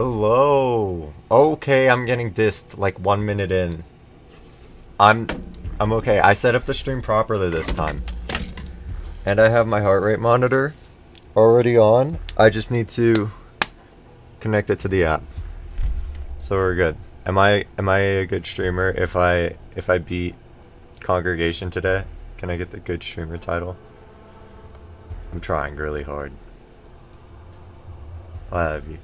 Hello. Okay, I'm getting dissed like 1 minute in. I'm I'm okay. I set up the stream properly this time. And I have my heart rate monitor already on. I just need to connect it to the app. So we're good. Am I a good streamer if I beat Congregation today? Can I get the good streamer title? I'm trying really hard. I have you.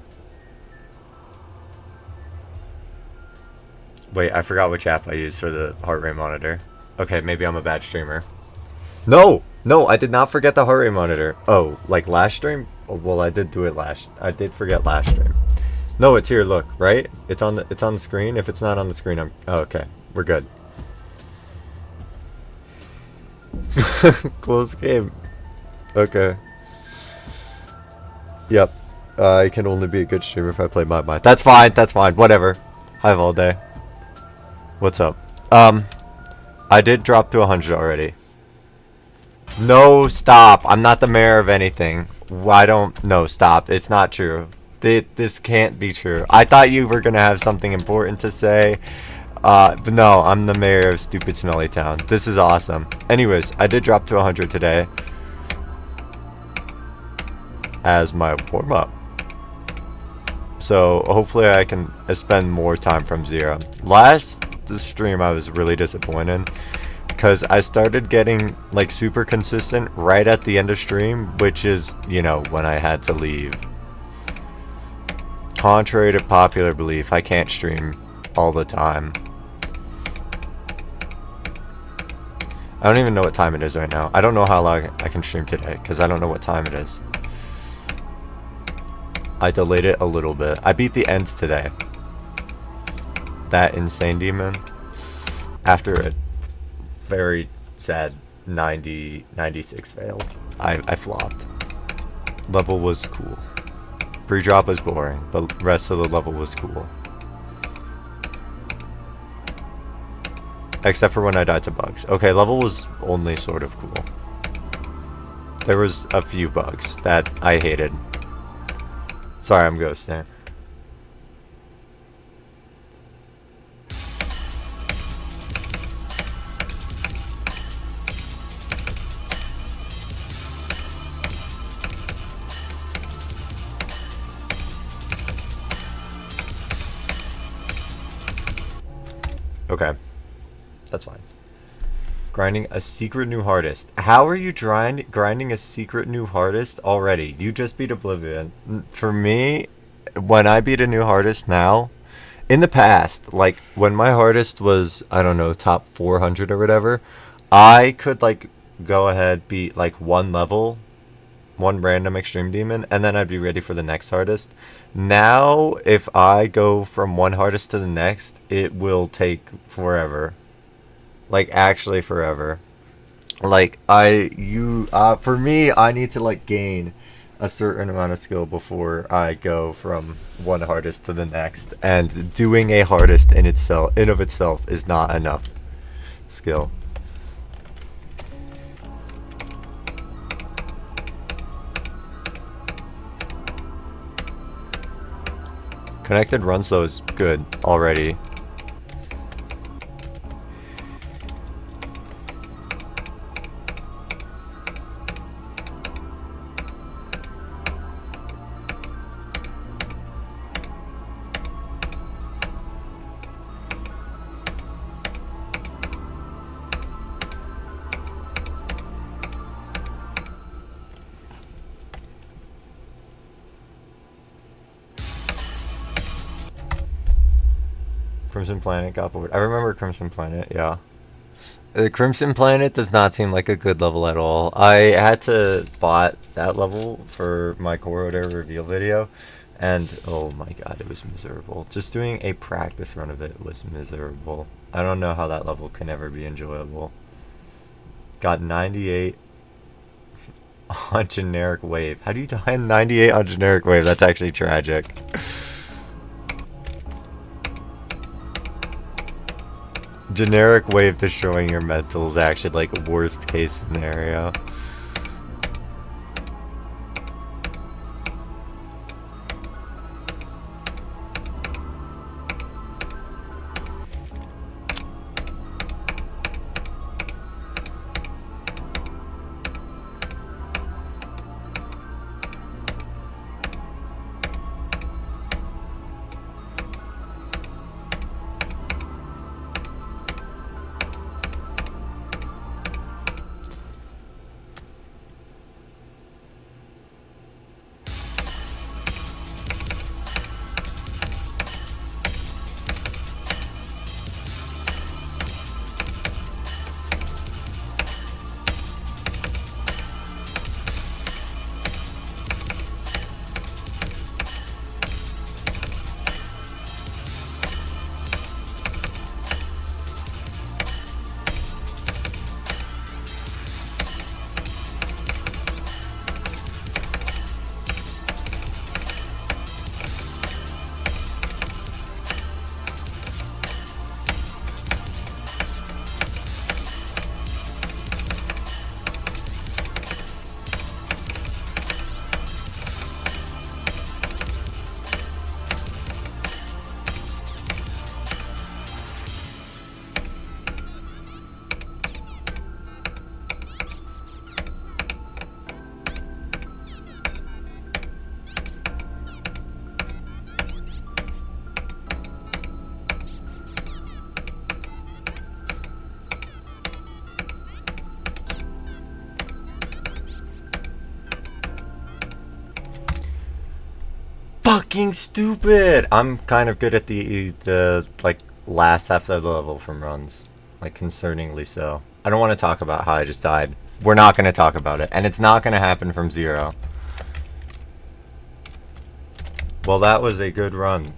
Wait, I forgot which app I use for the heart rate monitor. Okay, maybe I'm a bad streamer. No! No, I did not forget the heart rate monitor. Oh, like last stream? Oh, well, I did do it I did forget last stream. No, it's here, look, right? It's on the screen. If it's not on the screen, oh, okay. We're good. Close game. Okay. Yep. I can only be a good streamer if I play my mind. That's fine, whatever. Hi all day. What's up? I did drop to 100 already. No, stop. I'm not the mayor of anything. No, stop. It's not true. This can't be true. I thought you were gonna have something important to say. But no, I'm the mayor of stupid smelly town. This is awesome. Anyways, I did drop to 100 today as my warm-up. So hopefully I can spend more time from 0. Last stream I was really disappointed because I started getting like super consistent right at the end of stream, which is, you know, when I had to leave. Contrary to popular belief, I can't stream all the time. I don't even know what time it is right now. I don't know how long I can stream today because I don't know what time it is. I delayed it a little bit. I beat the ends today. That insane demon. After a very sad 96 fail. I flopped. Level was cool. Pre-drop was boring, but the rest of the level was cool. Except for when I died to bugs. Okay, level was only sort of cool. There was a few bugs that I hated. Sorry, I'm ghosting. Okay. That's fine. Grinding a secret new hardest. How are you grinding a secret new hardest already? You just beat Oblivion. For me, when I beat a new hardest now, in the past, like when my hardest was, I don't know, top 400 or whatever, I could like go ahead, beat like one level, one random extreme demon, and then I'd be ready for the next hardest. Now, if I go from one hardest to the next, it will take forever. Like actually forever. Like for me, I need to like gain a certain amount of skill before I go from one hardest to the next, and doing a hardest in of itself is not enough skill. Connected run slow is good already. Crimson Planet got bored. I remember Crimson Planet, yeah. The Crimson Planet does not seem like a good level at all. I had to bot that level for my Core Order reveal video, and oh my god, it was miserable. Just doing a practice run of it was miserable. I don't know how that level can ever be enjoyable. Got 98 on Generic Wave. How do you die 98 on Generic Wave? That's actually tragic. Generic Wave destroying your mental is actually like a worst case scenario. fucking stupid. I'm kind of good at the like last half of the level from runs, like concerningly so. I don't want to talk about how I just died. We're not going to talk about it, and it's not going to happen from 0. Well, that was a good run.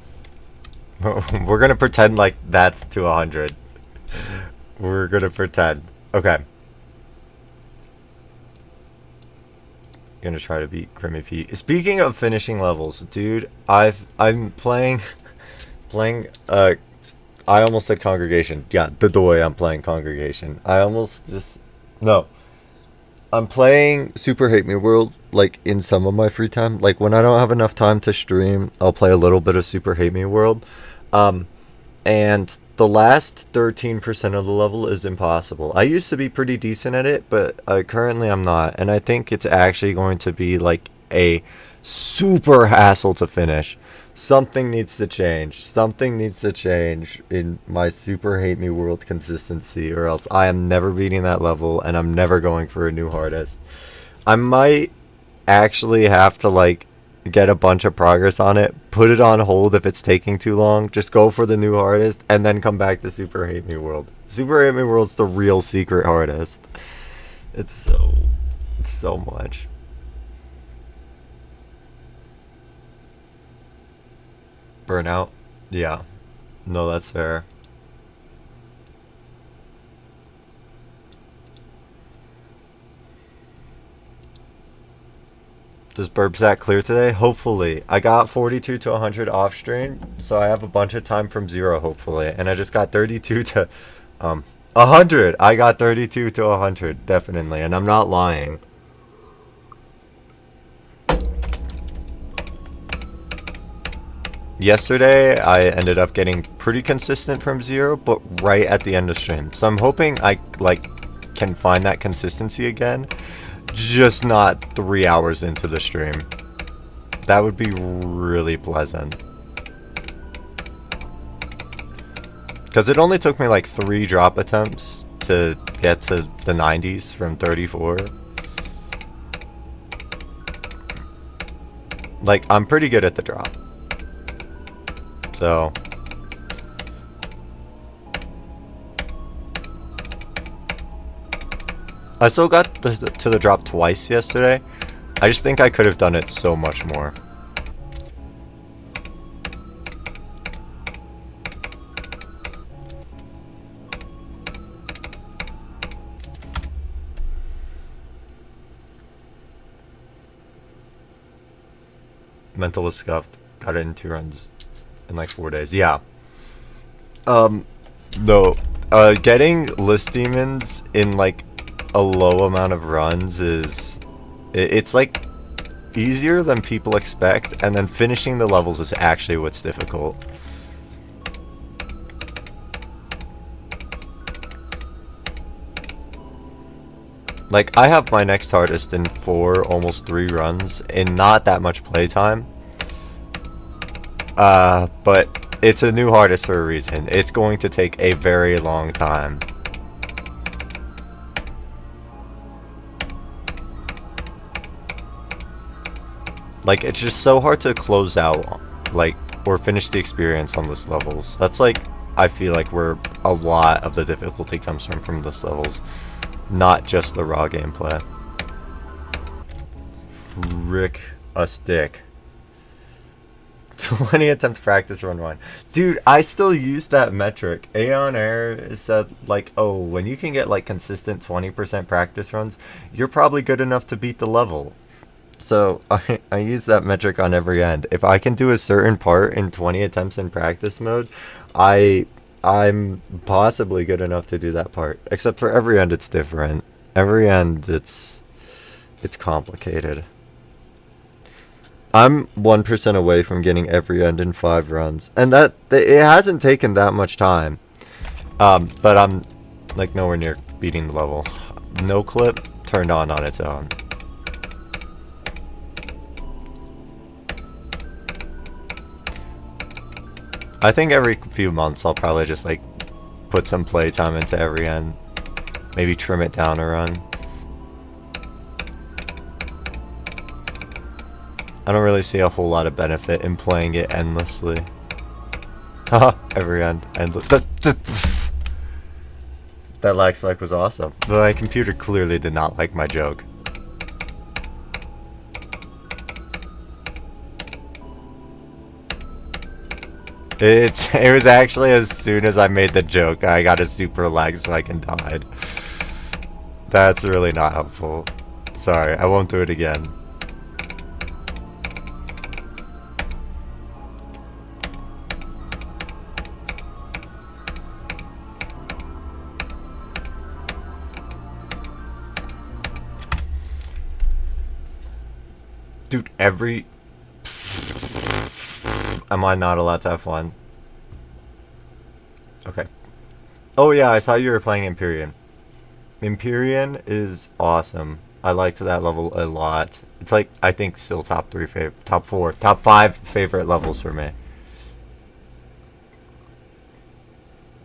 We're going to pretend like that's to 100. We're going to pretend. Okay. Gonna try to beat Grimmy Pete. Speaking of finishing levels, dude, I'm playing I almost said Congregation. Yeah, the way I'm playing Congregation. No. I'm playing Super Hate Me World like in some of my free time. Like when I don't have enough time to stream, I'll play a little bit of Super Hate Me World. And the last 13% of the level is impossible. I used to be pretty decent at it, but currently I'm not. And I think it's actually going to be like a super hassle to finish. Something needs to change. Something needs to change in my Super Hate Me World consistency, or else I am never beating that level and I'm never going for a new hardest. I might actually have to like get a bunch of progress on it, put it on hold if it's taking too long, just go for the new hardest, and then come back to Super Hate Me World. Super Hate Me World's the real secret hardest. It's so much. Burnout? Yeah. No, that's fair. Does Berb Sak clear today? Hopefully. I got 42 to 100 off stream, so I have a bunch of time from 0, hopefully. And I just got 32 to 100. I got 32 to 100, definitely. And I'm not lying. Yesterday, I ended up getting pretty consistent from 0, but right at the end of stream. So I'm hoping I can find that consistency again. Just not 3 hours into the stream. That would be really pleasant. Because it only took me like 3 drop attempts to get to the 90s from 34. Like, I'm pretty good at the drop. So I still got to the drop twice yesterday. I just think I could have done it so much more. Mental was scuffed. Got it in 2 runs in like 4 days. Yeah. No. Getting list demons in like a low amount of runs it's like easier than people expect, and then finishing the levels is actually what's difficult. Like, I have my next hardest in 4, almost 3 runs in not that much playtime. But it's a new hardest for a reason. It's going to take a very long time. Like, it's just so hard to close out, like, or finish the experience on this levels. That's like, I feel like where a lot of the difficulty comes from this levels. Not just the raw gameplay. Rick a stick. 20 attempt practice run 1. Dude, I still use that metric. Aeon Air said, like, oh, when you can get, like, consistent 20% practice runs, you're probably good enough to beat the level. So, I use that metric on every end. If I can do a certain part in 20 attempts in practice mode, I'm possibly good enough to do that part. Except for every end, it's different. Every end, it's complicated. I'm 1% away from getting every end in 5 runs. And that it hasn't taken that much time. But I'm, like, nowhere near beating the level. No clip turned on its own. I think every few months I'll probably just like put some playtime into every end. Maybe trim it down a run. I don't really see a whole lot of benefit in playing it endlessly. Haha, every end. Endless. That lag spike was awesome. But my computer clearly did not like my joke. It was actually as soon as I made the joke, I got a super lag spike and died. That's really not helpful. Sorry, I won't do it again. Dude, am I not allowed to have fun? Okay. Oh yeah, I saw you were playing Empyrean. Empyrean is awesome. I liked that level a lot. It's like, I think still top 4, top 5 favorite levels for me.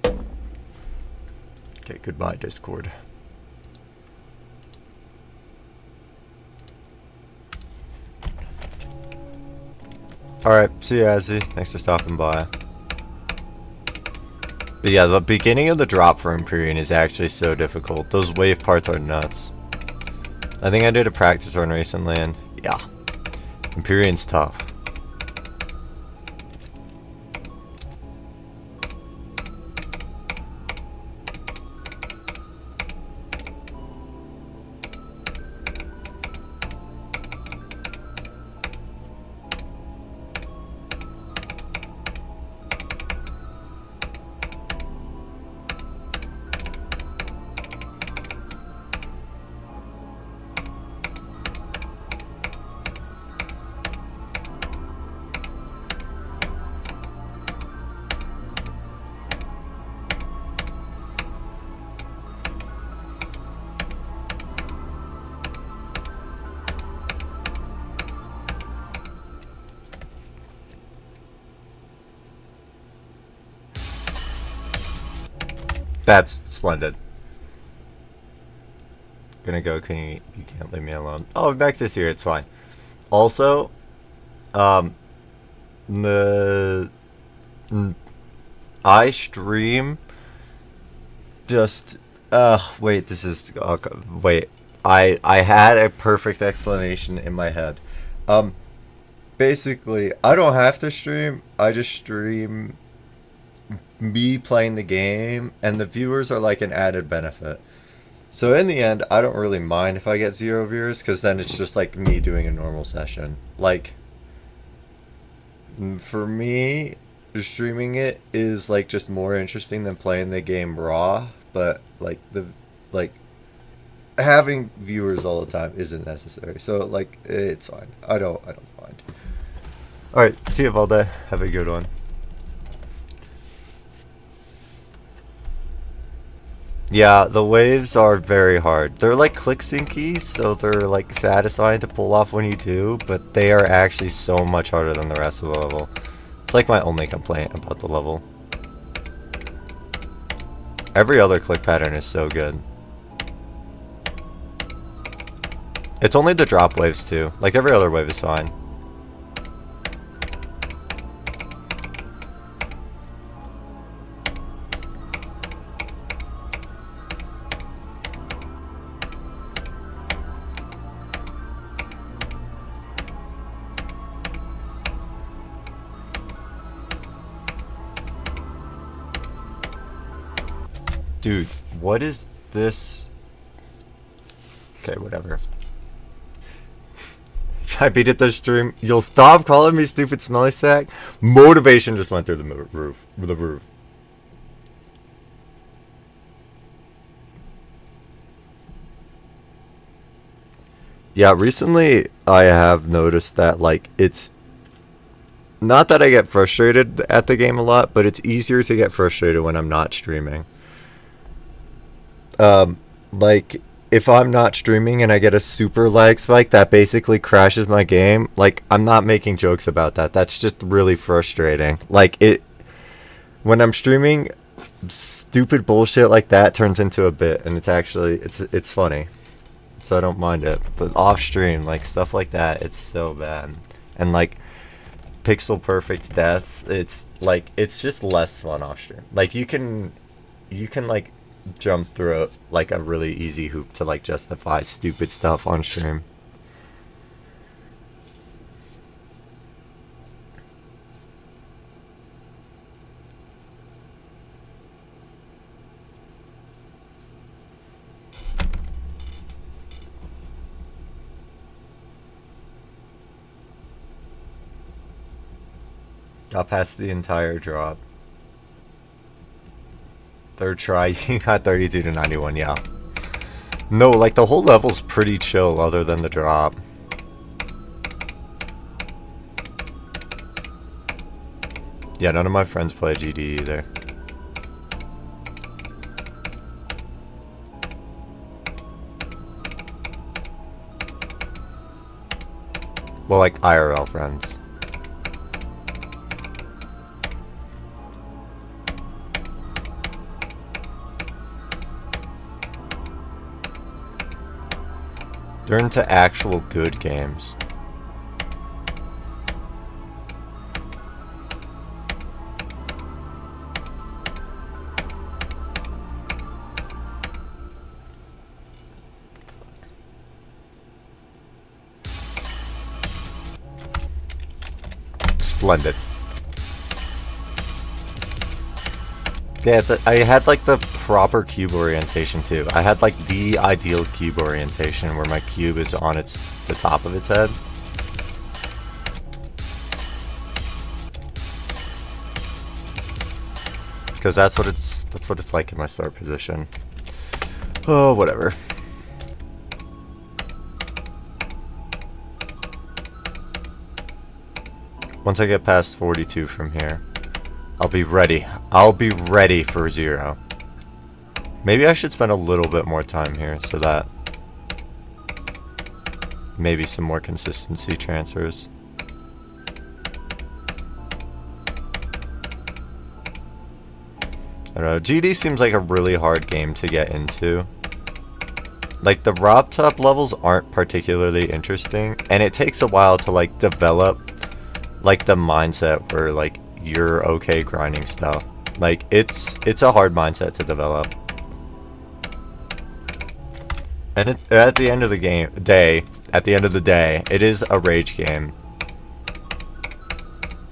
Okay, goodbye Discord. Alright, see ya, Azzy. Thanks for stopping by. But yeah, the beginning of the drop for Empyrean is actually so difficult. Those wave parts are nuts. I think I did a practice run recently, and yeah, Empyrean's tough. That's splendid. Gonna go, you can't leave me alone. Oh, Nexus here, it's fine. Also, I stream just, wait, this is, wait, I had a perfect explanation in my head. Basically, I don't have to stream, I just stream me playing the game, and the viewers are like an added benefit. So in the end, I don't really mind if I get 0 viewers, because then it's just like me doing a normal session. Like, for me, streaming it is like just more interesting than playing the game raw, but like having viewers all the time isn't necessary. So like it's fine. I don't mind. All right, see you all day. Have a good one. Yeah, the waves are very hard. They're like click syncy, so they're like satisfying to pull off when you do, but they are actually so much harder than the rest of the level. It's like my only complaint about the level. Every other click pattern is so good. It's only the drop waves too. Like every other wave is fine. Dude, what is this? Okay, whatever. If I beat it this stream, you'll stop calling me stupid smelly sack? Motivation just went through the roof. Yeah, recently I have noticed that like it's not that I get frustrated at the game a lot, but it's easier to get frustrated when I'm not streaming. Like if I'm not streaming and I get a super lag spike that basically crashes my game, like I'm not making jokes about that. That's just really frustrating. Like when I'm streaming, stupid bullshit like that turns into a bit, and it's actually it's funny. So I don't mind it. But off stream, like stuff like that, it's so bad. and like pixel perfect deaths, it's like it's just less fun off stream. Like you can like jump through like a really easy hoop to like justify stupid stuff on stream. Got past the entire drop. Third try, you got 32 to 91, yeah. No, like the whole level's pretty chill other than the drop. Yeah, none of my friends play GD either. Well, like IRL friends. They're into actual good games. Splendid. Yeah, I had like the proper cube orientation too. I had like the ideal cube orientation where my cube is on the top of its head. Because that's what it's like in my start position. Oh, whatever. Once I get past 42 from here, I'll be ready. I'll be ready for 0. Maybe I should spend a little bit more time here so that maybe some more consistency transfers. I don't know. GD seems like a really hard game to get into. Like the Rob Top levels aren't particularly interesting, and it takes a while to like develop like the mindset where like you're okay grinding stuff. Like it's a hard mindset to develop. And at the end of the day, it is a rage game.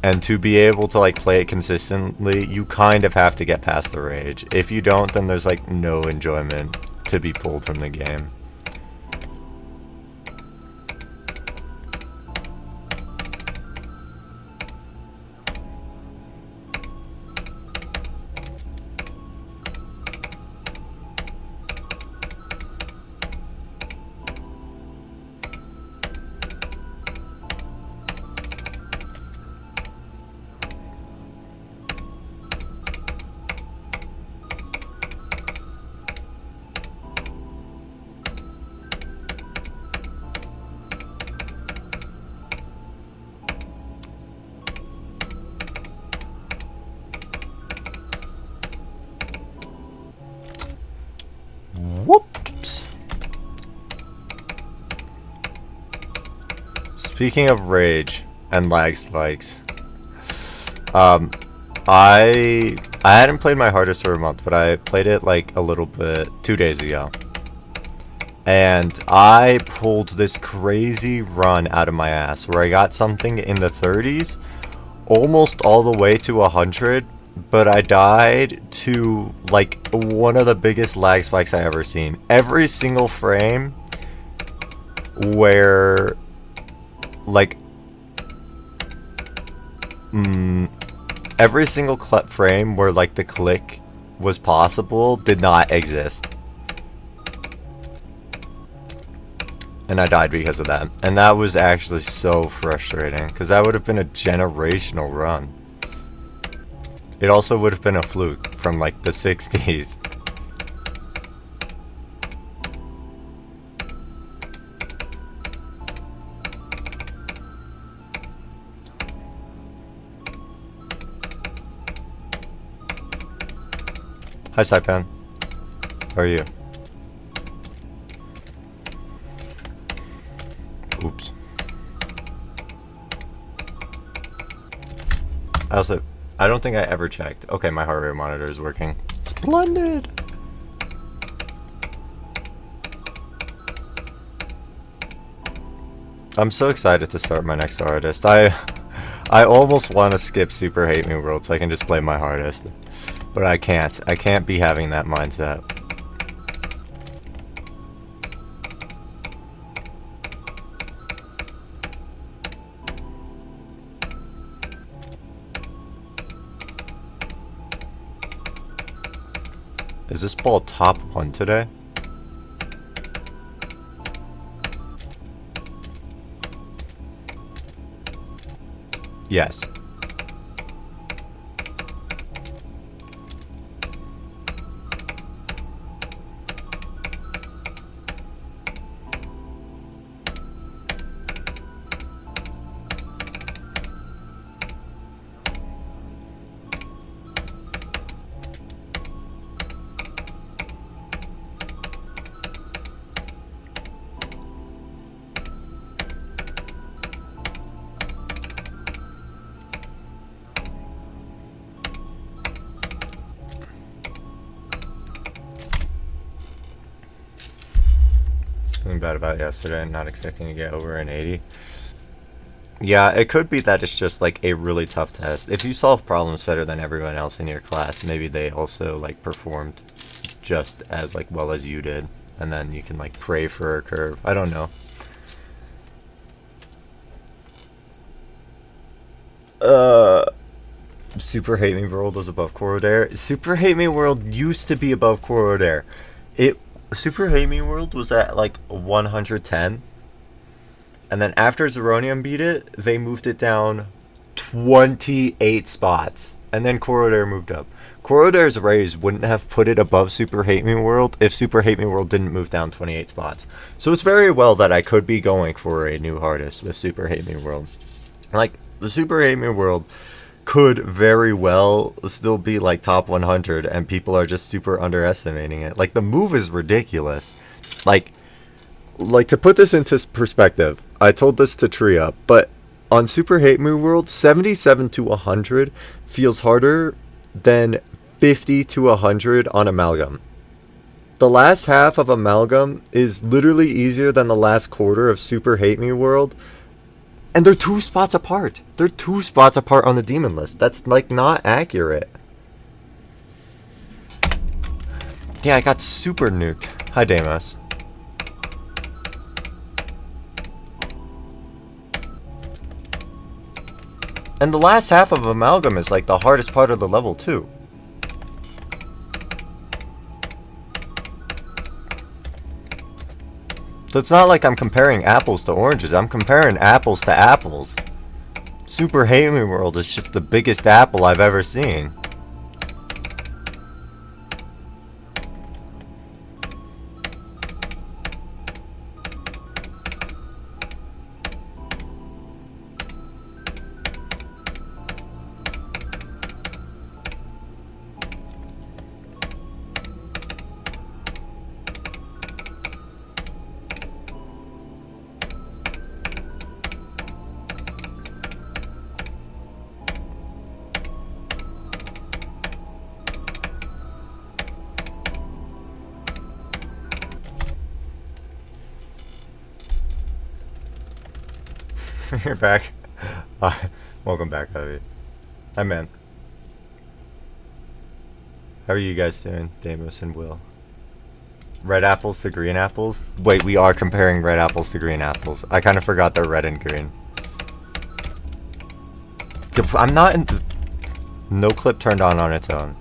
And to be able to like play it consistently, you kind of have to get past the rage. If you don't, then there's like no enjoyment to be pulled from the game. Whoops. Speaking of rage and lag spikes, I hadn't played my hardest for a month, but I played it like a little bit 2 days ago. And I pulled this crazy run out of my ass where I got something in the 30s, almost all the way to 100, but I died to like one of the biggest lag spikes I ever seen. Every single frame where like every single frame where like the click was possible did not exist. And I died because of that. And that was actually so frustrating, because that would have been a generational run. It also would have been a fluke from like the 60s. Hi Saipan. How are you? Oops. I don't think I ever checked. Okay, my heart rate monitor is working. Splendid! I'm so excited to start my next artist. I almost want to skip Super Hate Me World so I can just play my hardest. But I can't. I can't be having that mindset. Is this ball top 1 today? Yes. Feeling bad about yesterday, not expecting to get over an 80. Yeah, it could be that it's just like a really tough test. If you solve problems better than everyone else in your class, maybe they also like performed just as like well as you did, and then you can like pray for a curve. I don't know. Super Hate Me World was above Corodair. Super Hate Me World used to be above Corodair. Super Hate Me World was at like 110, and then after Zeronium beat it, they moved it down 28 spots, and then Corodair moved up. Corodair's raise wouldn't have put it above Super Hate Me World if Super Hate Me World didn't move down 28 spots. So it's very well that I could be going for a new hardest with Super Hate Me World. Like, the Super Hate Me World could very well still be like top 100 and people are just super underestimating it. Like, the move is ridiculous. Like to put this into perspective, I told this to Tria, but on Super Hate Me World, 77 to 100 feels harder than 50 to 100 on Amalgam. The last half of Amalgam is literally easier than the last quarter of Super Hate Me World. And they're 2 spots apart. They're 2 spots apart on the demon list. That's, like, not accurate. Yeah, I got super nuked. Hi, Deimos. And the last half of Amalgam is, like, the hardest part of the level, too. So it's not like I'm comparing apples to oranges. I'm comparing apples to apples. Super Hate Me World is just the biggest apple I've ever seen. You're back. Welcome back, Javi. Hi, man. How are you guys doing, Deimos and Will? Red apples to green apples? Wait, we are comparing red apples to green apples. I kind of forgot they're red and green. I'm not in... No clip turned on its own.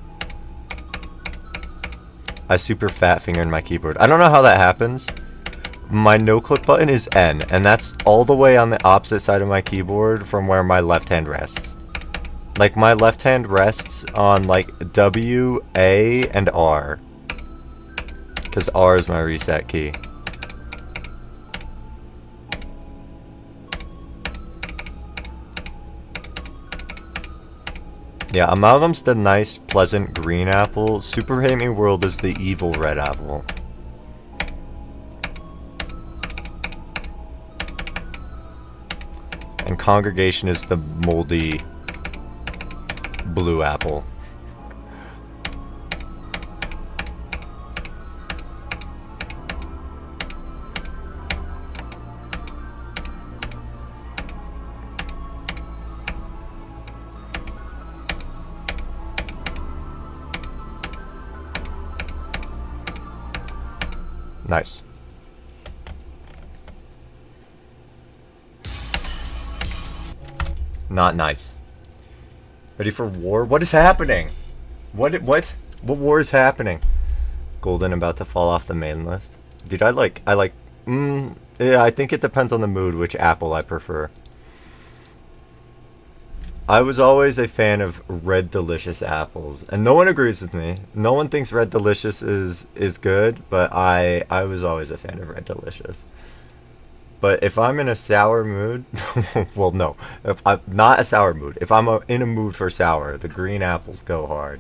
I super fat fingered my keyboard. I don't know how that happens. My no clip button is N, and that's all the way on the opposite side of my keyboard from where my left hand rests. Like, my left hand rests on like W, A, and R. Because R is my reset key. Yeah, Amalgam's the nice, pleasant green apple. Super Hate Me World is the evil red apple. And Congregation is the moldy blue apple. Nice. Not nice. Ready for war? What is happening? What war is happening? Golden about to fall off the main list. Dude, yeah, I think it depends on the mood which apple I prefer. I was always a fan of Red Delicious apples, and no one agrees with me. No one thinks Red Delicious is good, but I was always a fan of Red Delicious. But if I'm in a sour mood, well, no, if I'm not a sour mood. If I'm in a mood for sour, the green apples go hard.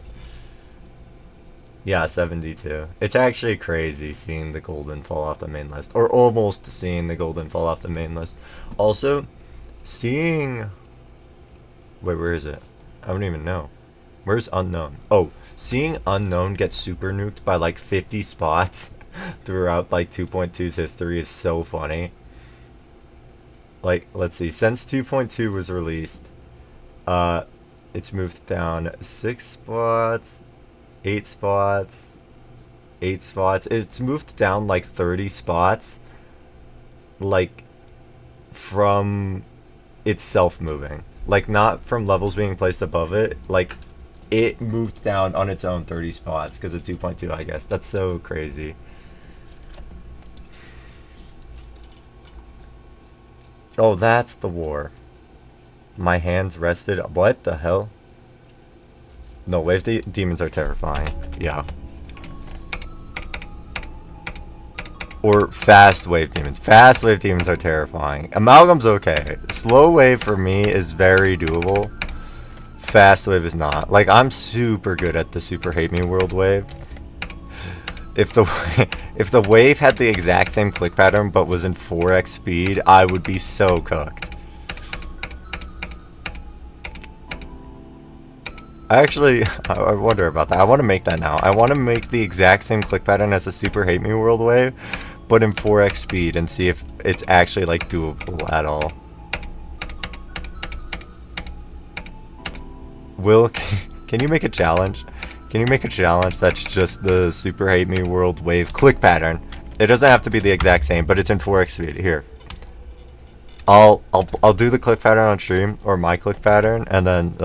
Yeah, 72. It's actually crazy seeing the golden fall off the main list, or almost seeing the golden fall off the main list. Also, seeing. Wait, where is it? I don't even know. Where's Unknown? Oh, seeing Unknown get super nuked by like 50 spots throughout like 2.2's history is so funny. Like, let's see. Since 2.2 was released, it's moved down 6 spots, 8 spots, 8 spots. It's moved down like 30 spots, like, from itself moving. Like, not from levels being placed above it. Like, it moved down on its own 30 spots because of 2.2, I guess. That's so crazy. Oh, that's the war. My hands rested. What the hell? No, wave demons are terrifying. Yeah. Or fast wave demons. Fast wave demons are terrifying. Amalgam's okay. Slow wave for me is very doable. Fast wave is not. Like, I'm super good at the Super Hate Me World wave. If the wave had the exact same click pattern but was in 4x speed, I would be so cooked. I wonder about that. I want to make that now. I want to make the exact same click pattern as the Super Hate Me World wave, but in 4x speed, and see if it's actually like doable at all. Will, can you make a challenge? Can you make a challenge that's just the Super Hate Me World wave click pattern? It doesn't have to be the exact same, but it's in 4x speed. Here, I'll do the click pattern on stream, or my click pattern, and then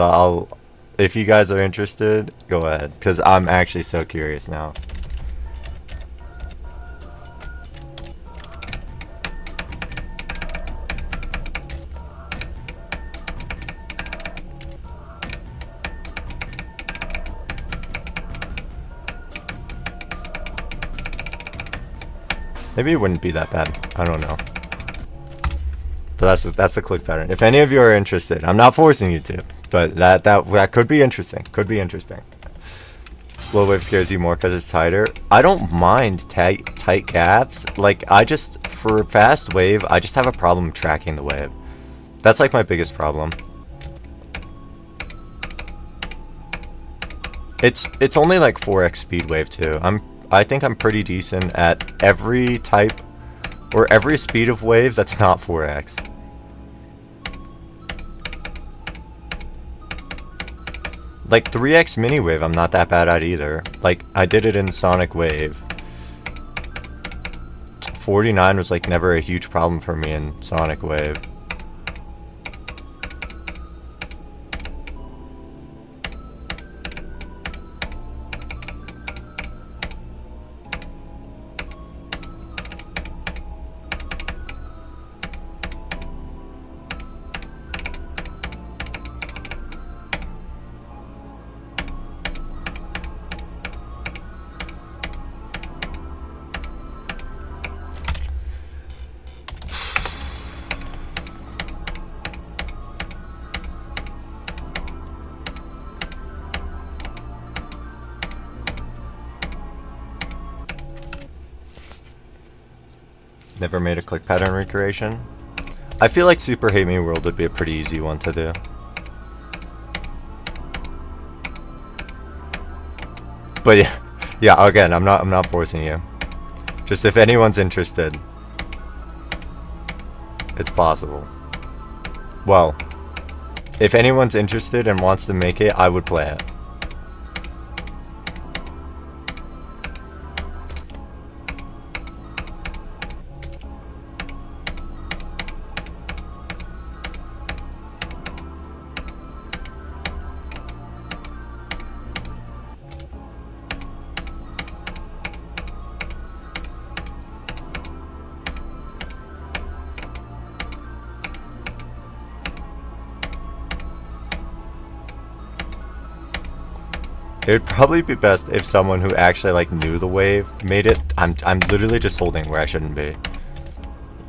if you guys are interested, go ahead, because I'm actually so curious now. Maybe it wouldn't be that bad. I don't know. But that's the click pattern. If any of you are interested, I'm not forcing you to, but that could be interesting. Could be interesting. Slow wave scares you more because it's tighter. I don't mind tight gaps. Like, for fast wave, I just have a problem tracking the wave. That's like my biggest problem. It's only like 4x speed wave too. I think I'm pretty decent at every type or every speed of wave that's not 4x. Like 3x mini wave I'm not that bad at either. Like, I did it in Sonic Wave. 49 was like never a huge problem for me in Sonic Wave. Never made a click pattern recreation. I feel like Super Hate Me World would be a pretty easy one to do. But yeah, yeah. Again, I'm not forcing you. Just if anyone's interested, it's possible. Well, if anyone's interested and wants to make it, I would play it. It would probably be best if someone who actually like knew the wave made it. I'm literally just holding where I shouldn't be.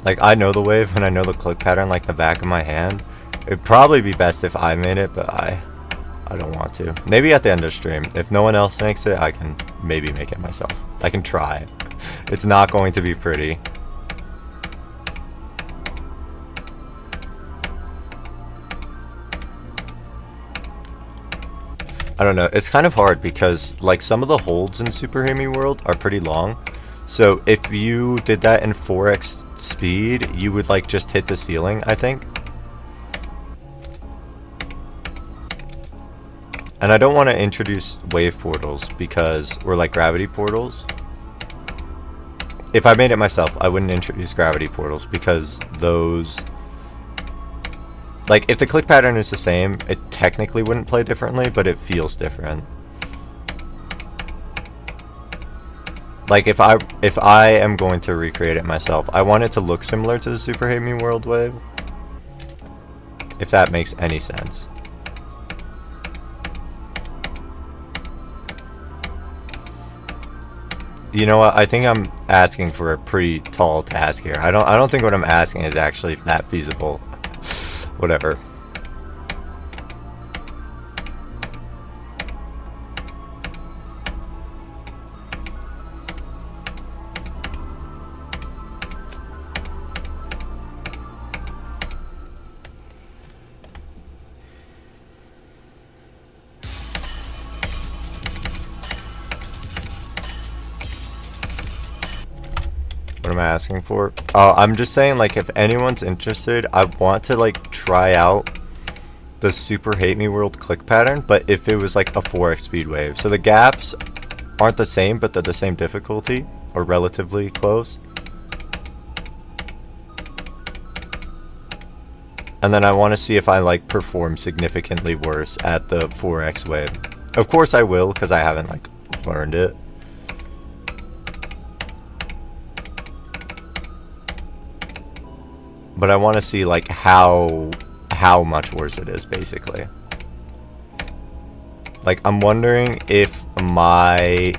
Like I know the wave and I know the click pattern like the back of my hand. It'd probably be best if I made it, but I don't want to. Maybe at the end of stream. If no one else makes it, I can maybe make it myself. I can try. It's not going to be pretty. I don't know, it's kind of hard because like some of the holds in Super Hami World are pretty long. So if you did that in 4x speed, you would like just hit the ceiling, I think. And I don't want to introduce wave portals because, or like gravity portals. If I made it myself, I wouldn't introduce gravity portals because those... Like, if the click pattern is the same, it technically wouldn't play differently, but it feels different. Like, if I am going to recreate it myself, I want it to look similar to the Super Hami World wave. If that makes any sense. You know what? I think I'm asking for a pretty tall task here. I don't think what I'm asking is actually that feasible. Whatever. What am I asking for? I'm just saying, like, if anyone's interested, I want to like try out the Super Hate Me World click pattern, but if it was like a 4x speed wave. So the gaps aren't the same, but they're the same difficulty, or relatively close. And then I want to see if I like perform significantly worse at the 4x wave. Of course I will, because I haven't like learned it. But I want to see like how much worse it is, basically. Like, I'm wondering if my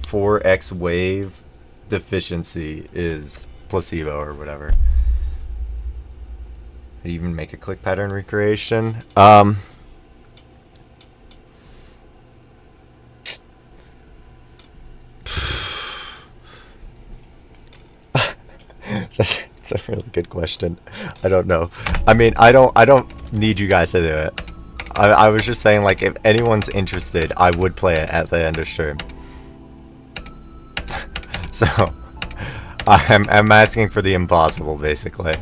4x wave deficiency is placebo or whatever. I'd even make a click pattern recreation. That's a really good question. I don't know. I mean, I don't need you guys to do it. I was just saying, like, if anyone's interested, I would play it at the end of stream. So, I'm asking for the impossible, basically.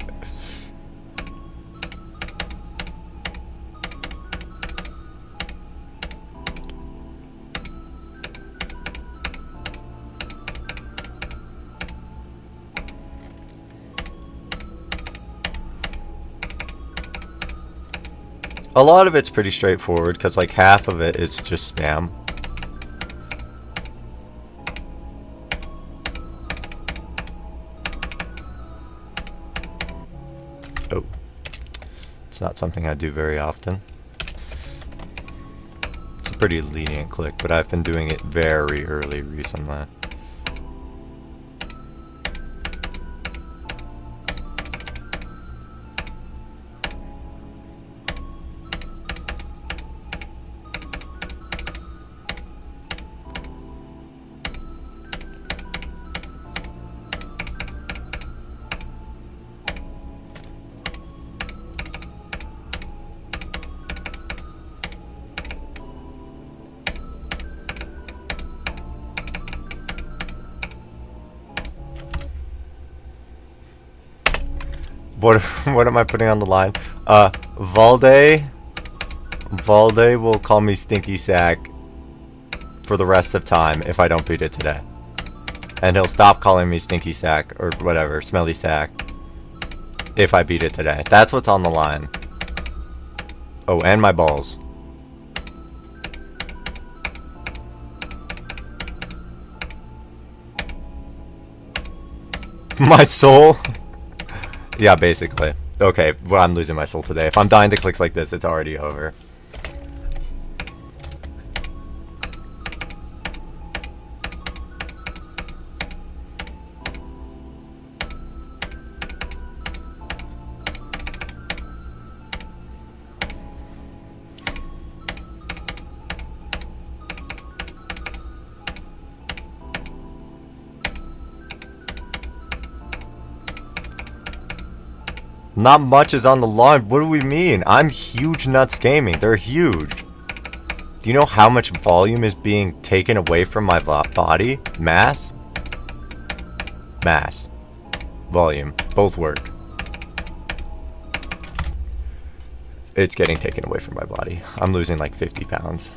A lot of it's pretty straightforward, because like half of it is just spam. Oh. It's not something I do very often. It's a pretty lenient click, but I've been doing it very early recently. what am I putting on the line? Valde will call me Stinky Sack for the rest of time if I don't beat it today. And he'll stop calling me Stinky Sack or whatever, Smelly Sack, if I beat it today. That's what's on the line. Oh, and my balls. My soul? Yeah, basically. Okay, well, I'm losing my soul today. If I'm dying to clicks like this, it's already over. Not much is on the line. What do we mean? I'm Huge Nuts Gaming. They're huge. Do you know how much volume is being taken away from my body? Mass? Mass. Volume. Both work. It's getting taken away from my body. I'm losing like 50 pounds.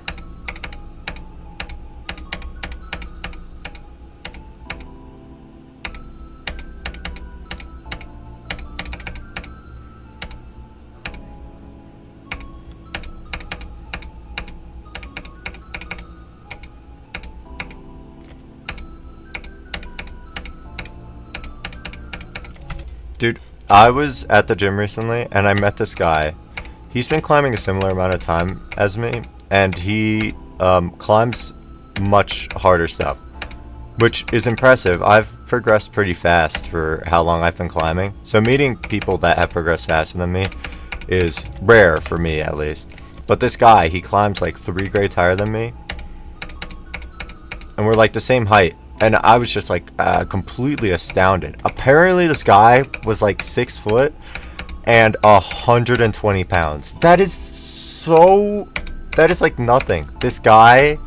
Dude, I was at the gym recently and I met this guy. He's been climbing a similar amount of time as me, and he climbs much harder stuff, which is impressive. I've progressed pretty fast for how long I've been climbing. So meeting people that have progressed faster than me is rare for me, at least. But this guy, he climbs like 3 grades higher than me, and we're like the same height. And I was just like completely astounded. Apparently this guy was like 6 foot and 120 pounds. That is like nothing. This guy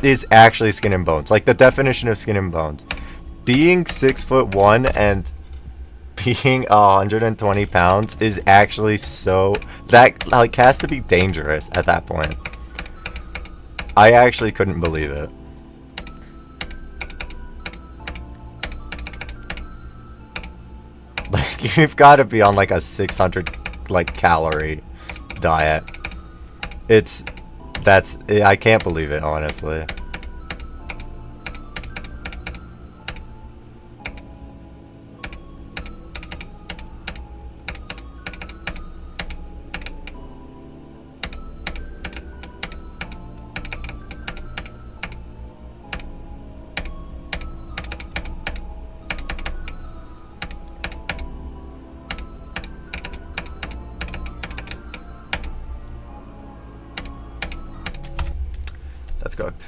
is actually skin and bones. Like the definition of skin and bones. Being 6'1" and being 120 pounds is actually so, that like has to be dangerous at that point. I actually couldn't believe it. Like, you've got to be on like a 600 like calorie diet. I can't believe it, honestly. That's cooked.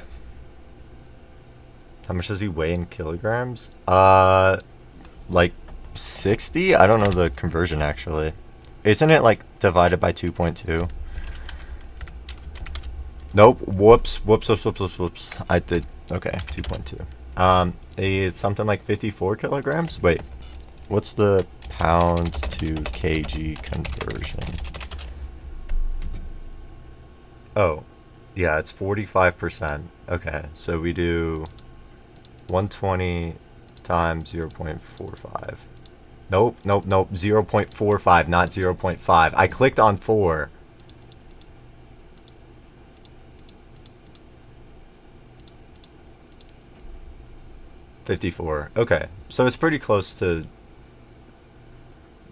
How much does he weigh in kilograms? Like 60? I don't know the conversion actually. Isn't it like divided by 2.2? Nope. Whoops. I did. Okay, 2.2. It's something like 54 kilograms? Wait. What's the pound to kg conversion? Oh. Yeah, it's 45%. Okay, so we do 120 times 0.45. Nope, 0.45, not 0.5. I clicked on 4. $54. Okay, so it's pretty close to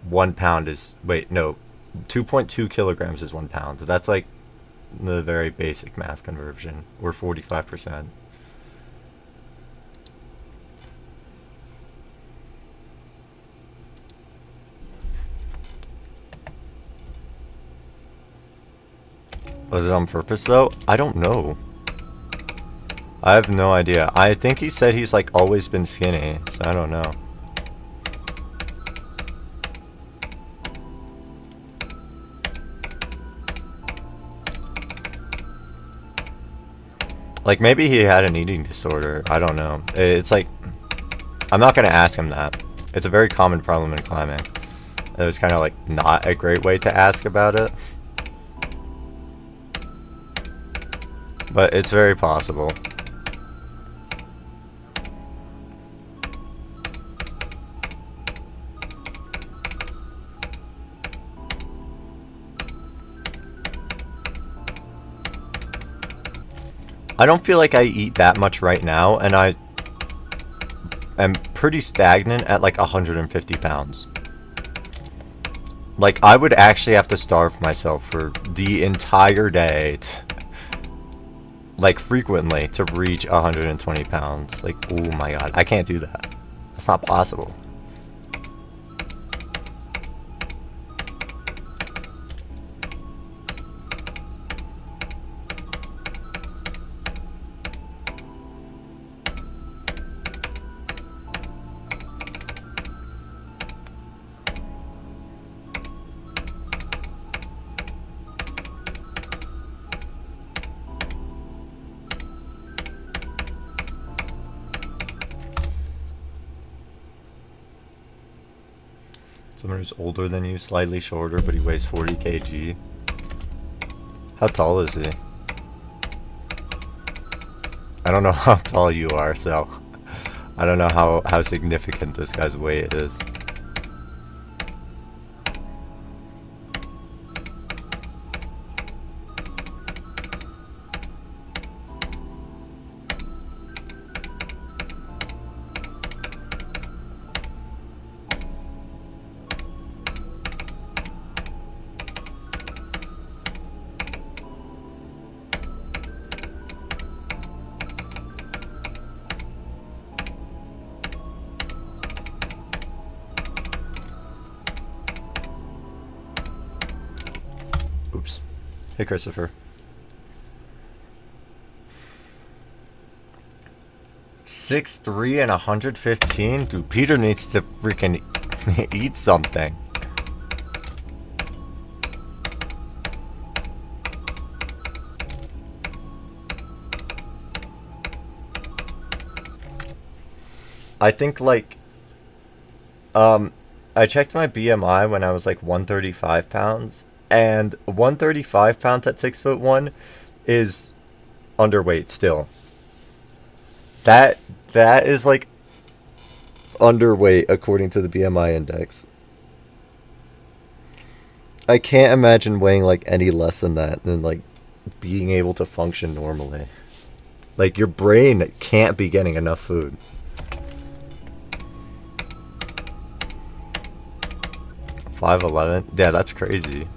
1 pound is, wait, no, 2.2 kilograms is 1 pound. That's like the very basic math conversion, or 45%. Was it on purpose though? I don't know. I have no idea. I think he said he's like always been skinny, so I don't know. Like, maybe he had an eating disorder. I don't know. It's like, I'm not going to ask him that. It's a very common problem in climbing. It was kind of like not a great way to ask about it. But it's very possible. I don't feel like I eat that much right now, and I am pretty stagnant at like 150 pounds. Like, I would actually have to starve myself for the entire day, like, frequently, to reach 120 pounds. Like, oh my god, I can't do that. That's not possible. Someone who's older than you, slightly shorter, but he weighs 40 kg. How tall is he? I don't know how tall you are, so I don't know how significant this guy's weight is. Oops. Hey, Christopher. 6'3" and 115? Dude, Peter needs to freaking eat something. I think, like, I checked my BMI when I was like 135 pounds. And 135 pounds at 6'1" is underweight still. That is like underweight according to the BMI index. I can't imagine weighing like any less than that and like being able to function normally. Like, your brain can't be getting enough food. $5'11"? Yeah, that's crazy.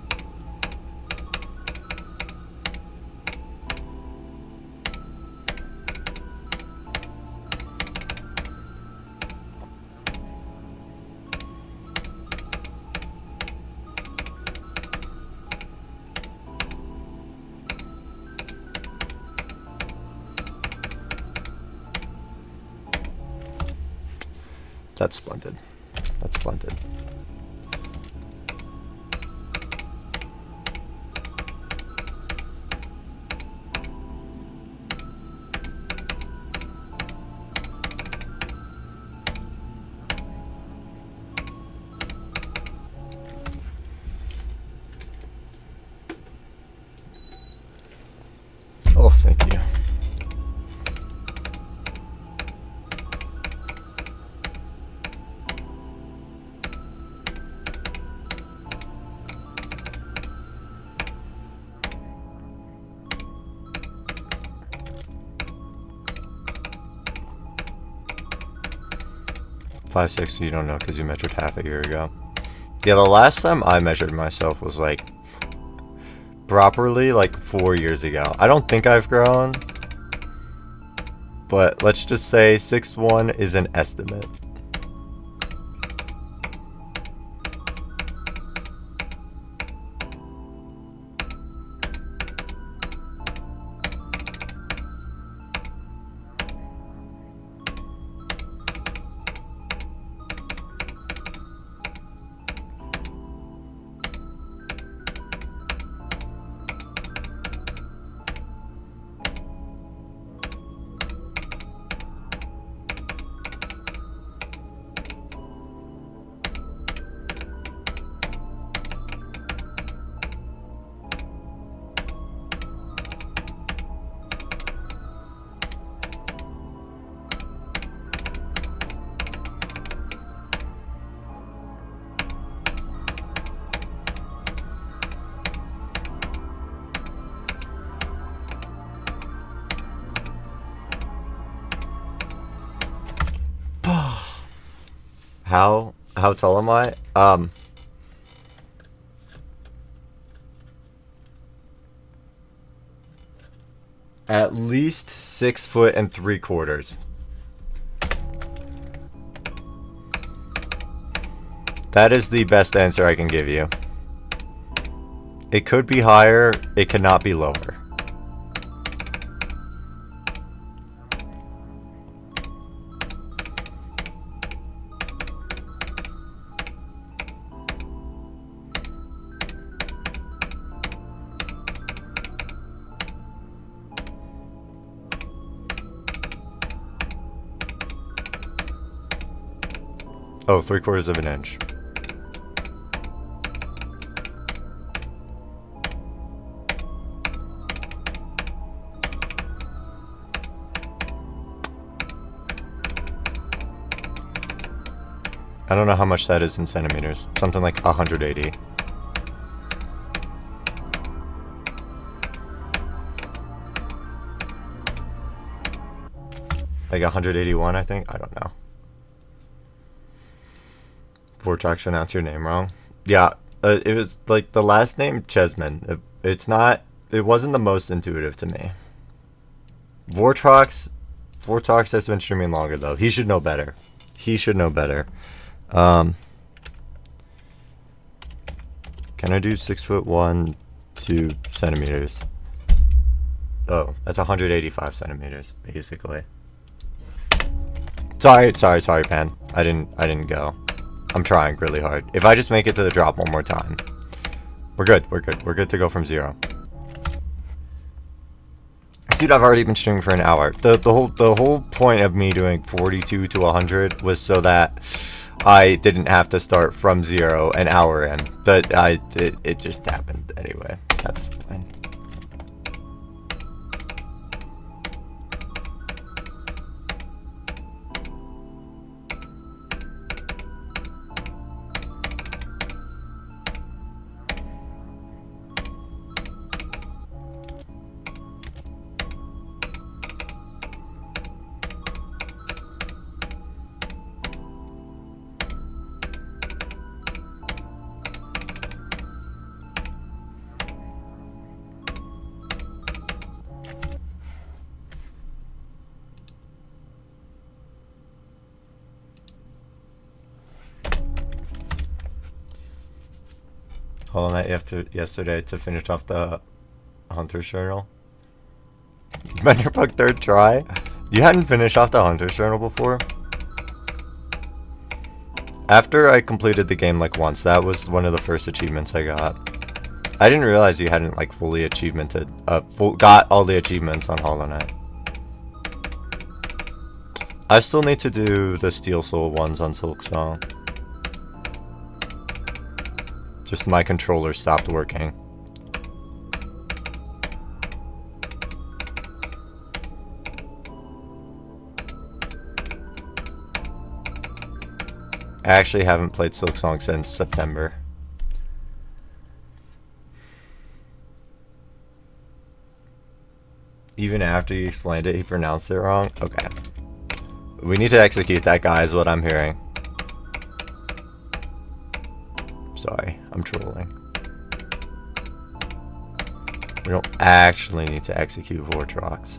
That's splendid. That's splendid. Oh, thank you. $5'6", you don't know because you measured half a year ago. Yeah, the last time I measured myself was like properly like 4 years ago. I don't think I've grown, but let's just say 6'1" is an estimate. How tall am I? At least 6'3". That is the best answer I can give you. It could be higher, it cannot be lower. Oh, 3/4 of an inch. I don't know how much that is in centimeters. Something like 180. Like 181, I think? I don't know. Vortex pronounce your name wrong. Yeah, it was like the last name Chesman. It wasn't the most intuitive to me. Vortox has been streaming longer though. He should know better. He should know better. Can I do 6'1", 2 centimeters? Oh, that's 185 centimeters, basically. Sorry, Pan. I didn't go. I'm trying really hard. If I just make it to the drop one more time, we're good. We're good to go from 0. Dude, I've already been streaming for an hour. The whole point of me doing 42 to 100 was so that I didn't have to start from 0 an hour in. But it just happened anyway. That's fine. All night after yesterday to finish off the Hunter's Journal. Benderbug 3rd try? You hadn't finished off the Hunter's Journal before? After I completed the game like once, that was one of the first achievements I got. I didn't realize you hadn't like fully got all the achievements on Hollow Knight. I still need to do the Steel Soul ones on Silksong. Just my controller stopped working. I actually haven't played Silksong since September. Even after you explained it, he pronounced it wrong? Okay. We need to execute that guy is what I'm hearing. Sorry, I'm trolling. We don't actually need to execute Vortrox.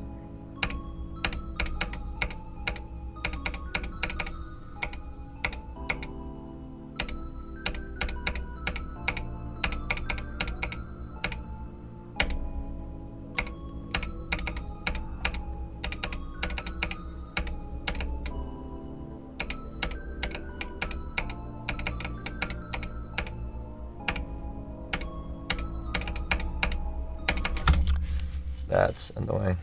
That's annoying.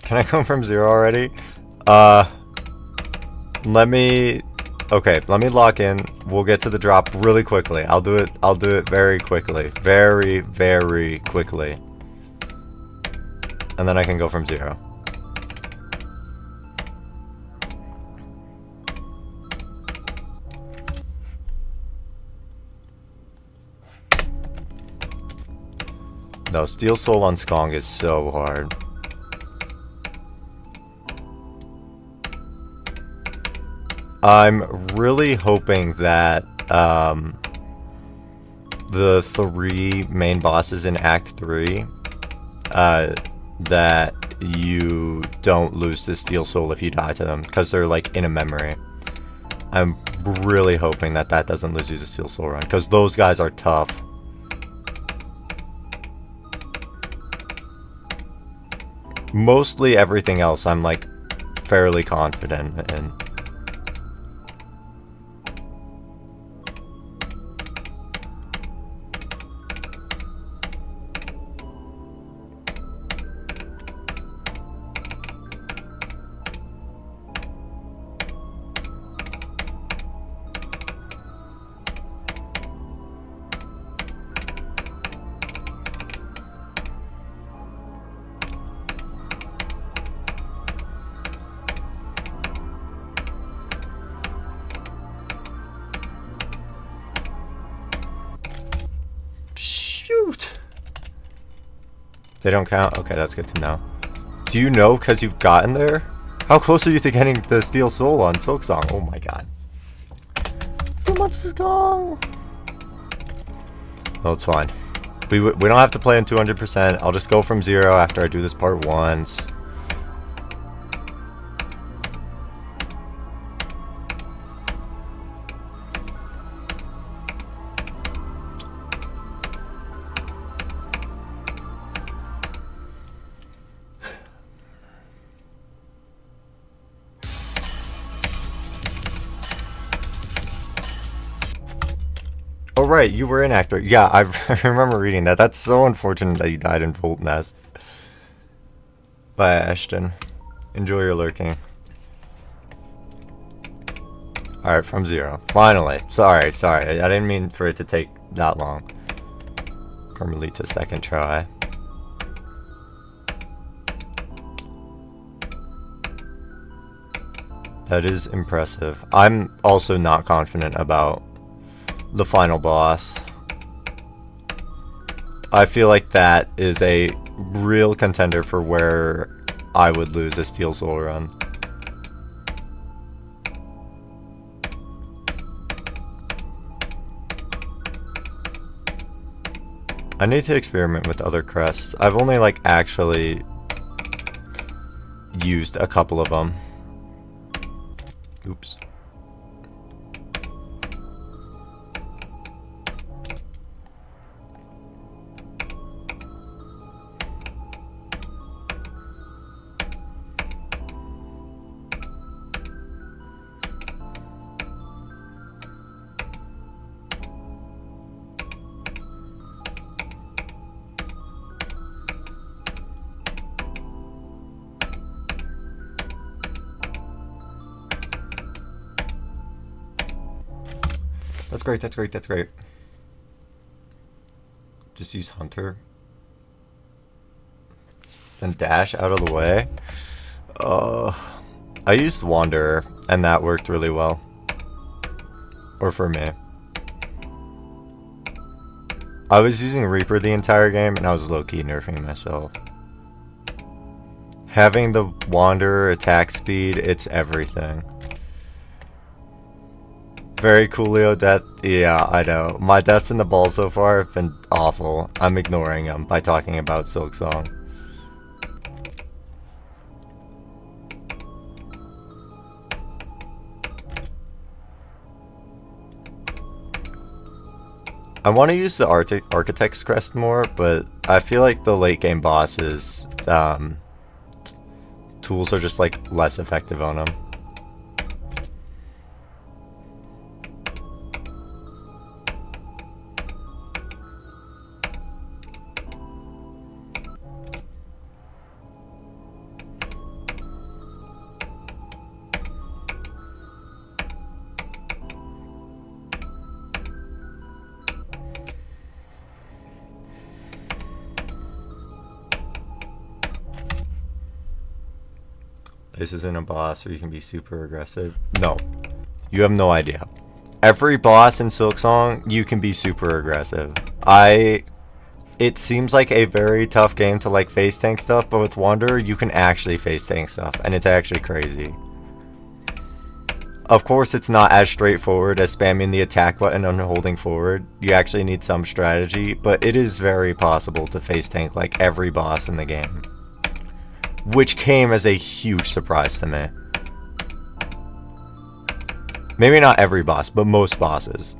Can I come from 0 already? Let me lock in. We'll get to the drop really quickly. I'll do it very quickly. Very, very quickly. And then I can go from 0. though. Steel Soul on Skong is so hard. I'm really hoping that the 3 main bosses in Act 3, that you don't lose the Steel Soul if you die to them, because they're like in a memory. I'm really hoping that that doesn't lose you the Steel Soul run, because those guys are tough. Mostly everything else I'm like fairly confident in. Shoot! They don't count? Okay, that's good to know. Do you know because you've gotten there? How close are you to getting the Steel Soul on Silksong? Oh my god. 2 months was gone! Well, it's fine. We don't have to play in 200%. I'll just go from 0 after I do this part once. Oh right, you were in Act 3. Yeah, I remember reading that. That's so unfortunate that you died in Volt Nest. Bye, Ashton. Enjoy your lurking. Alright, from 0. Finally. Sorry. I didn't mean for it to take that long. Carmelita's second try. That is impressive. I'm also not confident about the final boss. I feel like that is a real contender for where I would lose a Steel Soul run. I need to experiment with other crests. I've only like actually used a couple of them. Oops. That's great. Just use Hunter. Then dash out of the way. I used Wanderer, and that worked really well. Or for me. I was using Reaper the entire game, and I was low-key nerfing myself. Having the Wanderer attack speed, it's everything. Very cool, Leo. Yeah, I know. My deaths in the ball so far have been awful. I'm ignoring them by talking about Silksong. I want to use the Architect's Crest more, but I feel like the late game bosses, tools are just like less effective on them. This isn't a boss where you can be super aggressive. No. You have no idea. Every boss in Silksong, you can be super aggressive. I it seems like a very tough game to like face tank stuff, but with Wanderer you can actually face tank stuff, and it's actually crazy. Of course, it's not as straightforward as spamming the attack button and holding forward. You actually need some strategy, but it is very possible to face tank like every boss in the game. Which came as a huge surprise to me. Maybe not every boss, but most bosses.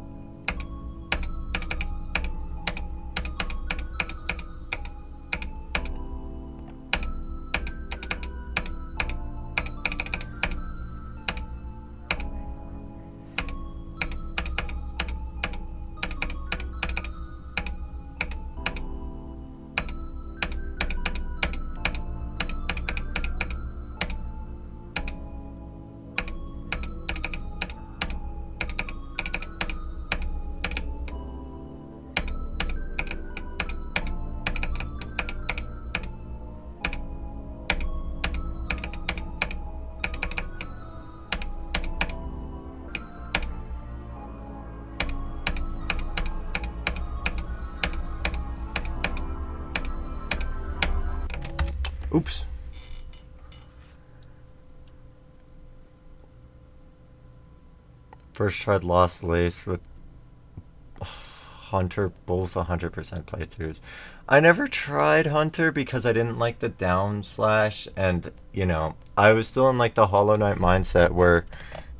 Oops. First tried Lost Lace with Hunter, both 100% playthroughs. I never tried Hunter because I didn't like the down slash, and you know, I was still in like the Hollow Knight mindset where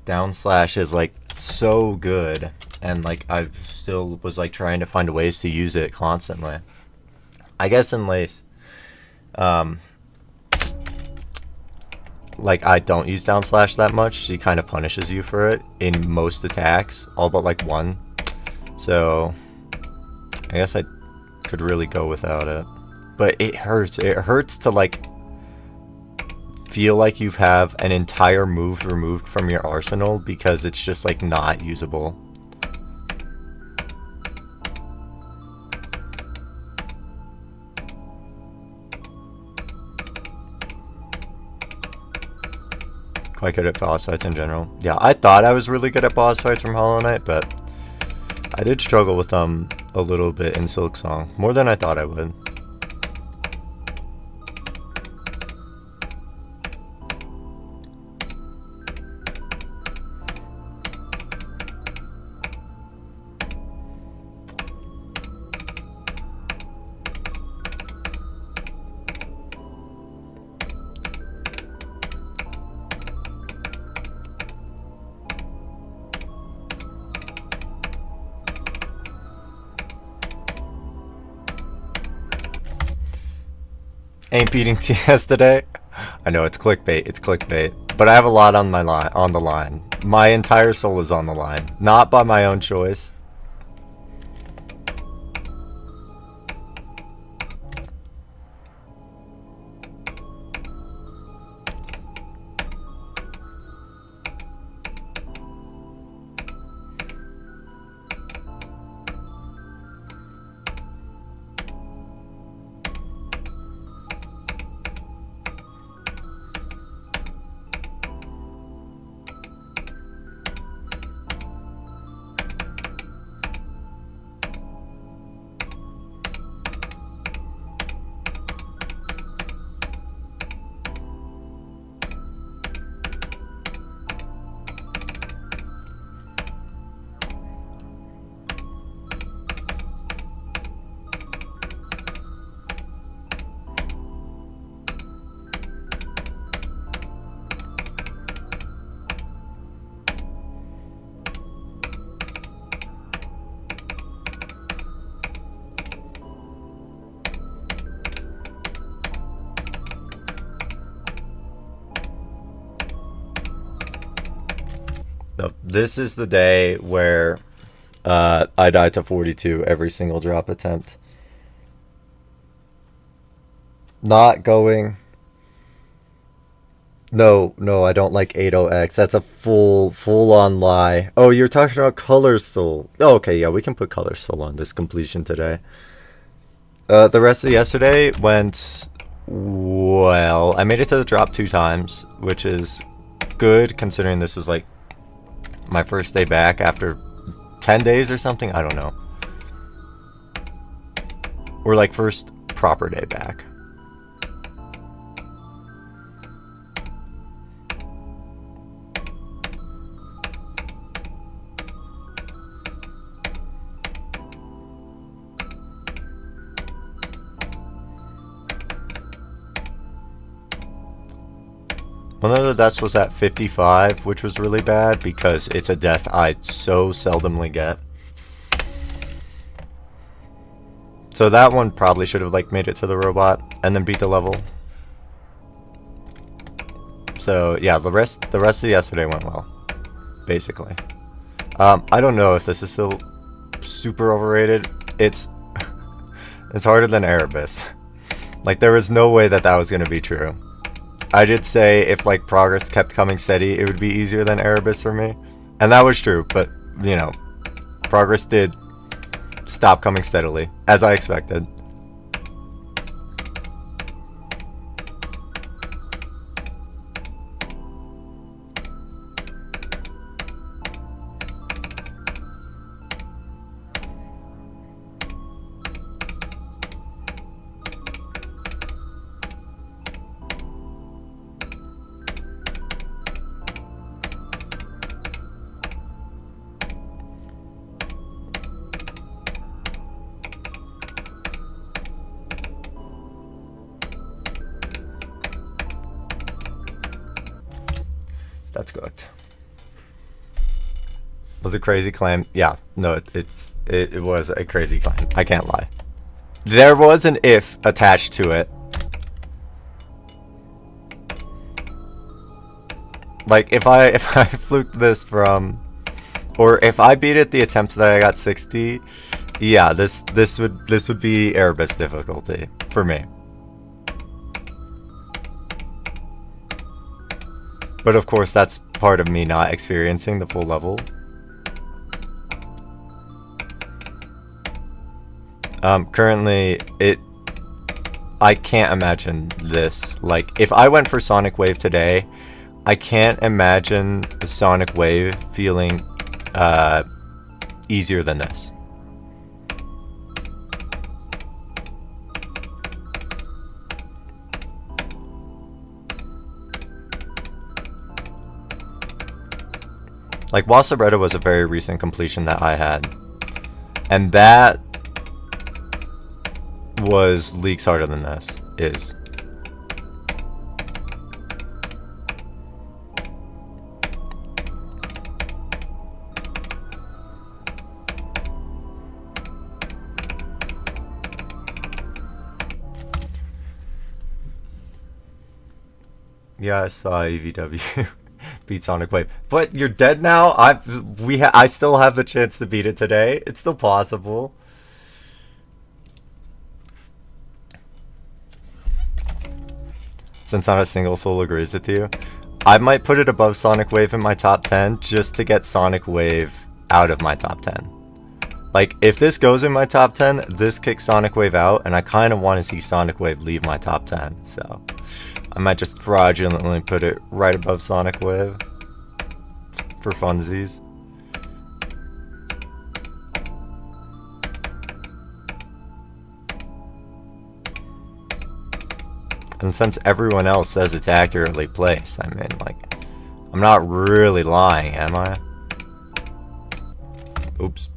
down slash is like so good, and like I still was like trying to find ways to use it constantly. I guess in Lace, like I don't use down slash that much. She kind of punishes you for it in most attacks, all but like one. So I guess I could really go without it. But it hurts. It hurts to like feel like you have an entire move removed from your arsenal because it's just like not usable. Quite good at boss fights in general. Yeah, I thought I was really good at boss fights from Hollow Knight, but I did struggle with them a little bit in Silksong. More than I thought I would. Ain't beating TS today. I know it's clickbait. It's clickbait. But I have a lot on my line. On the line. My entire soul is on the line. Not by my own choice. This is the day where I die to 42 every single drop attempt. Not going. No, I don't like 80X. That's a full-on lie. Oh, you're talking about Color Soul. Oh, okay, yeah, we can put Color Soul on this completion today. The rest of yesterday went well. I made it to the drop 2 times, which is good considering this was like my first day back after 10 days or something. I don't know. Or like first proper day back. One of the deaths was at 55, which was really bad because it's a death I so seldomly get. So that one probably should have like made it to the robot and then beat the level. So yeah, the rest of yesterday went well, basically. I don't know if this is still super overrated. It's harder than Erebus. Like there was no way that was gonna be true. I did say if like progress kept coming steady, it would be easier than Erebus for me. And that was true, but you know, progress did stop coming steadily, as I expected. That's good. Was a crazy claim? Yeah, no, it was a crazy claim. I can't lie. There was an if attached to it. Like if I fluked this from, or if I beat it the attempts that I got 60, yeah, this would be Erebus difficulty for me. But of course, that's part of me not experiencing the full level. Currently, I can't imagine this. Like, if I went for Sonic Wave today, I can't imagine the Sonic Wave feeling easier than this. Like, Wasabretta was a very recent completion that I had. And that was leagues harder than this is. Yeah, I saw EVW. Beat Sonic Wave, but you're dead now. I still have the chance to beat it today. It's still possible. Since not a single soul agrees with you, I might put it above Sonic Wave in my top 10 just to get Sonic Wave out of my top 10. Like if this goes in my top 10, this kicks Sonic Wave out, and I kind of want to see Sonic Wave leave my top 10. So I might just fraudulently put it right above Sonic Wave for funsies. And since everyone else says it's accurately placed, I mean, like, I'm not really lying, am I? Oops.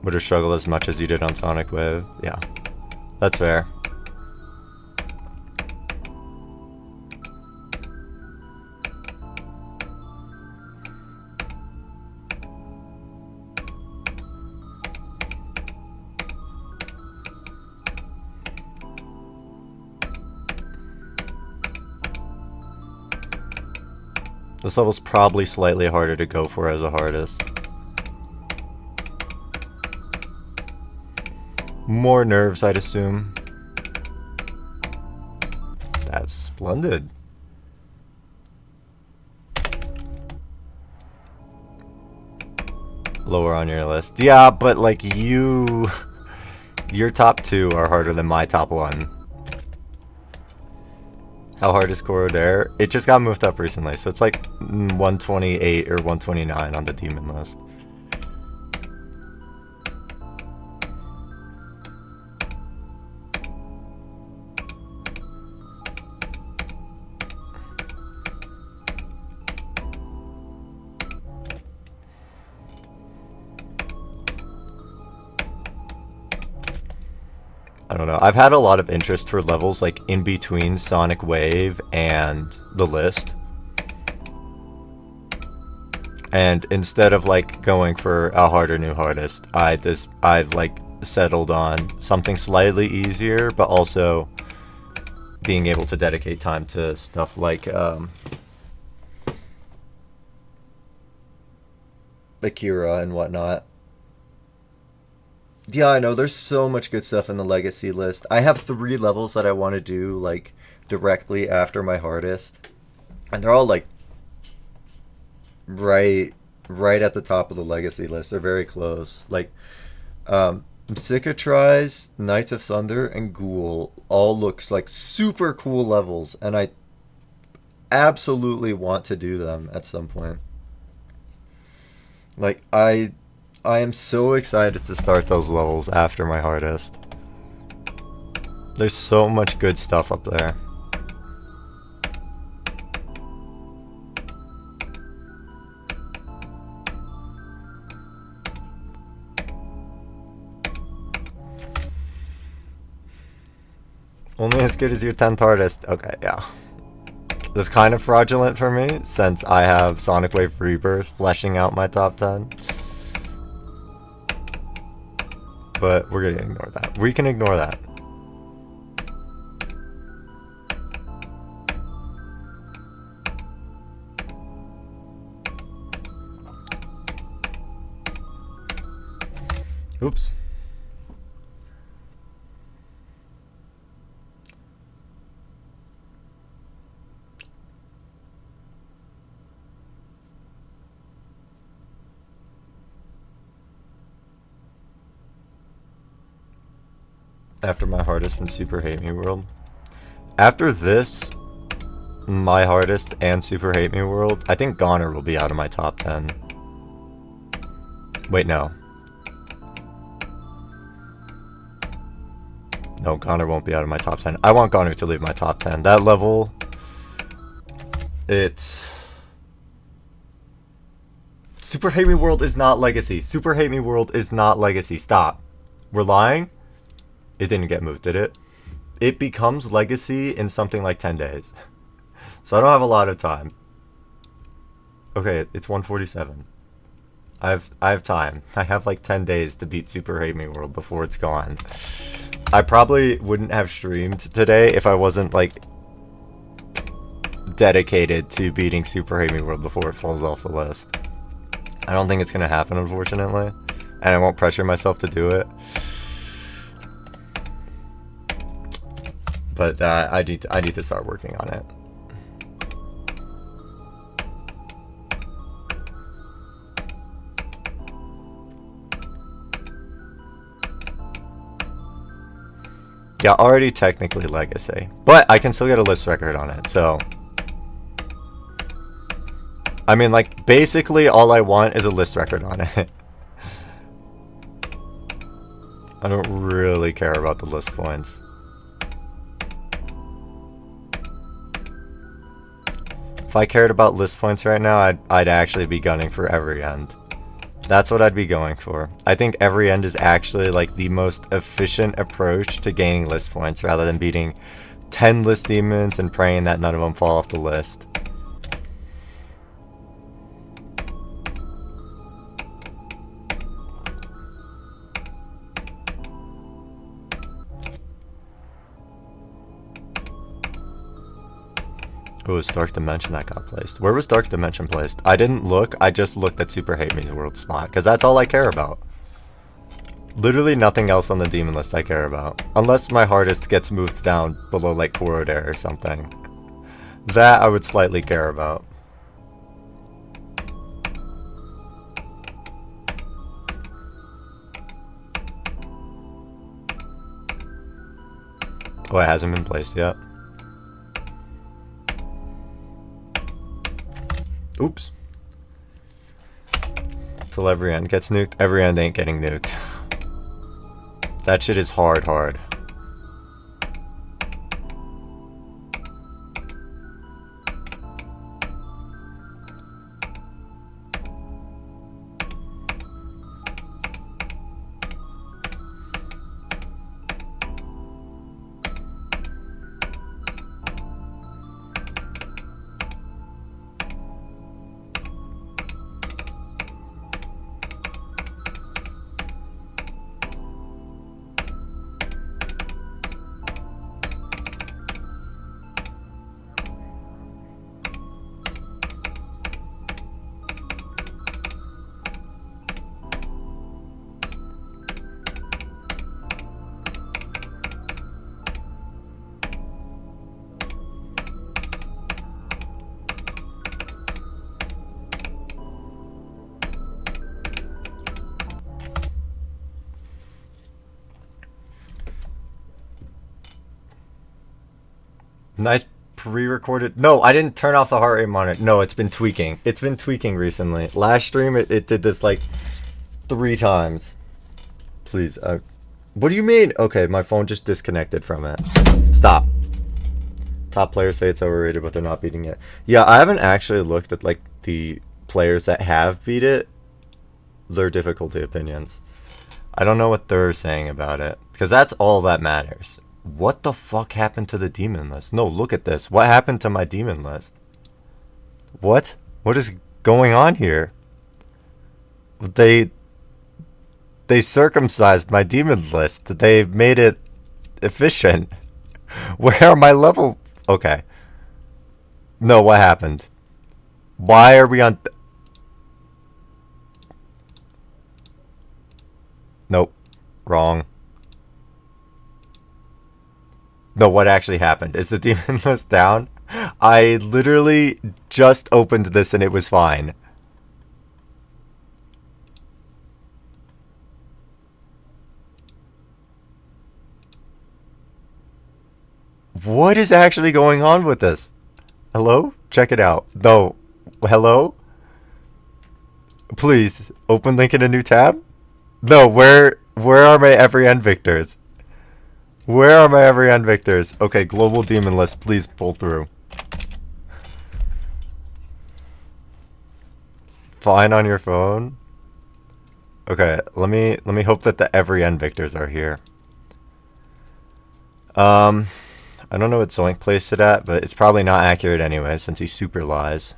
Would have struggled as much as you did on Sonic Wave. Yeah, that's fair. This level's probably slightly harder to go for as a hardest. More nerves, I'd assume. That's splendid. Lower on your list. Yeah, but like your top 2 are harder than my top 1. How hard is Corrodare? It just got moved up recently, so it's like 128 or 129 on the demon list. don't know. I've had a lot of interest for levels like in between Sonic Wave and the list. And instead of like going for a harder new hardest, I've like settled on something slightly easier, but also being able to dedicate time to stuff like Akira and whatnot. Yeah, I know, there's so much good stuff in the Legacy list. I have 3 levels that I want to do, like, directly after my hardest. And they're all, like, right at the top of the Legacy list. They're very close. Like, Cicatrice, Knights of Thunder, and Ghoul all looks like super cool levels. And I absolutely want to do them at some point. Like, I am so excited to start those levels after my hardest. There's so much good stuff up there. Only as good as your 10th hardest. Okay, yeah. That's kind of fraudulent for me, since I have Sonic Wave Rebirth fleshing out my top 10. But we're gonna ignore that. We can ignore that. Oops. After my hardest and Super Hate Me World. After this, my hardest and Super Hate Me World, I think Goner will be out of my top 10. Wait, no. No, Goner won't be out of my top 10. I want Goner to leave my top 10. That level, it's... Super Hate Me World is not Legacy. Super Hate Me World is not Legacy. Stop. We're lying? It didn't get moved, did it? It becomes Legacy in something like 10 days. So I don't have a lot of time. Okay, it's 1:47. I have time. I have like 10 days to beat Super Hate Me World before it's gone. I probably wouldn't have streamed today if I wasn't like dedicated to beating Super Hate Me World before it falls off the list. I don't think it's gonna happen, unfortunately, and I won't pressure myself to do it. But I need to start working on it. Yeah, already technically Legacy, but I can still get a list record on it. So, I mean, like, basically all I want is a list record on it. I don't really care about the list points. If I cared about list points right now, I'd actually be gunning for every end. That's what I'd be going for. I think every end is actually like the most efficient approach to gaining list points rather than beating 10 list demons and praying that none of them fall off the list. Oh, it was Dark Dimension that got placed. Where was Dark Dimension placed? I didn't look. I just looked at Super Hate Me's World spot, because that's all I care about. Literally nothing else on the demon list I care about. Unless my hardest gets moved down below, like, Korodare or something. That I would slightly care about. Oh, it hasn't been placed yet. Oops. Till every end gets nuked. Every end ain't getting nuked. That shit is hard. Nice pre-recorded. No, I didn't turn off the heart rate monitor. No, it's been tweaking. It's been tweaking recently. Last stream, it did this like 3 times. Please. What do you mean? Okay, my phone just disconnected from it. Stop. Top players say it's overrated, but they're not beating it. Yeah, I haven't actually looked at like the players that have beat it, their difficulty opinions. I don't know what they're saying about it, because that's all that matters. What the fuck happened to the demon list? No, look at this. What happened to my demon list? What? What is going on here? They circumcised my demon list. They made it efficient. Where are my level? Okay. No, what happened? Why are we on... Nope. Wrong. No, what actually happened? Is the demon list down? I literally just opened this and it was fine. What is actually going on with this? Hello? Check it out. No. Hello? Please, open link in a new tab? No, where are my every end victors? Where are my every end victors? Okay, global demon list, please pull through. Fine on your phone? Okay, let me hope that the every end victors are here. I don't know what Zoink placed it at, but it's probably not accurate anyway, since he super lies.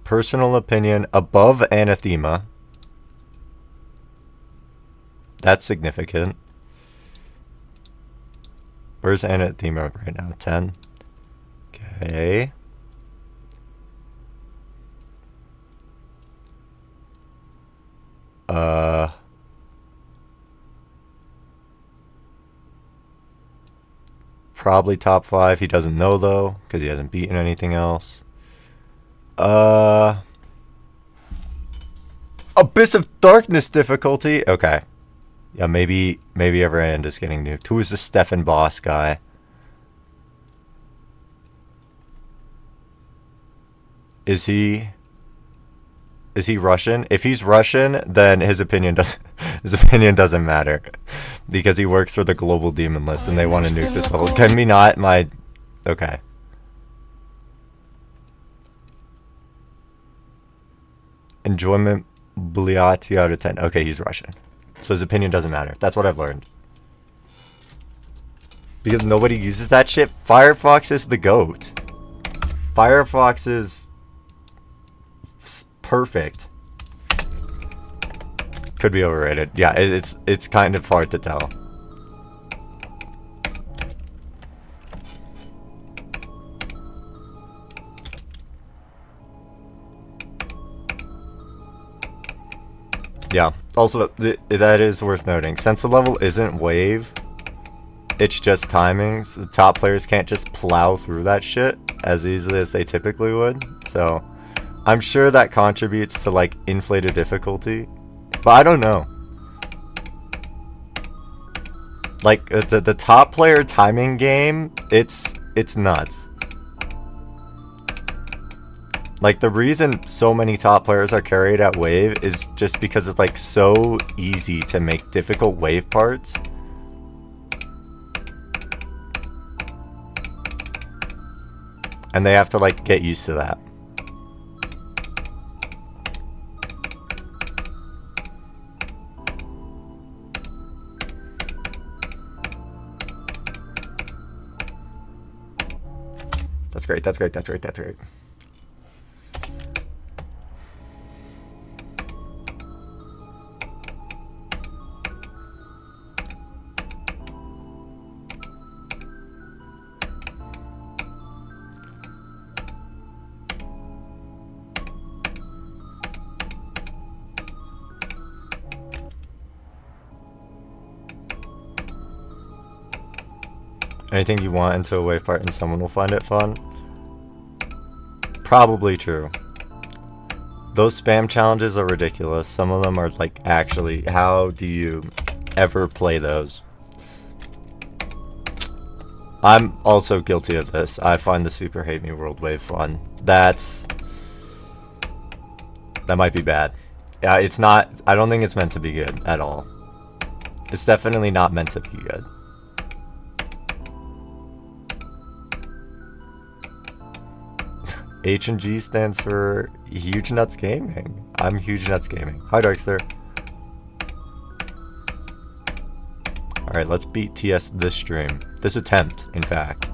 Personal opinion, above anathema. That's significant. Where's anathema right now? 10. Okay. Probably top 5. He doesn't know though, because he hasn't beaten anything else. Abyss of Darkness difficulty. Okay. Yeah, maybe every end is getting nuked. Who is the Stefan Boss guy? Is he Russian? If he's Russian, then his opinion doesn't matter, because he works for the global demon list and they want to nuke this level. Can we not? Okay. Enjoyment Bliati out of 10. Okay, he's Russian, so his opinion doesn't matter. That's what I've learned. Because nobody uses that shit. Firefox is the GOAT. Firefox is perfect. Could be overrated. Yeah, it's kind of hard to tell. Yeah. Also, that is worth noting. Since the level isn't wave, it's just timings. The top players can't just plow through that shit as easily as they typically would. So, I'm sure that contributes to like inflated difficulty, but I don't know. Like the top player timing game, it's nuts. Like the reason so many top players are carried at wave is just because it's like so easy to make difficult wave parts. And they have to like get used to that. That's great, that's great, that's great, that's great. Anything you want into a wave part and someone will find it fun? Probably true. Those spam challenges are ridiculous. Some of them are like, actually, how do you ever play those? I'm also guilty of this. I find the Super Hate Me World Wave fun. That might be bad. Yeah, it's not. I don't think it's meant to be good at all. It's definitely not meant to be good. H and G stands for Huge Nuts Gaming. I'm Huge Nuts Gaming. Hi, Darkster. Alright, let's beat TS this stream. This attempt, in fact.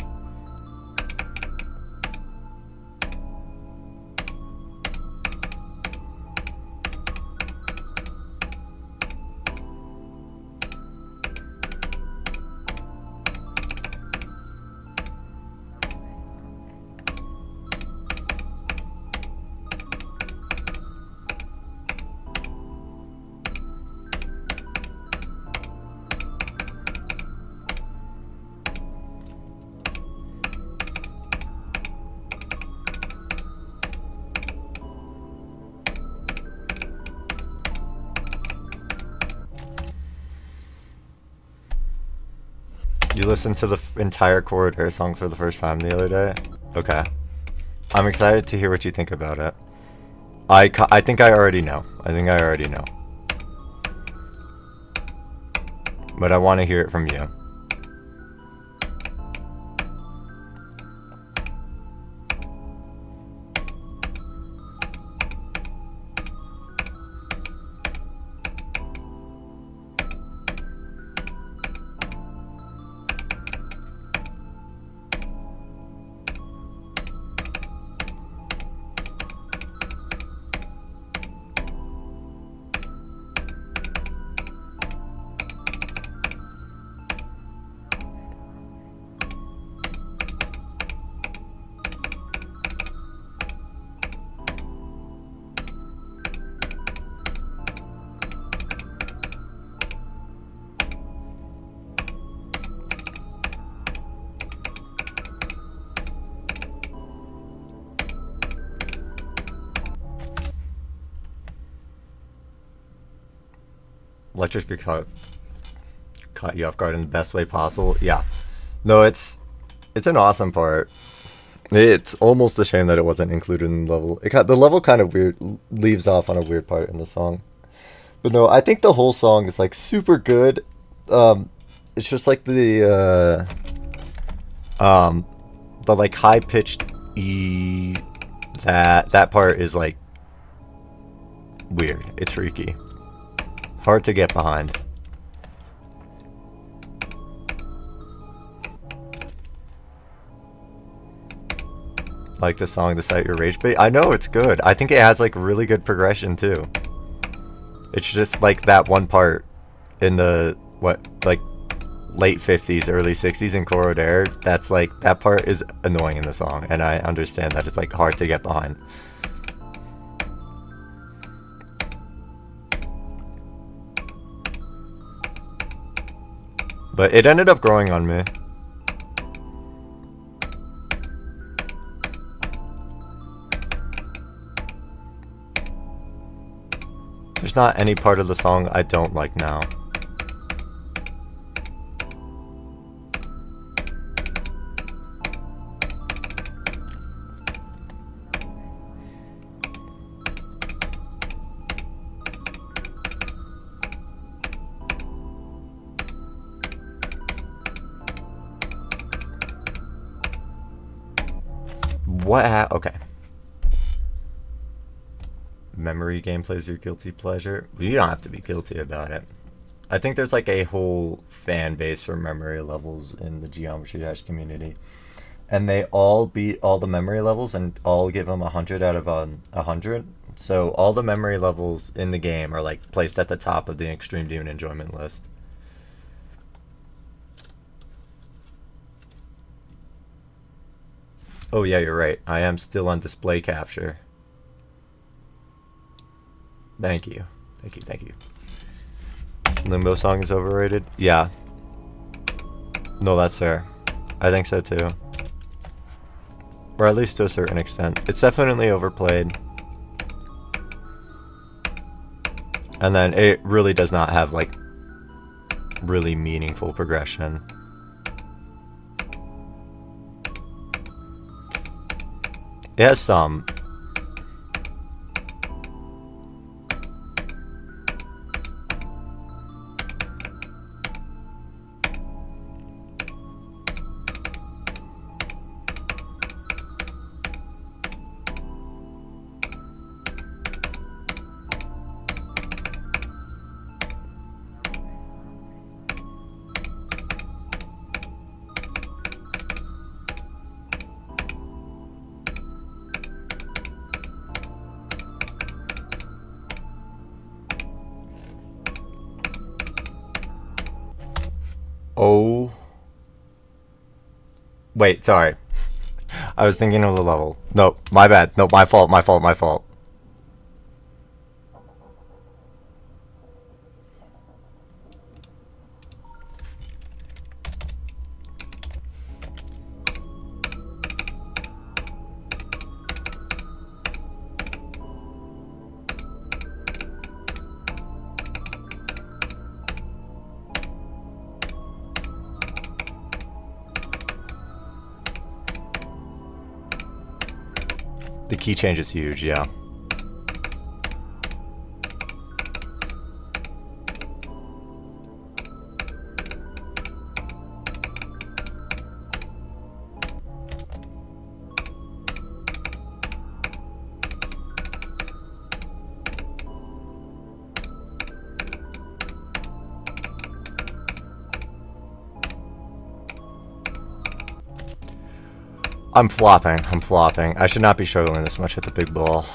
You listened to the entire Corridor song for the first time the other day? Okay. I'm excited to hear what you think about it. I think I already know. I think I already know. But I want to hear it from you. Electric caught you off guard in the best way possible. Yeah. No, it's an awesome part. It's almost a shame that it wasn't included in the level. The level kind of weird leaves off on a weird part in the song. But no, I think the whole song is like super good. It's just like the like high pitched E, that part is like weird. It's freaky. Hard to get behind. Like the song to cite your rage bait. I know it's good. I think it has like really good progression too. It's just like that one part in the like late 50s, early 60s in Corridor. That's like, that part is annoying in the song, and I understand that it's like hard to get behind. But it ended up growing on me. There's not any part of the song I don't like now. Okay. Memory gameplay is your guilty pleasure? You don't have to be guilty about it. I think there's like a whole fan base for memory levels in the Geometry Dash community. And they all beat all the memory levels and all give them 100 out of 100. So all the memory levels in the game are like placed at the top of the Extreme Demon enjoyment list. Oh yeah, you're right. I am still on display capture. Thank you. Thank you, thank you. Limbo song is overrated? Yeah. No, that's fair. I think so too. Or at least to a certain extent. It's definitely overplayed. And then it really does not have like really meaningful progression. It has some. Oh. Wait, sorry. I was thinking of the level. No, my bad. No, my fault, my fault, my fault. The key change is huge, yeah. I'm flopping. I'm flopping. I should not be struggling this much at the big ball.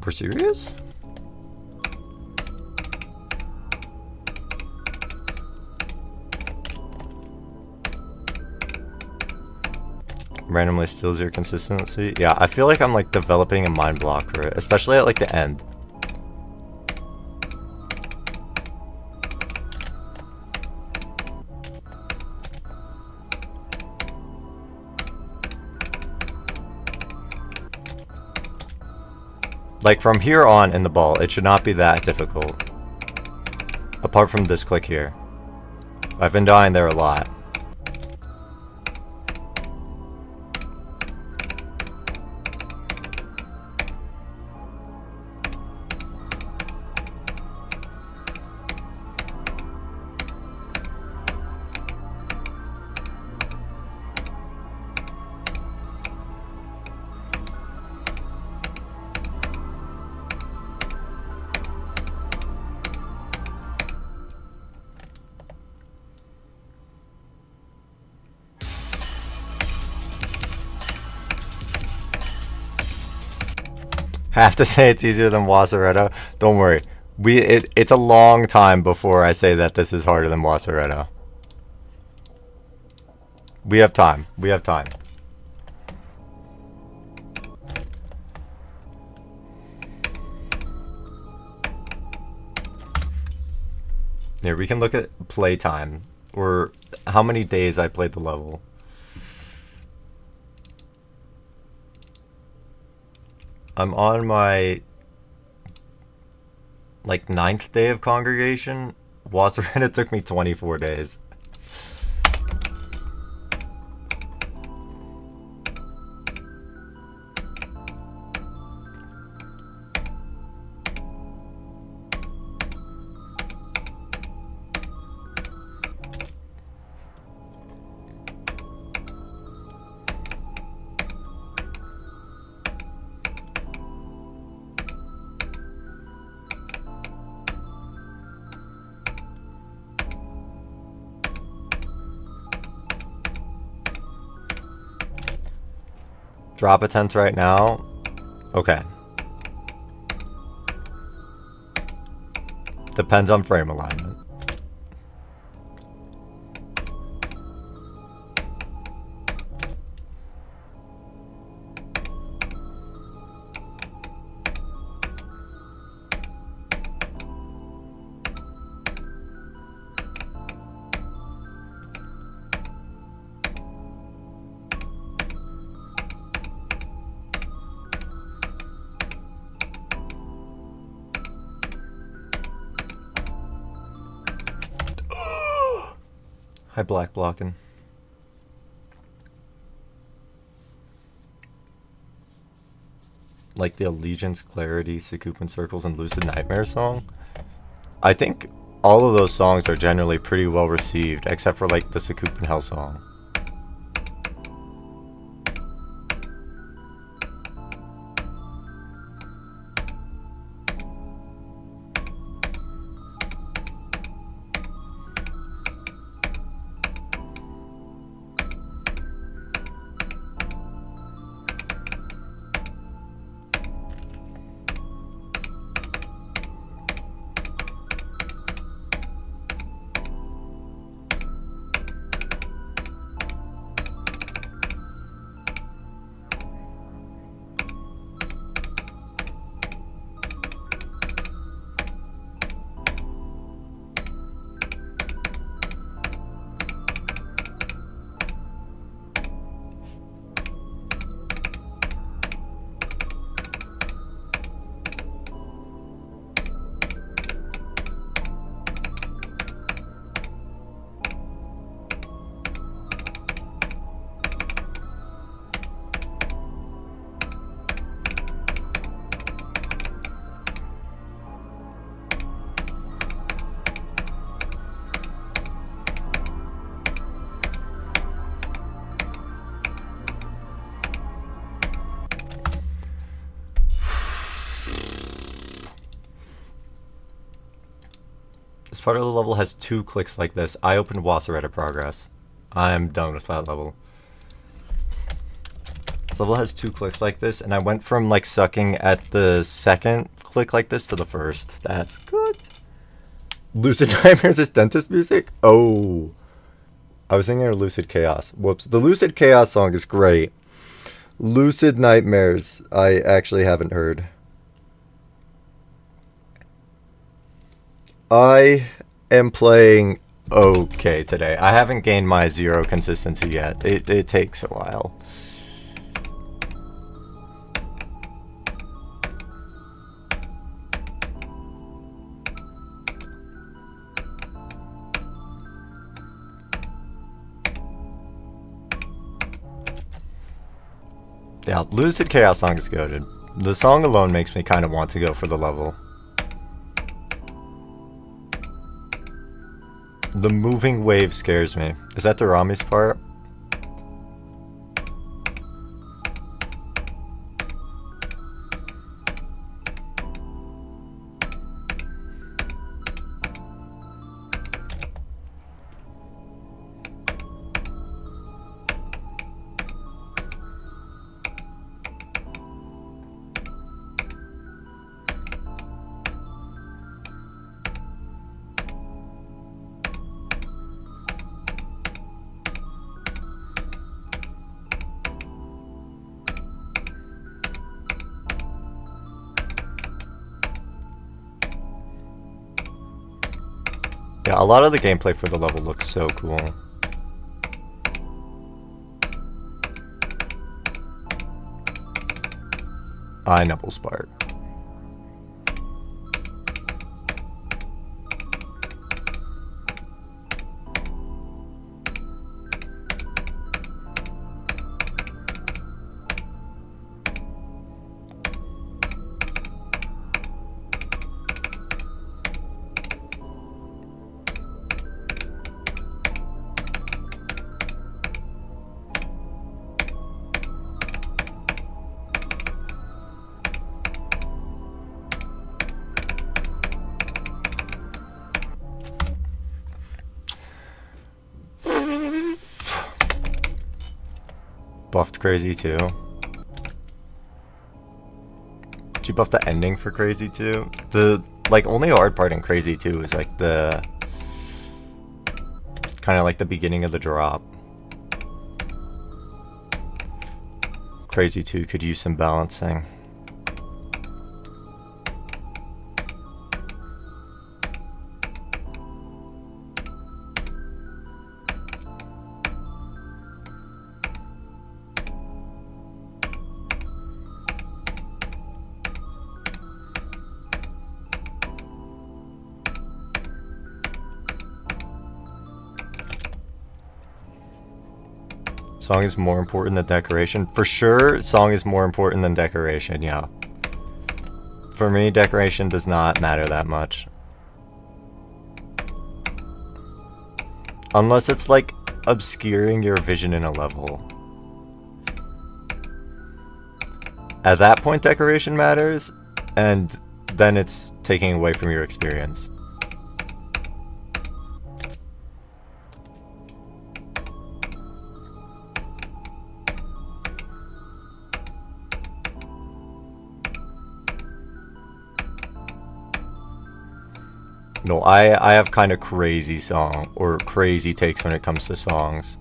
We're serious? Randomly steals your consistency. Yeah, I feel like I'm like developing a mind block for it, especially at like the end. Like from here on in the ball, it should not be that difficult. Apart from this click here. I've been dying there a lot. Have to say it's easier than Wasaretto. Don't worry. It's a long time before I say that this is harder than Wasaretto. We have time. We have time. Here, we can look at playtime, or how many days I played the level. I'm on my like 9th day of congregation. Wasserman, took me 24 days. Drop a 10th right now. Okay. Depends on frame alignment. Hi, Black Blocking. Like the Allegiance, Clarity, Sakupin Circles, and Lucid Nightmare song. I think all of those songs are generally pretty well received, except for like the Sakupin Hell song. This part of the level has 2 clicks like this. I opened Wasseretta Progress. I'm done with that level. This level has 2 clicks like this, and I went from like sucking at the second click like this to the first. That's good. Lucid Nightmares is dentist music? Oh. I was thinking of Lucid Chaos. Whoops. The Lucid Chaos song is great. Lucid Nightmares, I actually haven't heard. I am playing okay today. I haven't gained my 0 consistency yet. It takes a while. Yeah, Lucid Chaos song is goated. The song alone makes me kind of want to go for the level. The moving wave scares me. Is that Dorami's part? Yeah, a lot of the gameplay for the level looks so cool. I Nibbles part. Buffed Crazy 2. Did you buff the ending for Crazy 2? The only hard part in Crazy 2 is like the kind of like the beginning of the drop. Crazy 2 could use some balancing. Song is more important than decoration. For sure, song is more important than decoration, yeah. For me, decoration does not matter that much. Unless it's like obscuring your vision in a level. At that point, decoration matters, and then it's taking away from your experience. No, I have kind of crazy song or crazy takes when it comes to songs.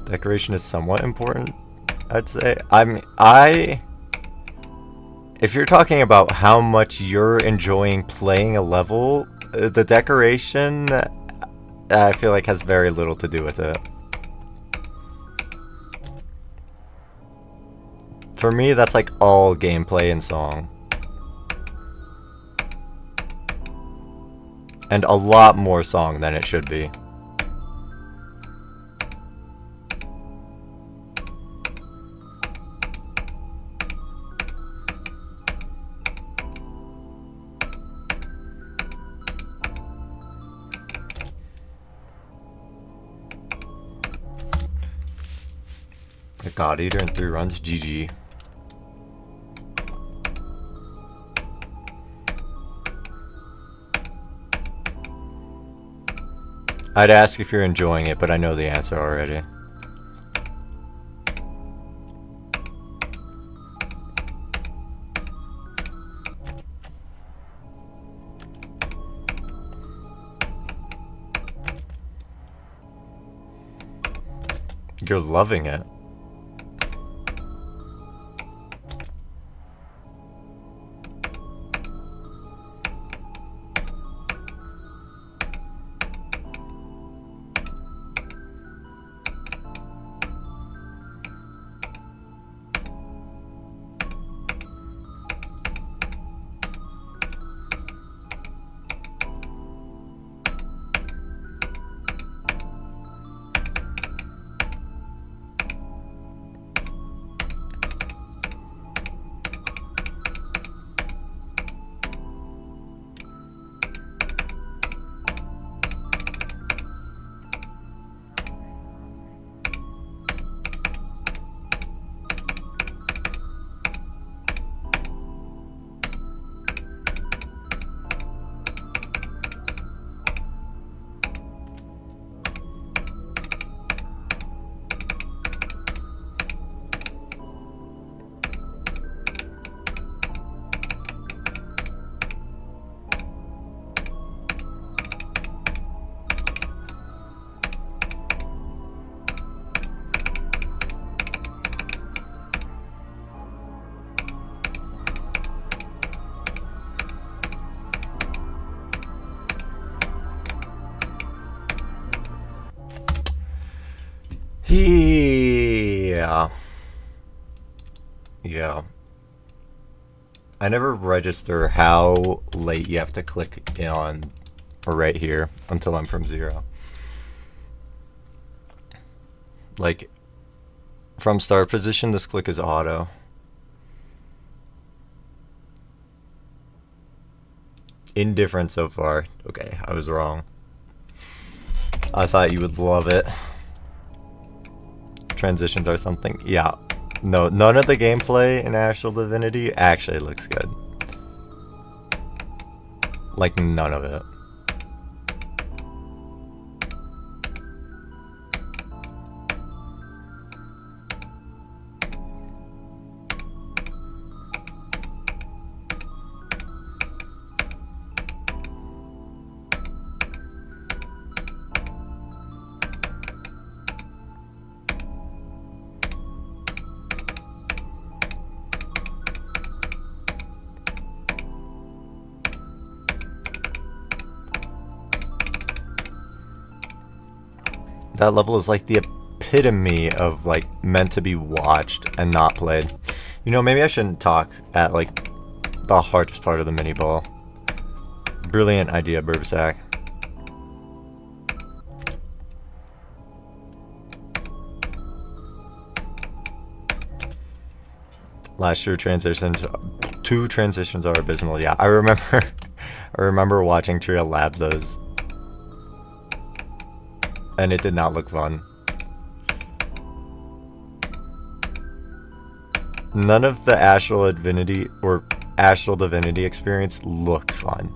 Decoration is somewhat important, I'd say. If you're talking about how much you're enjoying playing a level, the decoration, I feel like has very little to do with it. For me, that's like all gameplay and song. And a lot more song than it should be. A God Eater in 3 runs, GG. I'd ask if you're enjoying it, but I know the answer already. You're loving it. Yeah. Yeah. I never register how late you have to click on right here until I'm from 0. Like, from start position, this click is auto. Indifferent so far. Okay, I was wrong. I thought you would love it. Transitions are something. Yeah. No, none of the gameplay in Actual Divinity actually looks good. Like, none of it. That level is like the epitome of like meant to be watched and not played. You know, maybe I shouldn't talk at like the hardest part of the mini ball. Brilliant idea, Berb Sak. Last year transitions, 2 transitions are abysmal. Yeah, I remember I remember watching Trio lab those. And it did not look fun. None of the Astral Divinity or Astral Divinity experience looked fun.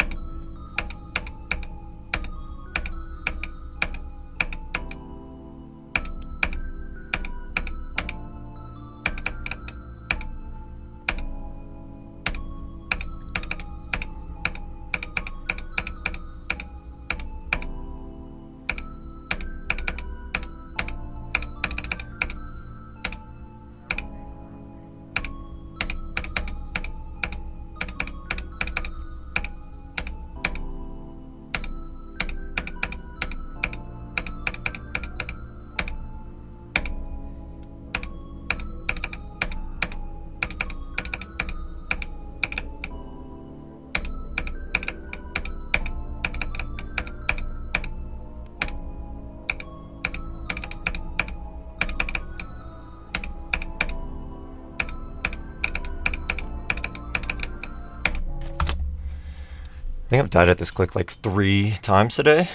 I think I've died at this click like 3 times today.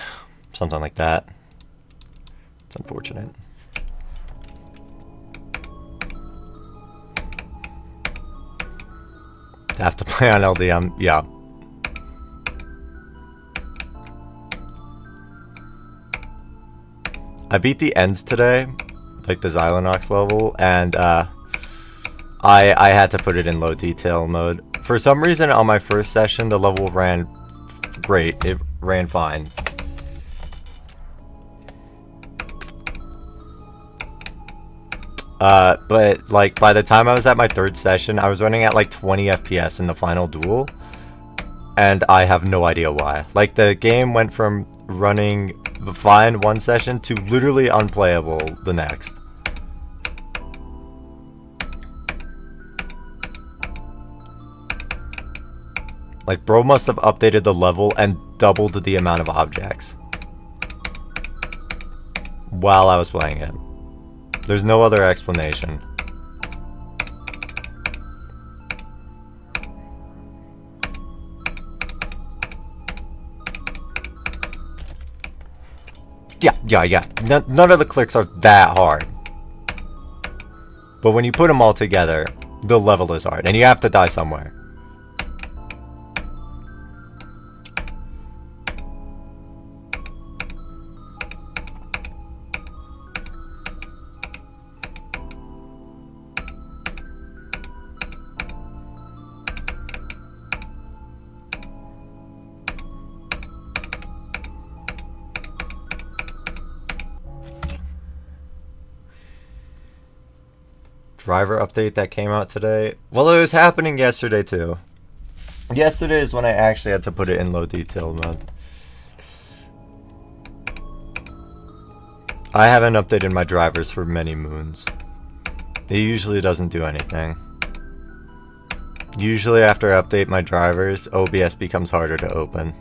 Something like that. It's unfortunate. Have to play on LDM, yeah. I beat the ends today, like the Xylonox level, and I had to put it in low detail mode. For some reason on my first session the level ran great. It ran fine. But like by the time I was at my 3rd session, I was running at like 20 FPS in the final duel, and I have no idea why. Like the game went from running fine one session to literally unplayable the next. Like bro must have updated the level and doubled the amount of objects while I was playing it. There's no other explanation. Yeah. None of the clicks are that hard. But when you put them all together, the level is hard, and you have to die somewhere. Driver update that came out today. Well, it was happening yesterday too. Yesterday is when I actually had to put it in low detail mode. I haven't updated my drivers for many moons. It usually doesn't do anything. Usually after I update my drivers, OBS becomes harder to open.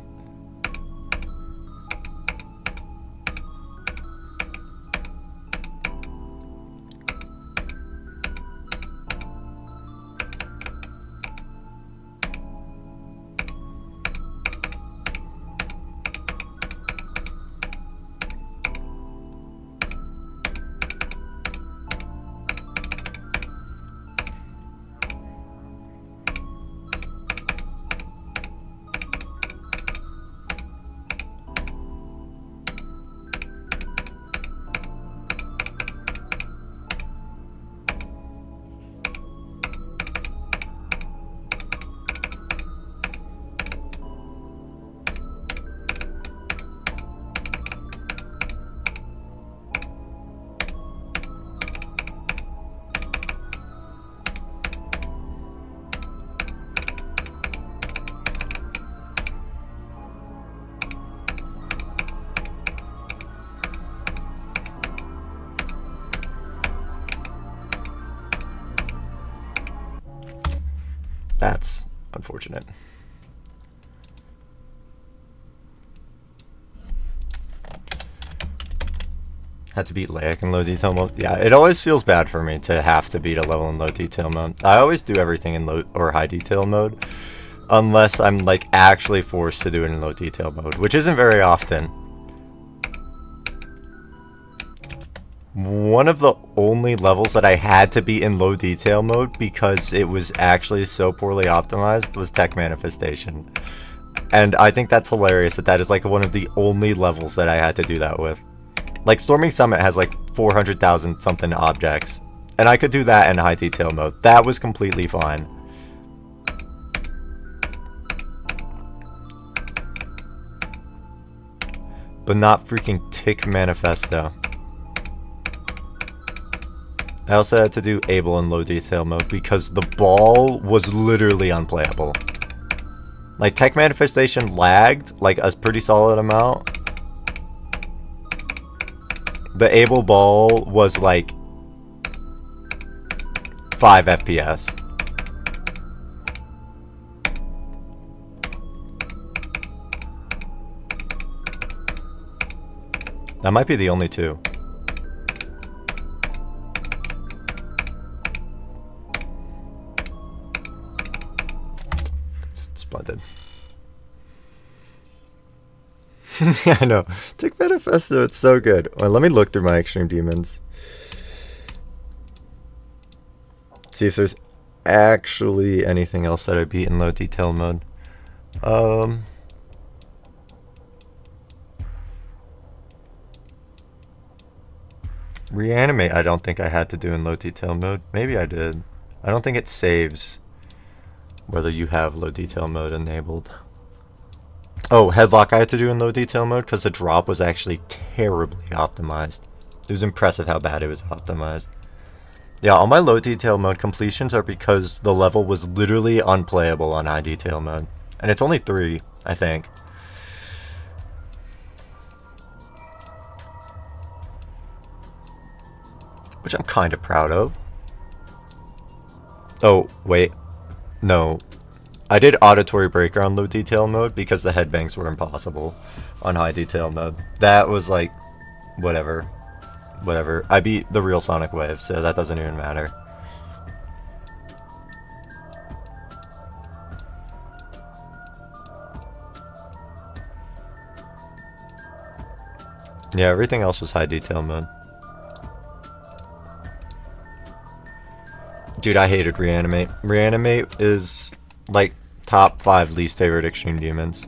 unfortunate. Had to beat Laic in low detail mode. Yeah, it always feels bad for me to have to beat a level in low detail mode. I always do everything in low or high detail mode, unless I'm like actually forced to do it in low detail mode, which isn't very often. One of the only levels that I had to be in low detail mode because it was actually so poorly optimized was Tech Manifestation. And I think that's hilarious that that is like one of the only levels that I had to do that with. Like Storming Summit has like 400,000 something objects, and I could do that in high detail mode. That was completely fine. But not freaking Tick Manifesto. I also had to do Able in low detail mode because the ball was literally unplayable. Like Tech Manifestation lagged like a pretty solid amount. The Able ball was like 5 FPS. That might be the only two. Splendid. Yeah, I know. Tick Manifesto, it's so good. Well, let me look through my Extreme Demons. See if there's actually anything else that I beat in low detail mode. Reanimate, I don't think I had to do in low detail mode. Maybe I did. I don't think it saves whether you have low detail mode enabled. Oh, Headlock I had to do in low detail mode because the drop was actually terribly optimized. It was impressive how bad it was optimized. Yeah, all my low detail mode completions are because the level was literally unplayable on high detail mode. And it's only 3, I think. Which I'm kind of proud of. Oh, wait. No. I did Auditory Breaker on low detail mode because the headbangs were impossible on high detail mode. That was like, whatever. Whatever. I beat the real Sonic Wave, so that doesn't even matter. Yeah, everything else was high detail mode. Dude, I hated Reanimate. Reanimate is like top 5 least favorite Extreme Demons.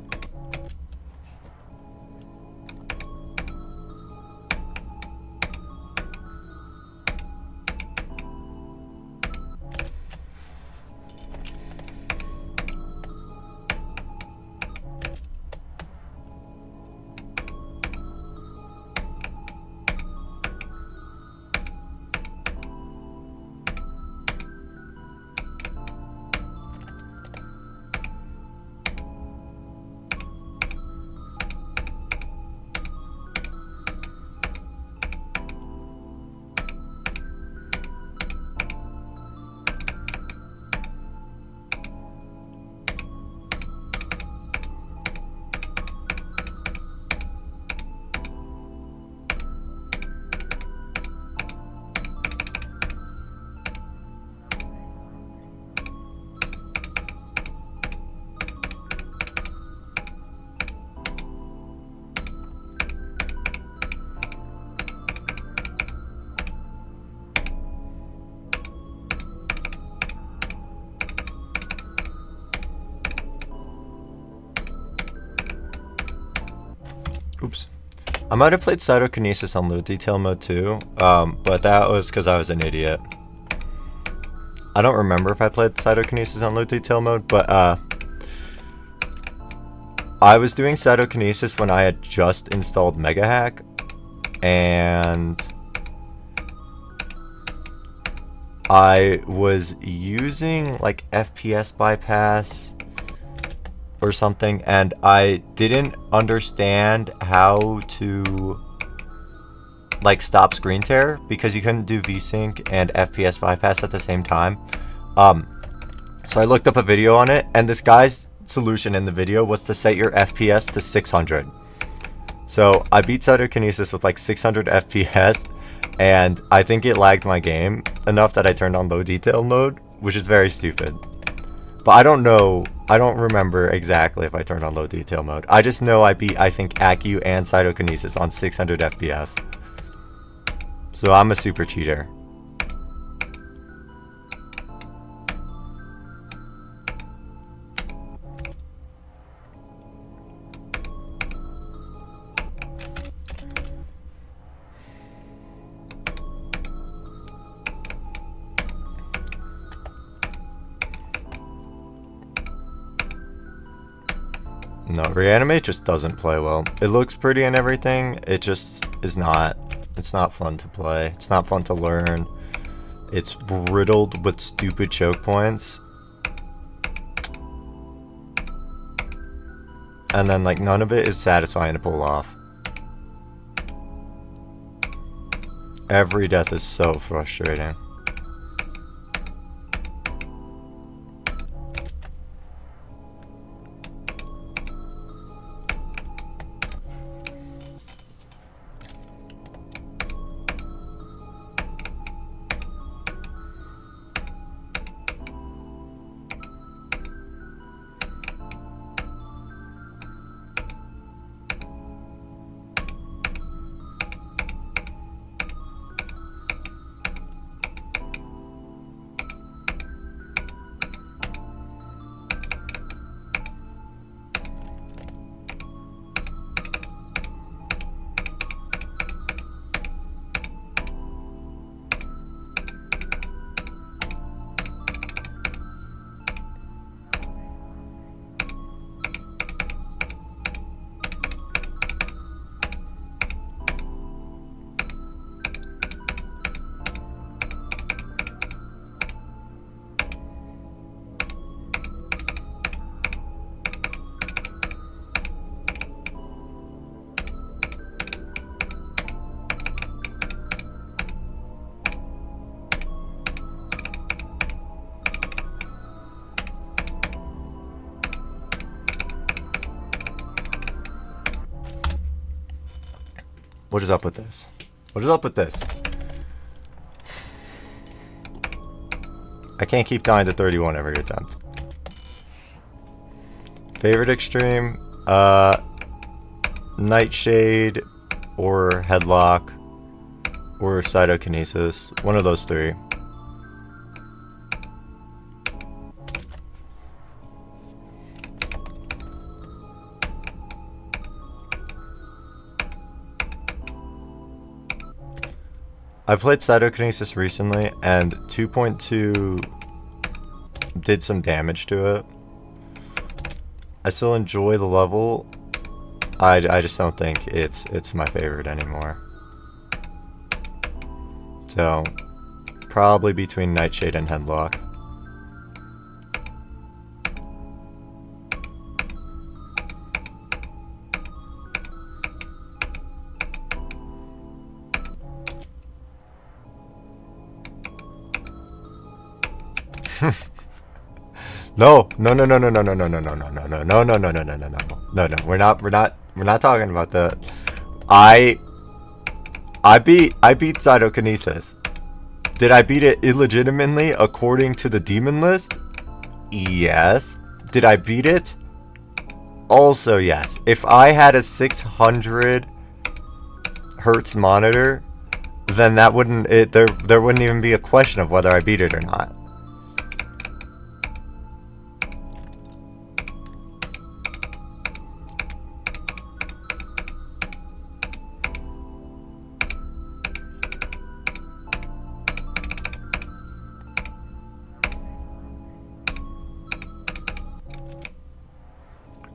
Oops. I might have played Cytokinesis on low detail mode too, but that was because I was an idiot. I don't remember if I played Cytokinesis on low detail mode, but I was doing Cytokinesis when I had just installed Mega Hack, and I was using like FPS bypass or something, and I didn't understand how to like stop screen tear because you couldn't do VSync and FPS bypass at the same time. So I looked up a video on it, and this guy's solution in the video was to set your FPS to 600. So I beat Cytokinesis with like 600 FPS, and I think it lagged my game enough that I turned on low detail mode, which is very stupid. But I don't know, I don't remember exactly if I turned on low detail mode. I just know I beat, I think, Acu and Cytokinesis on 600 FPS. So I'm a super cheater. No, Reanimate just doesn't play well. It looks pretty and everything, it just is not. It's not fun to play. It's not fun to learn. It's riddled with stupid choke points. And then like none of it is satisfying to pull off. Every death is so frustrating. What is up with this? What is up with this? I can't keep dying to 31 every attempt. Favorite extreme? Nightshade or Headlock or Cytokinesis. One of those three. I played Cytokinesis recently, and 2.2 did some damage to it. I still enjoy the level. I just don't think it's my favorite anymore. So, probably between Nightshade and Headlock. No, we're not talking about that. I beat Cytokinesis. Did I beat it illegitimately according to the demon list? Yes. Did I beat it? Also yes. If I had a 600 hertz monitor, then that wouldn't there wouldn't even be a question of whether I beat it or not.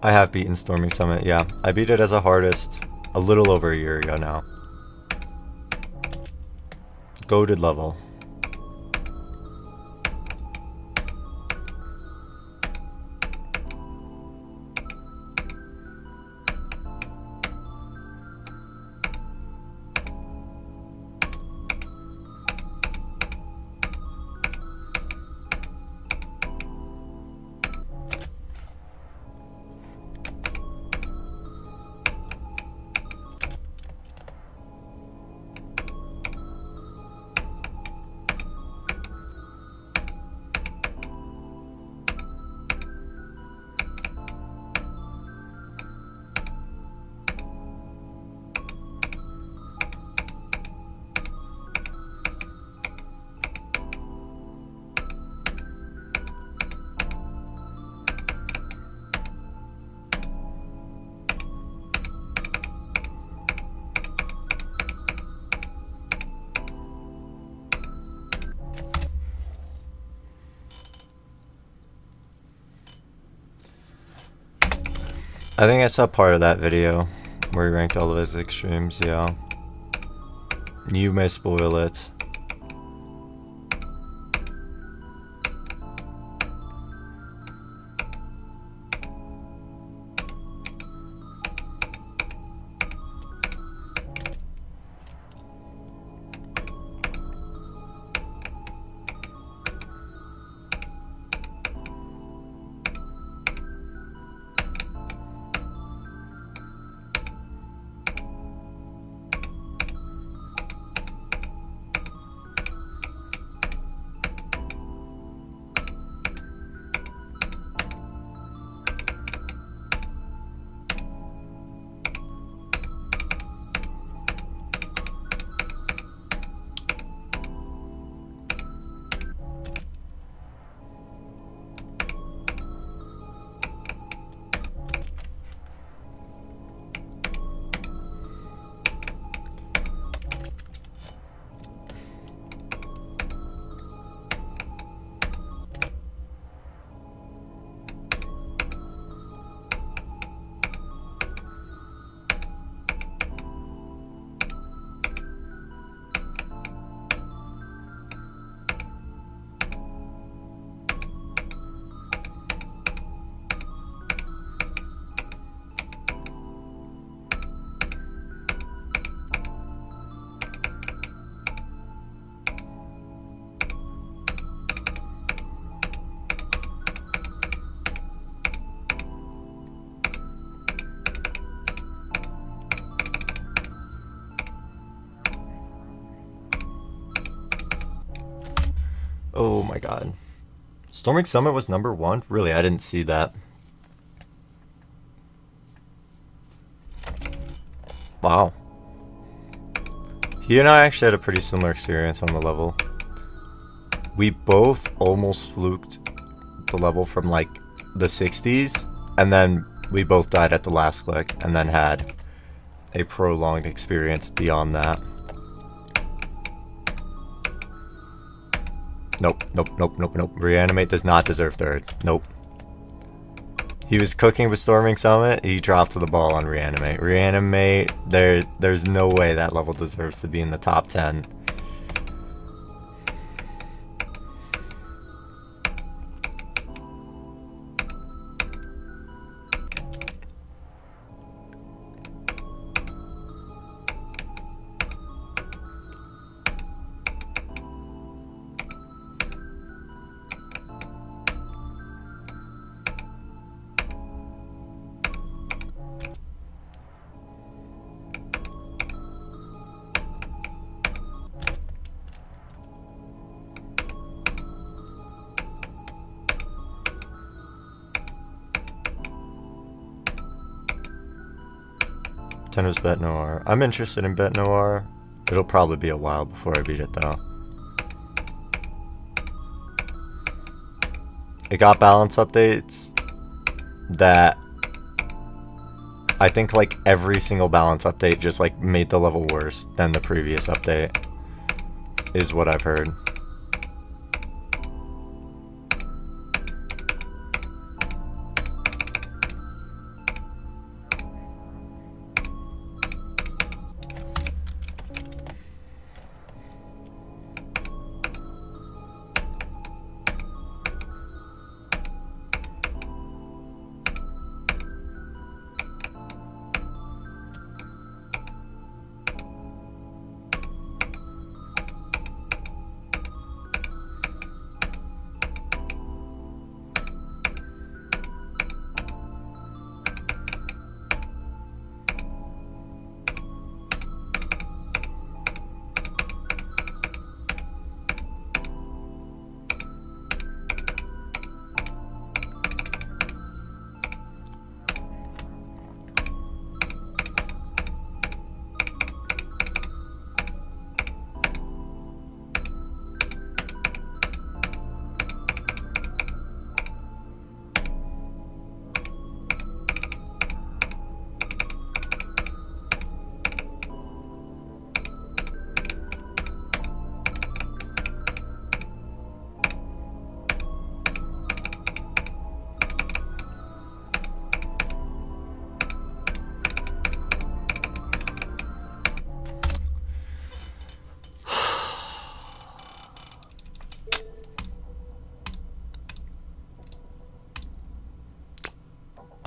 I have beaten Stormy Summit, yeah. I beat it as a hardest a little over a year ago now. Goated level. I think I saw part of that video where he ranked all of his extremes, yeah. You may spoil it. Oh my god. Storming Summit was number 1? Really, I didn't see that. Wow. He and I actually had a pretty similar experience on the level. We both almost fluked the level from like the 60s, and then we both died at the last click, and then had a prolonged experience beyond that. Nope, nope, nope, nope, nope. Reanimate does not deserve third. Nope. He was cooking with Storming Summit, he dropped the ball on Reanimate. Reanimate, there's no way that level deserves to be in the top 10. Tenno's Bet Noir. I'm interested in Bet Noir. It'll probably be a while before I beat it though. It got balance updates that I think like every single balance update just like made the level worse than the previous update, is what I've heard.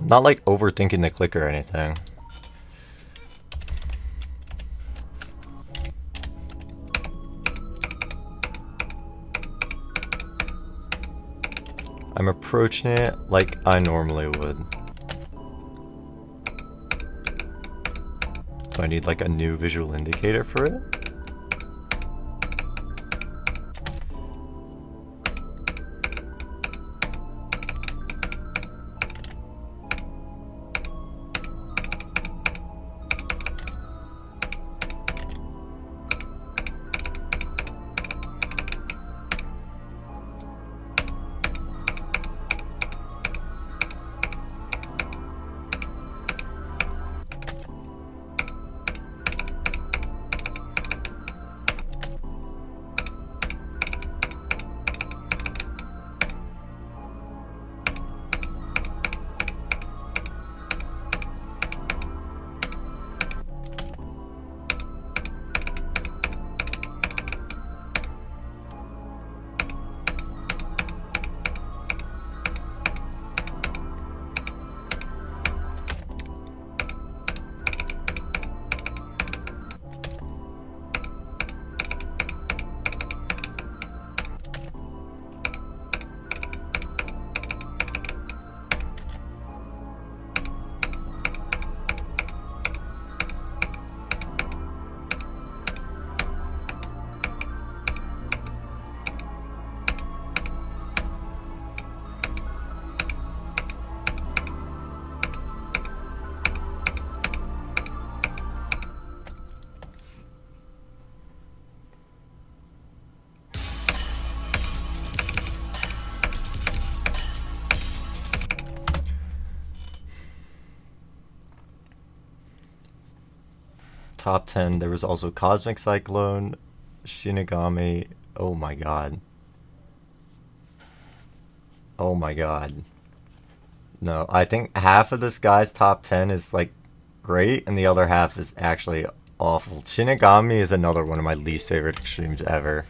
Not like overthinking the click or anything. I'm approaching it like I normally would. Do I need like a new visual indicator for it? Top 10. There was also Cosmic Cyclone, Shinigami. Oh my god. Oh my god. No, I think half of this guy's top 10 is like great, and the other half is actually awful. Shinigami is another one of my least favorite extremes ever.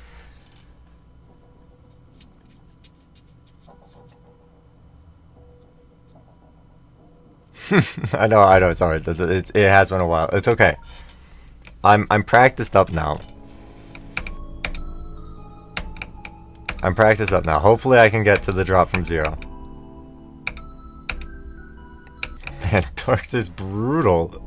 I know, sorry. It has been a while. It's okay. I'm practiced up now. I'm practiced up now. Hopefully I can get to the drop from 0. Man, Darks is brutal.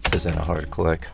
This isn't a hard click.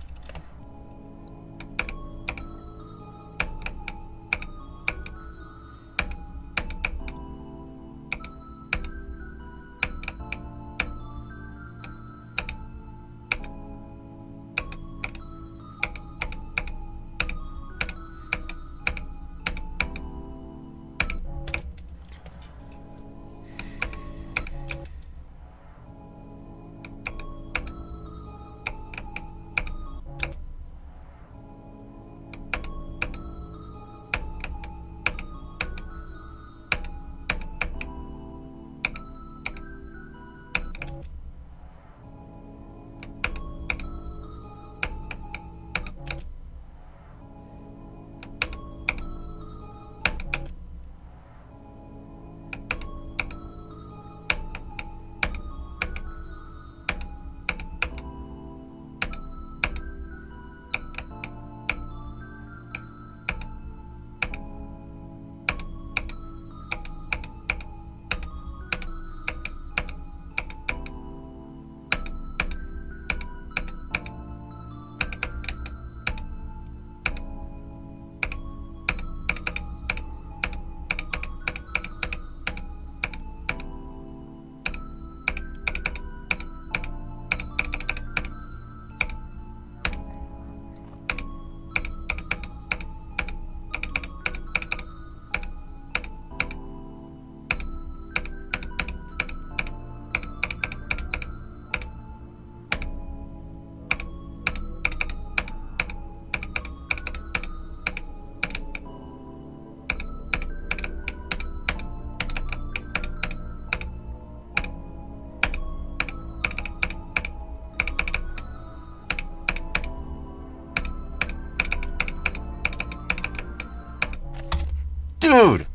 Dude!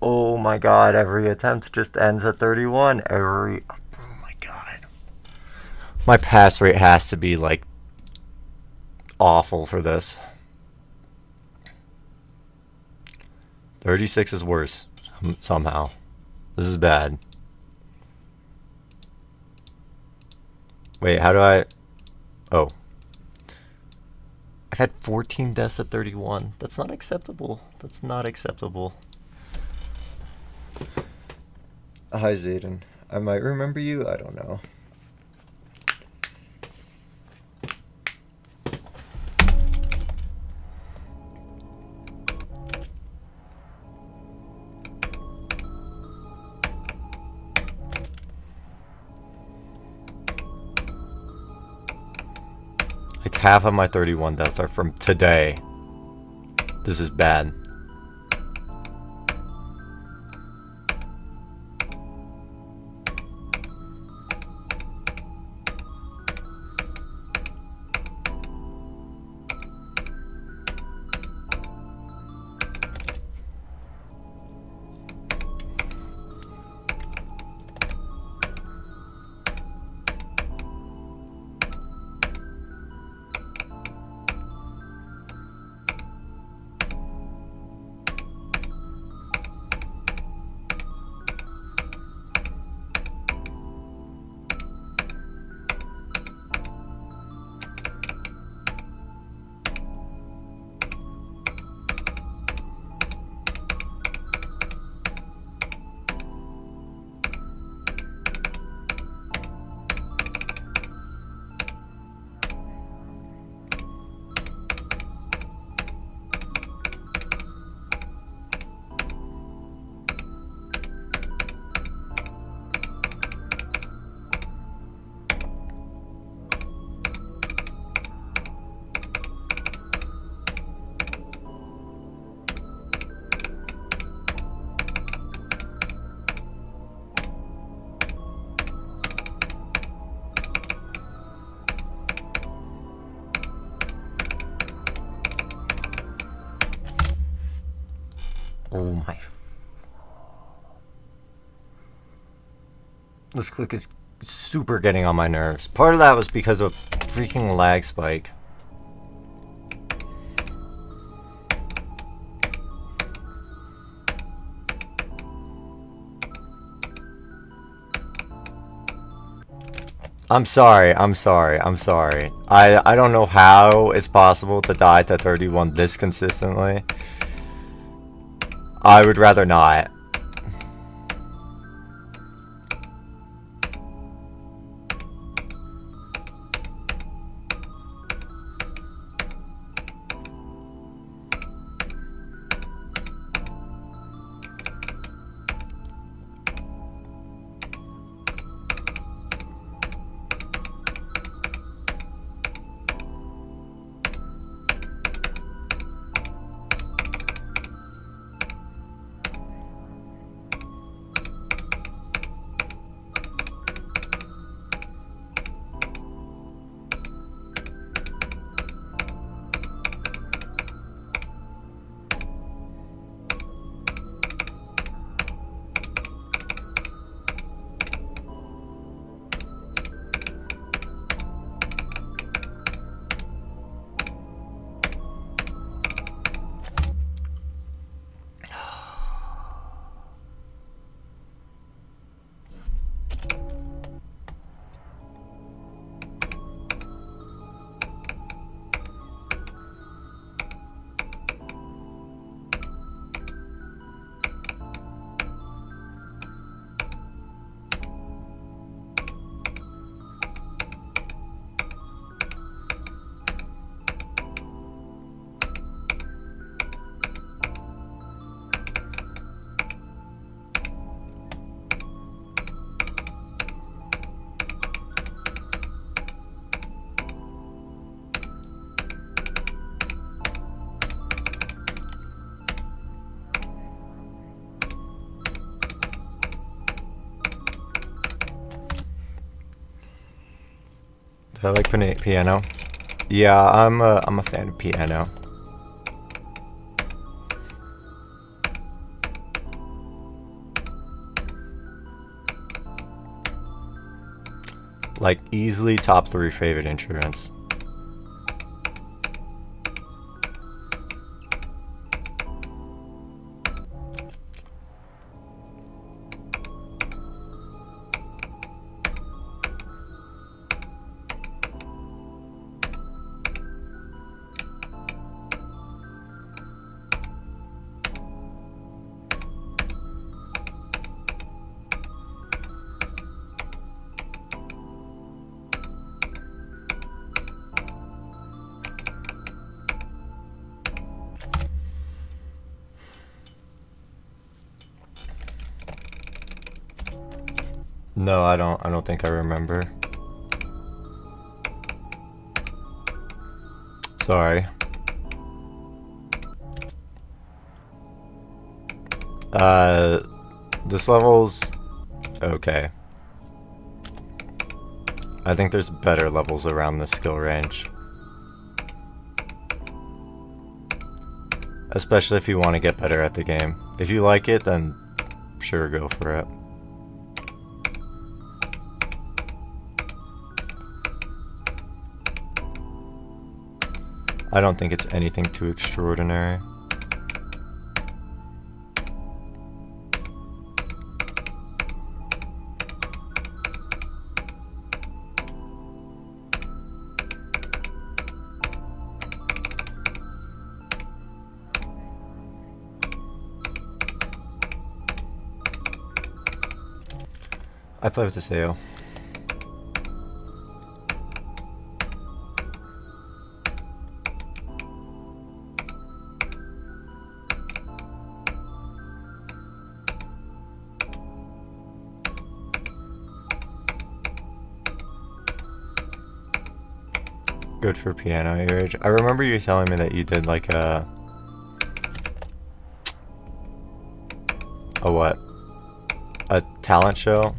Oh my god, every attempt just ends at 31. Oh my god. My pass rate has to be, like, awful for this. 36 is worse, somehow. This is bad. Wait, how do I... Oh. I've had 14 deaths at 31. That's not acceptable. That's not acceptable. Hi, Zayden. I might remember you. I don't know. Like half of my 31 deaths are from today. This is bad. Oh my... This click is super getting on my nerves. Part of that was because of freaking lag spike. I'm sorry. I don't know how it's possible to die to 31 this consistently. I would rather not. I like piano. Yeah, I'm a fan of piano. Like, easily top 3 favorite insurance. No, I don't think I remember. Sorry. This level's okay. I think there's better levels around this skill range. Especially if you want to get better at the game. If you like it, then sure, go for it. I don't think it's anything too extraordinary. I play with the Sayo. Good for piano at your age. I remember you telling me that you did like a what? A talent show?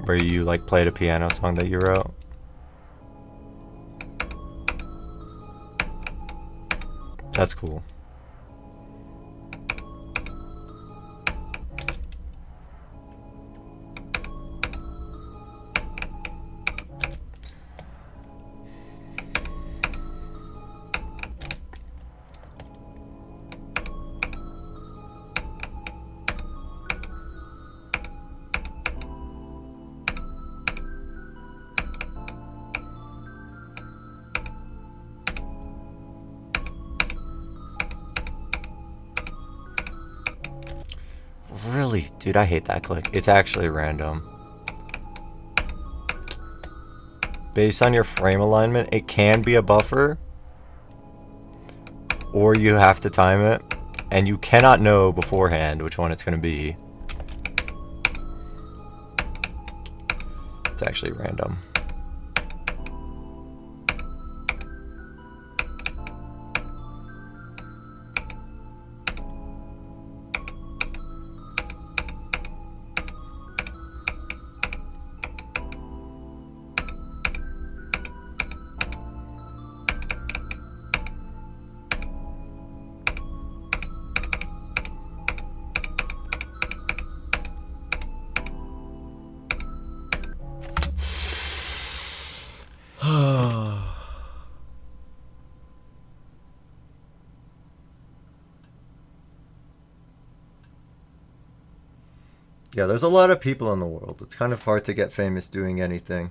Where you like played a piano song that you wrote? That's cool. Really? Dude, I hate that click. It's actually random. Based on your frame alignment, it can be a buffer. Or you have to time it. And you cannot know beforehand which one it's going to be. It's actually random. Yeah, there's a lot of people in the world. It's kind of hard to get famous doing anything.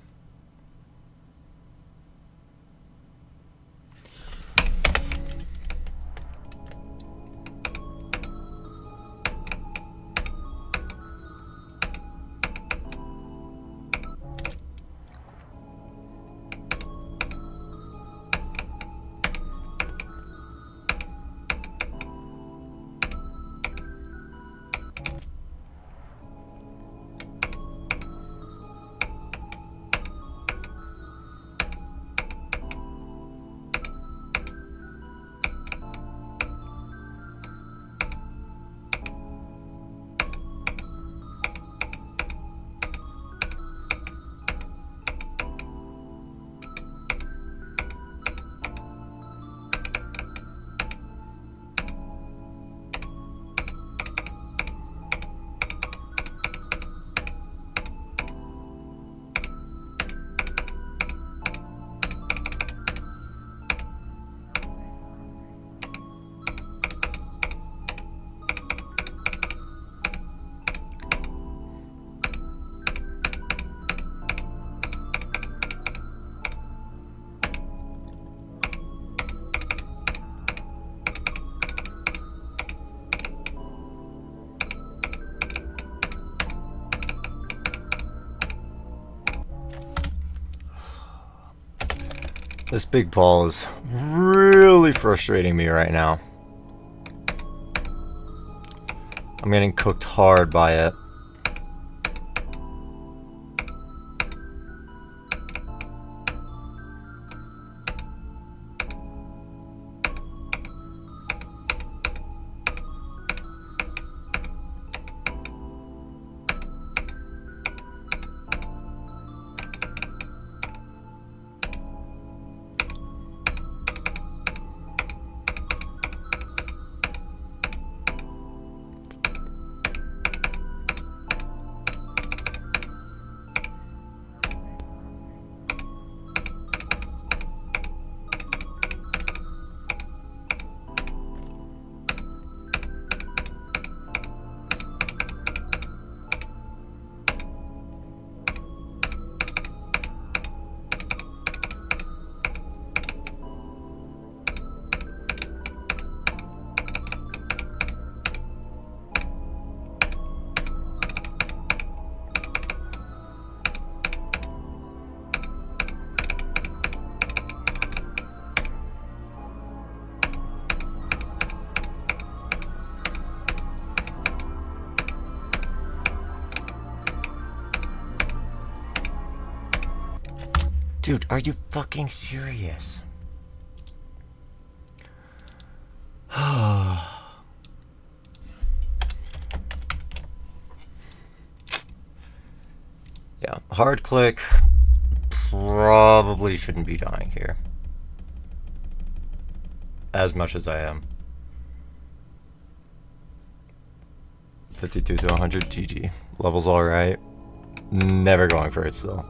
This big ball is really frustrating me right now. I'm getting cooked hard by it. Dude, are you fucking serious? Yeah, hard click. Probably shouldn't be dying here. As much as I am. 52 to 100, GG. Level's alright. Never going for it still.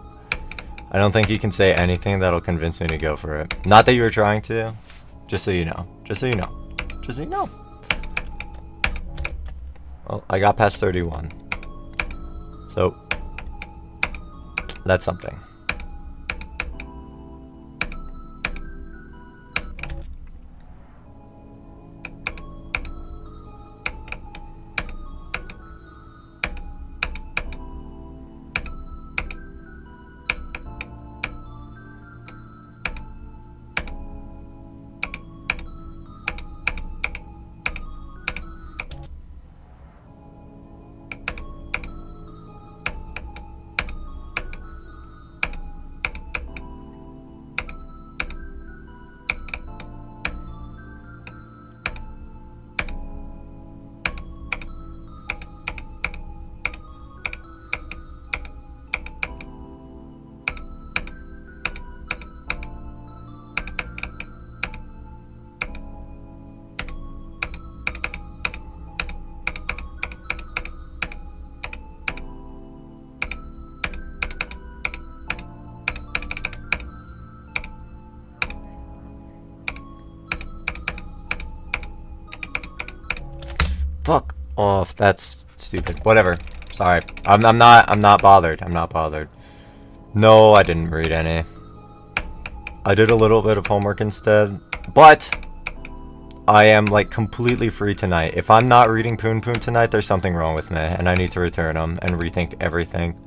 I don't think you can say anything that'll convince me to go for it. Not that you were trying to. Just so you know. Just so you know. Just so you know. Well, I got past 31. So, that's something. Fuck off. That's stupid. Whatever. Sorry. I'm not bothered. I'm not bothered. No, I didn't read any. I did a little bit of homework instead, but I am like completely free tonight. If I'm not reading Poon Poon tonight, there's something wrong with me, and I need to return them and rethink everything.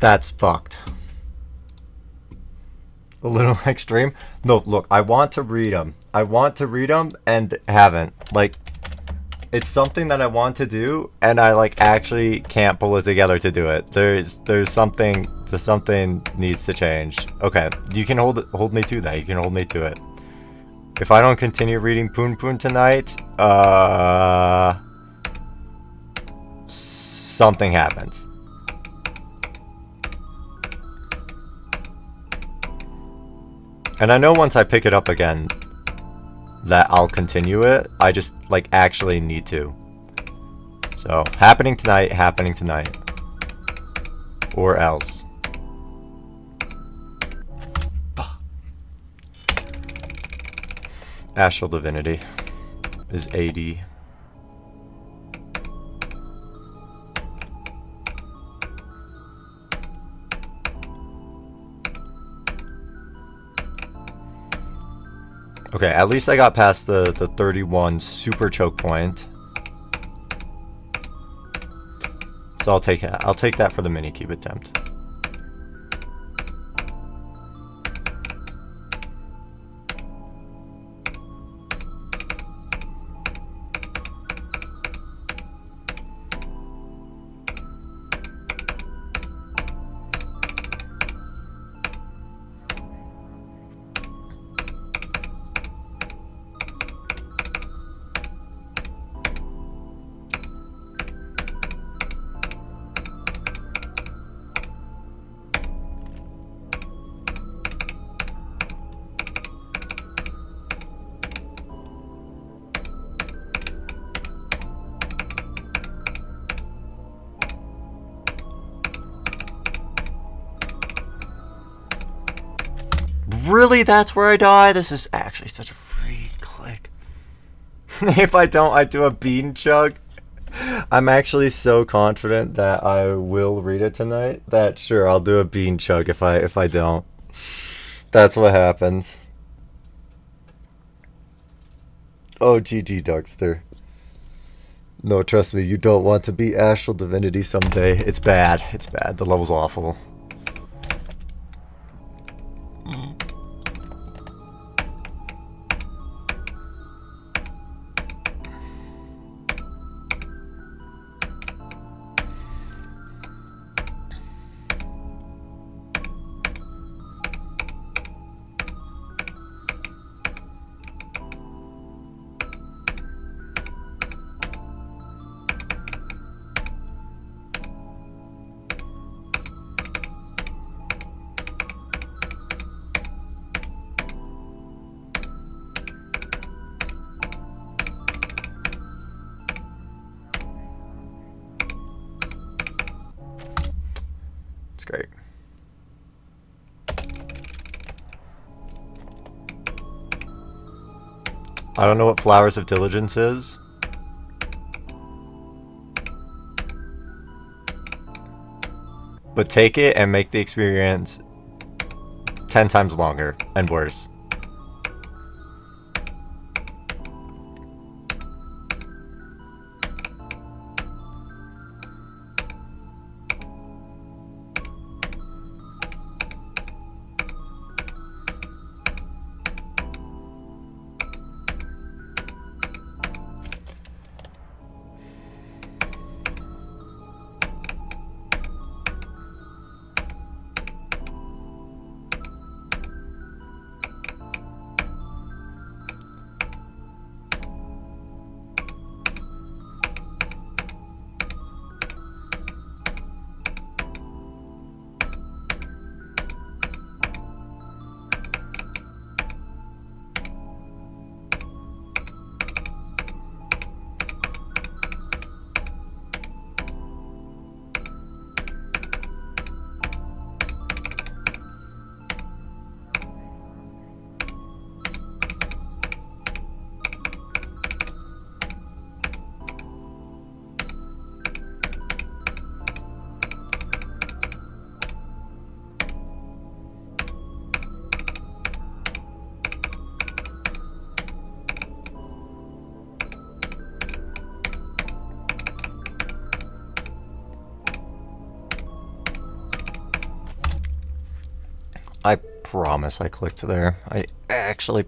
That's fucked. A little extreme. No, look, I want to read them. I want to read them and haven't. Like, it's something that I want to do, and I like actually can't pull it together to do it. There's something needs to change. Okay, you can hold me to that. You can hold me to it. If I don't continue reading Poon Poon tonight, something happens. And I know once I pick it up again that I'll continue it. I just like actually need to. So, happening tonight. Or else. Astral Divinity is 80. Okay, at least I got past the 31 super choke point. So I'll take that for the mini cube attempt. Really? That's where I die? This is actually such a free click. If I don't, I do a bean chug. I'm actually so confident that I will read it tonight that sure, I'll do a bean chug if I don't. That's what happens. Oh, GG Duckster. No, trust me, you don't want to be Astral Divinity someday. It's bad. It's bad. The level's awful. It's great. I don't know what Flowers of Diligence is. But take it and make the experience 10 times longer and worse. I promise I clicked there. I'm actually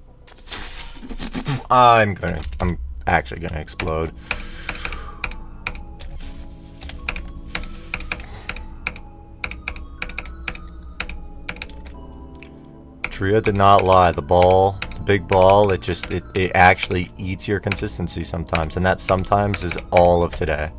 gonna explode. Tria did not lie. The ball, the big ball, it actually eats your consistency sometimes, and that sometimes is all of today.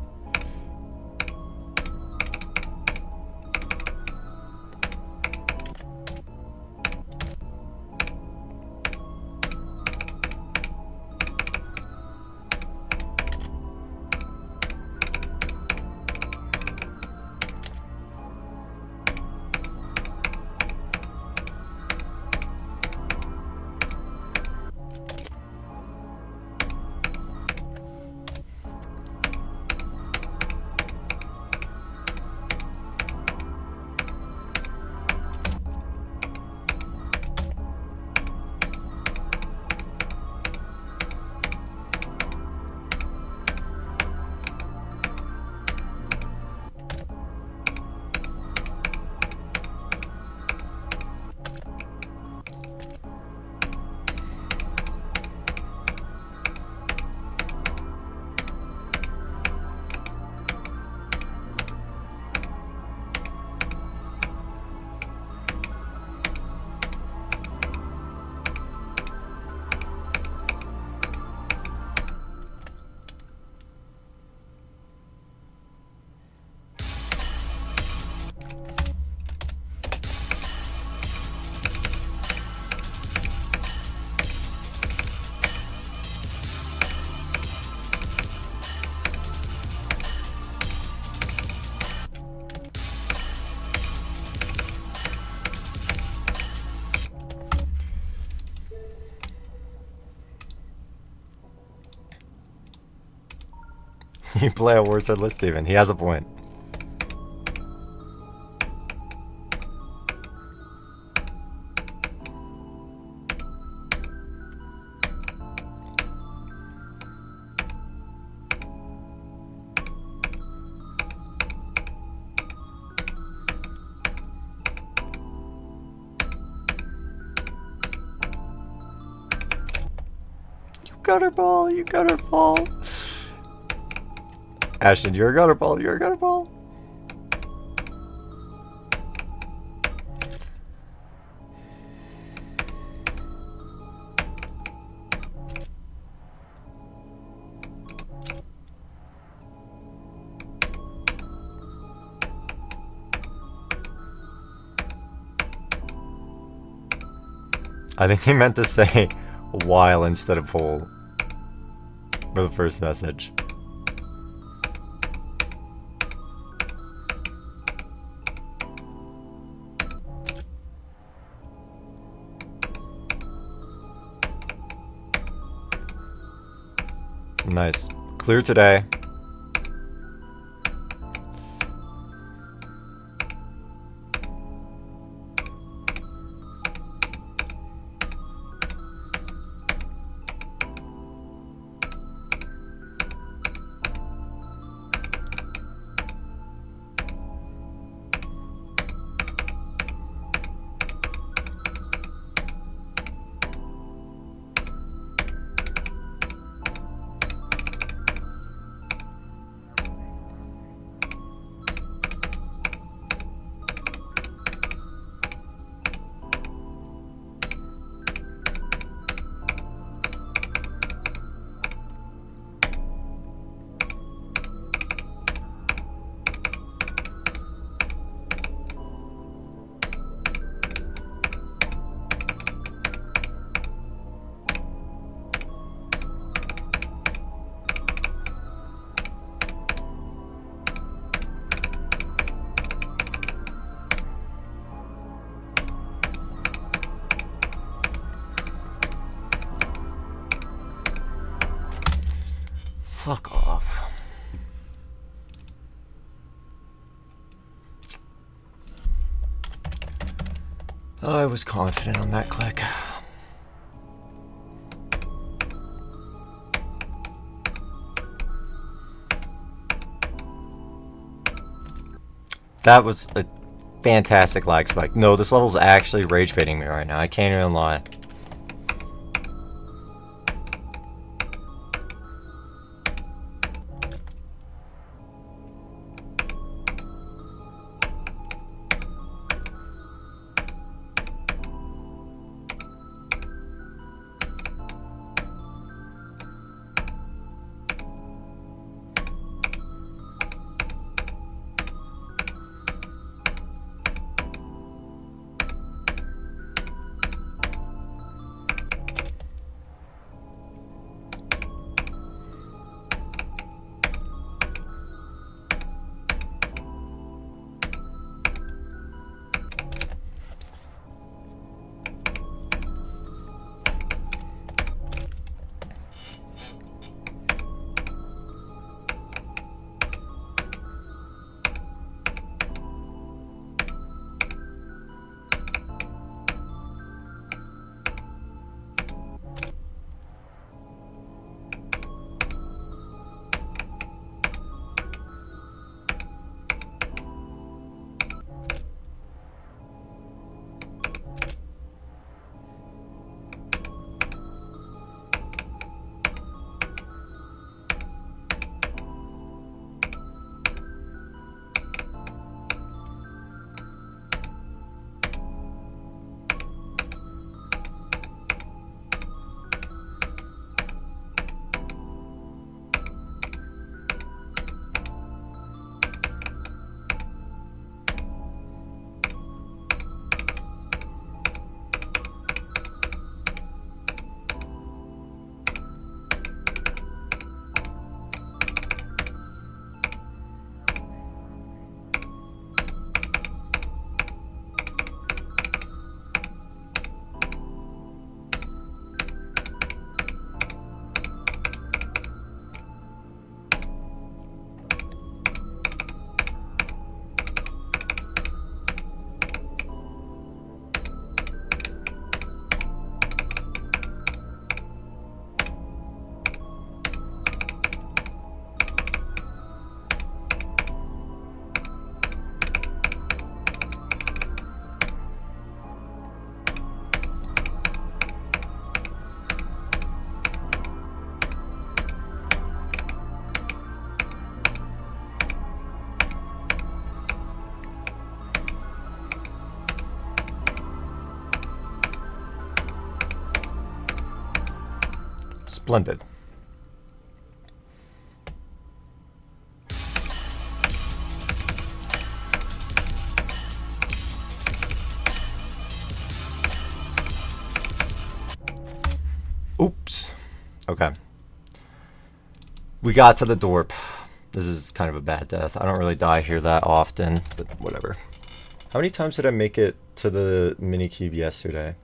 You play a worse list, Steven. He has a point. You gutter ball, you gutter ball. Ashton, you're a gutter ball, you're a gutter ball. I think he meant to say while instead of whole for the first message. Nice. Clear today. Fuck off. I was confident on that click. That was a fantastic lag spike. No, this level's actually rage baiting me right now. I can't even lie. Splendid. Oops. Okay. We got to the Dorp. This is kind of a bad death. I don't really die here that often, but whatever. How many times did I make it to the mini cube yesterday?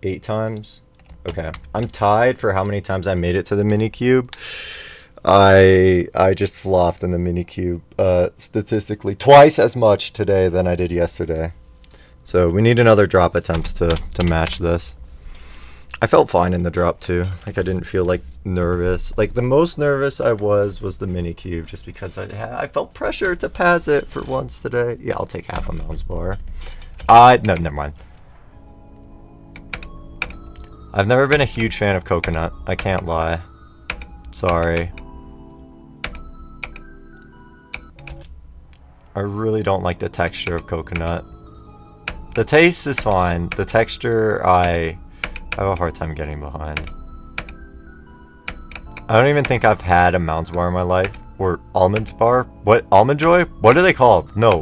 8 times? Okay. I'm tied for how many times I made it to the mini cube. I just flopped in the mini cube statistically twice as much today than I did yesterday. So we need another drop attempt to match this. I felt fine in the drop too. Like I didn't feel like nervous. Like the most nervous I was the mini cube, just because I felt pressure to pass it for once today. Yeah, I'll take half a Mounds bar. No, never mind. I've never been a huge fan of coconut. I can't lie. Sorry. I really don't like the texture of coconut. The taste is fine. The texture, I have a hard time getting behind. I don't even think I've had a Mounds bar in my life. Or almond bar? What? Almond Joy? What are they called? No.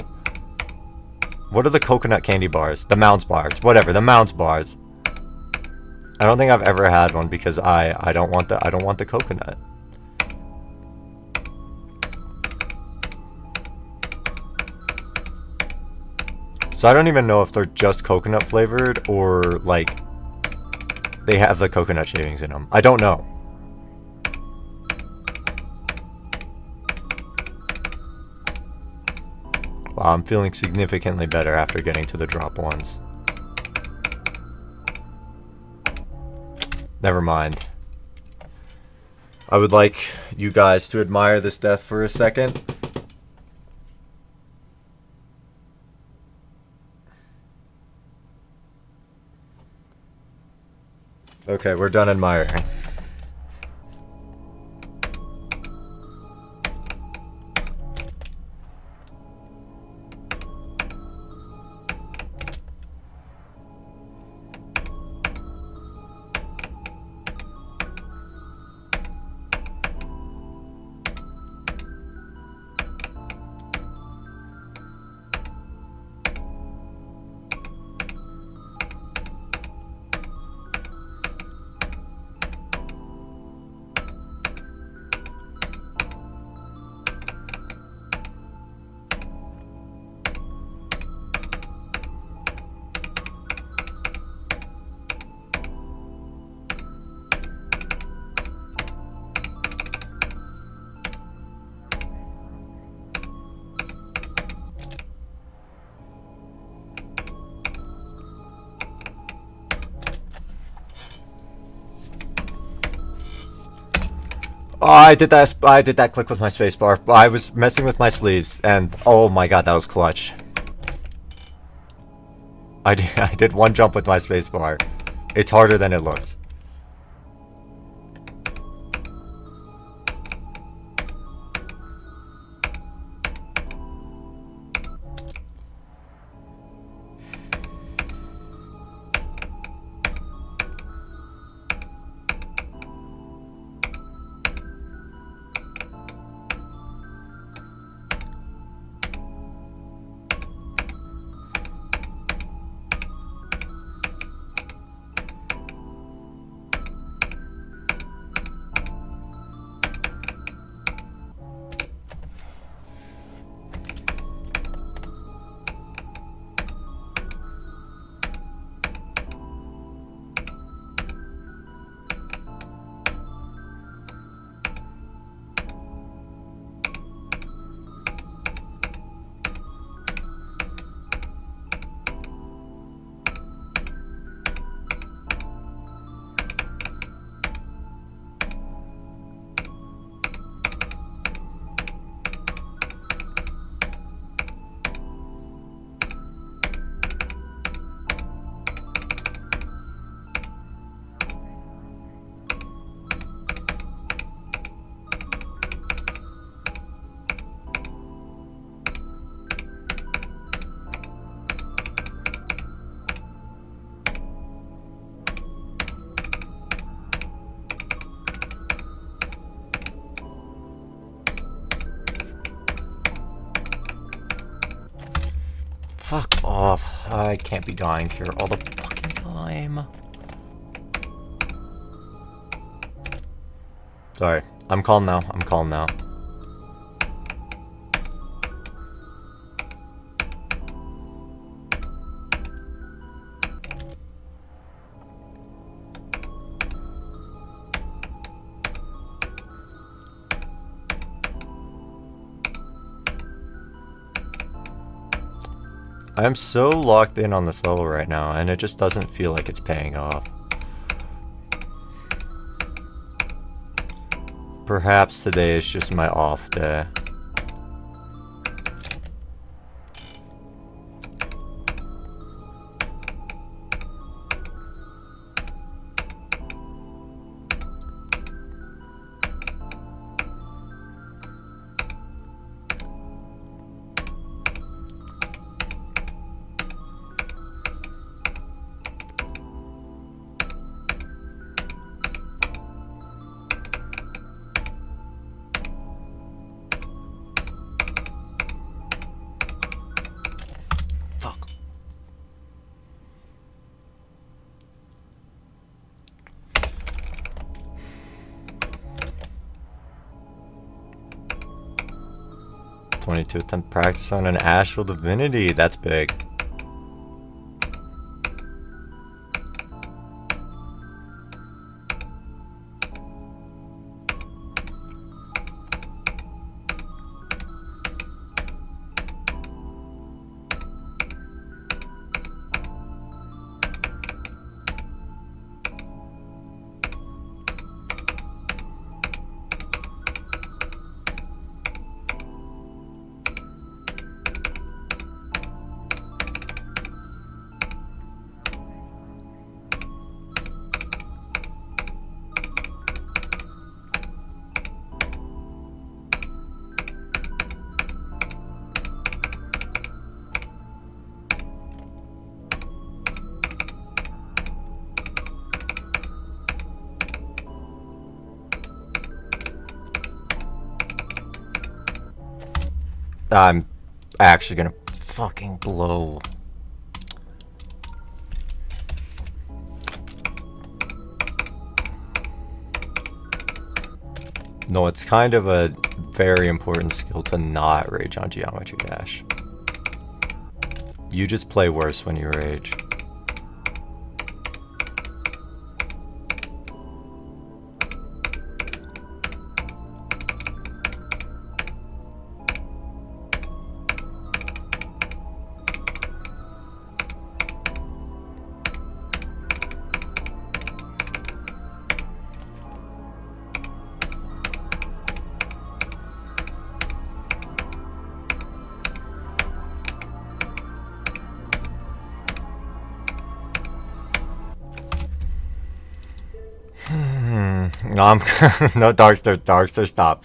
What are the coconut candy bars? The Mounds bars. Whatever, the Mounds bars. I don't think I've ever had one because I don't want the coconut. So I don't even know if they're just coconut flavored or like they have the coconut shavings in them. I don't know. Wow, I'm feeling significantly better after getting to the drop ones. Never mind. I would like you guys to admire this death for a second. Okay, we're done admiring. Oh, I did that click with my spacebar. I was messing with my sleeves, and oh my god, that was clutch. I did one jump with my spacebar. It's harder than it looks. Fuck off. I can't be dying here all the fucking time. Sorry. I'm calm now. I'm calm now. I'm so locked in on this level right now, and it just doesn't feel like it's paying off. Perhaps today is just my off day. Fuck. '22 attempt practice on an astral divinity. That's big. I'm actually gonna fucking blow. No, it's kind of a very important skill to not rage on Geometry Dash. You just play worse when you rage. No, I'm no Darkster, stop.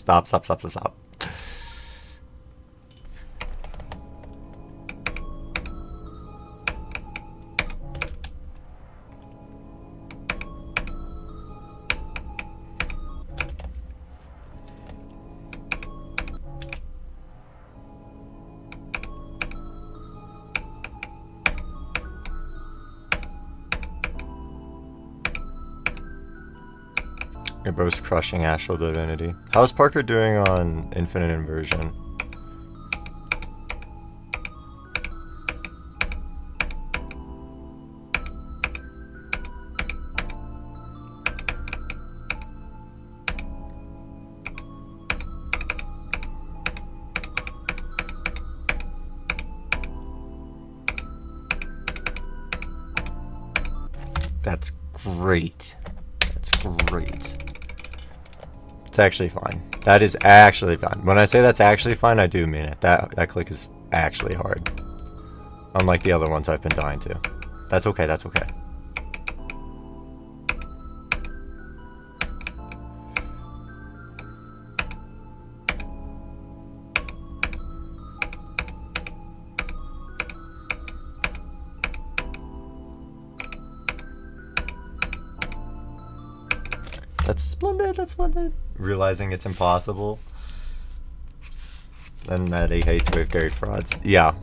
Your bro's crushing Astral Divinity. How's Parker doing on Infinite Inversion? That's great. That's great. It's actually fine. That is actually fine. When I say that's actually fine, I do mean it. That click is actually hard. Unlike the other ones I've been dying to. That's okay, that's okay. That's splendid, that's splendid. Realizing it's impossible. And that he hates wave carried frauds. Yeah.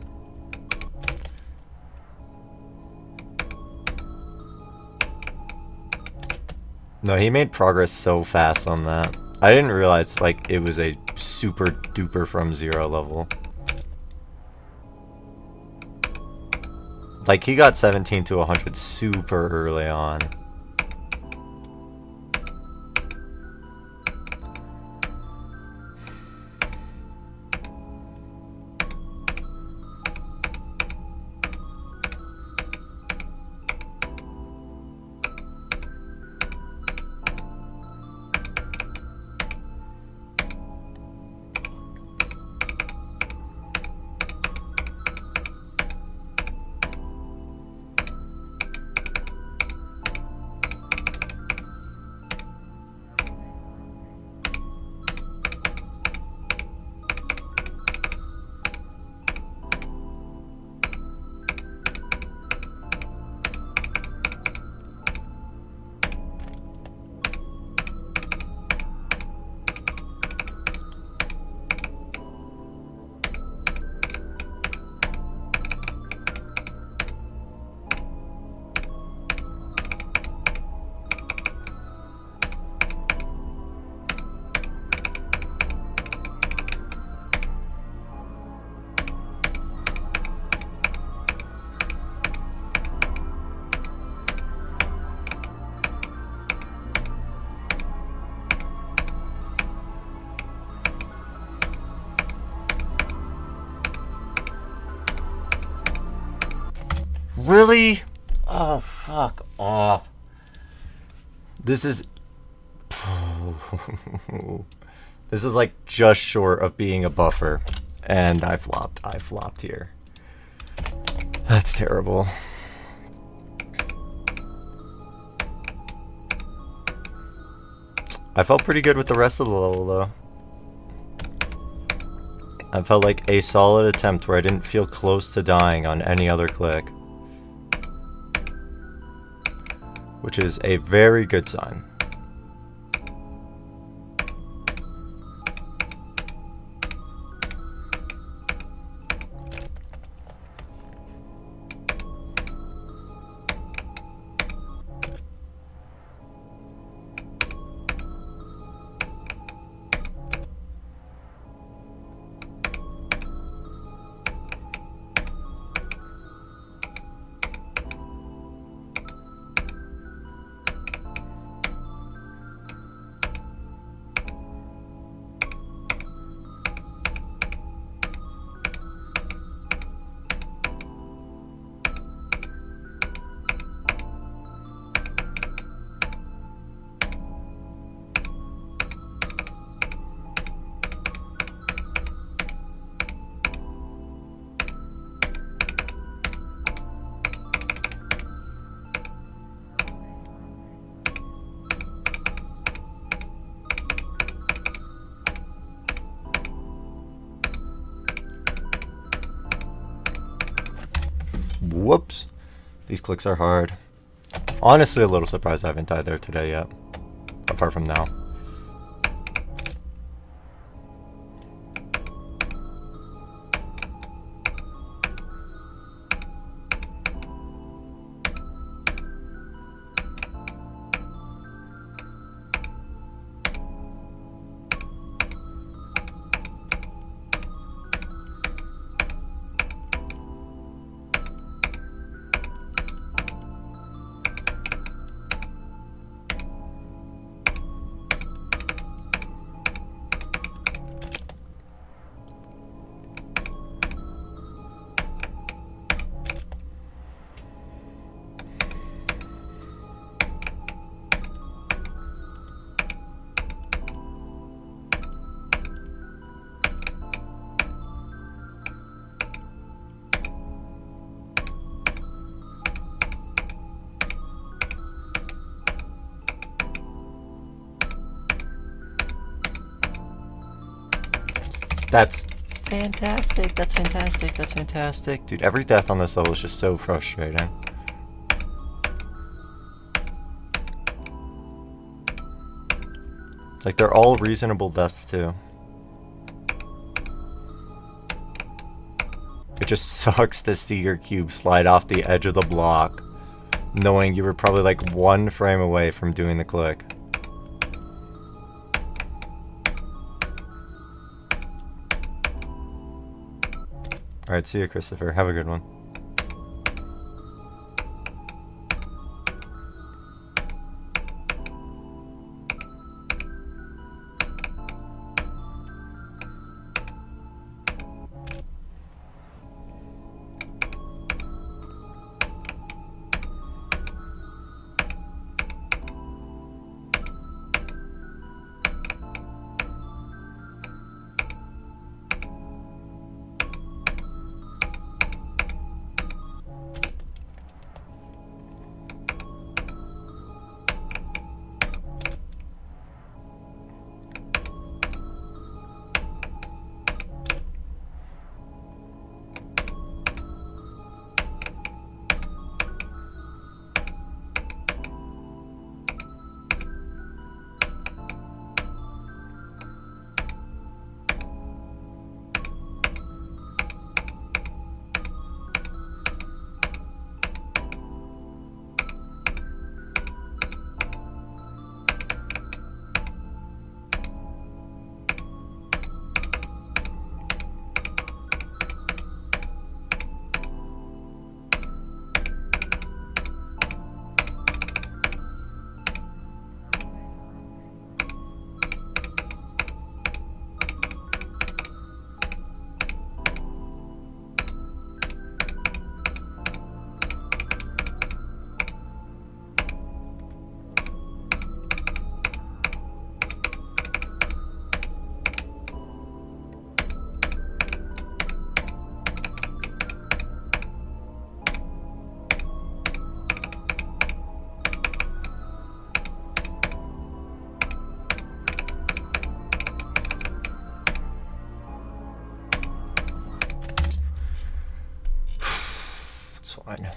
No, he made progress so fast on that. I didn't realize, like, it was a super duper from 0 level. Like, he got 17 to 100 super early on. Really? Oh, fuck off. This is... This is like just short of being a buffer. And I flopped. I flopped here. That's terrible. I felt pretty good with the rest of the level though. I felt like a solid attempt where I didn't feel close to dying on any other click. Which is a very good sign. Whoops. These clicks are hard. Honestly, a little surprised I haven't died there today yet. Apart from now. That's fantastic. That's fantastic. That's fantastic. Dude, every death on this level is just so frustrating. Like, they're all reasonable deaths, too. It just sucks to see your cube slide off the edge of the block, knowing you were probably like 1 frame away from doing the click. Alright, see you, Christopher. Have a good one. It's fine.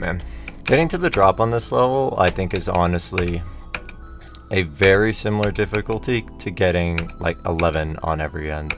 Man, getting to the drop on this level, I think, is honestly a very similar difficulty to getting like 11 on every end.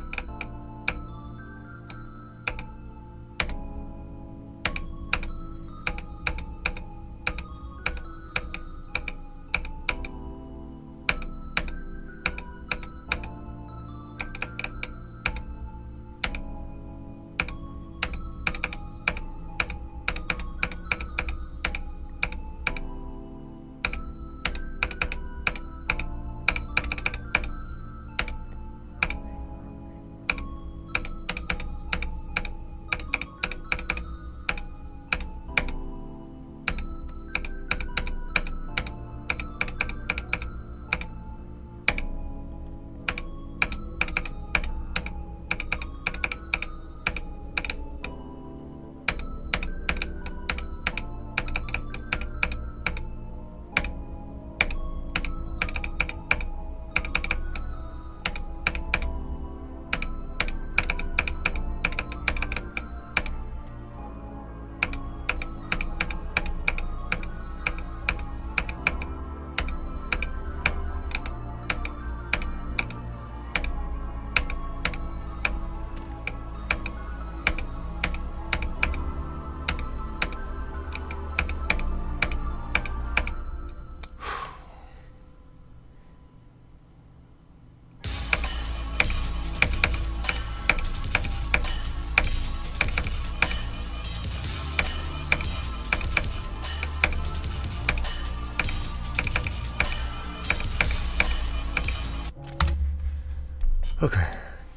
Okay,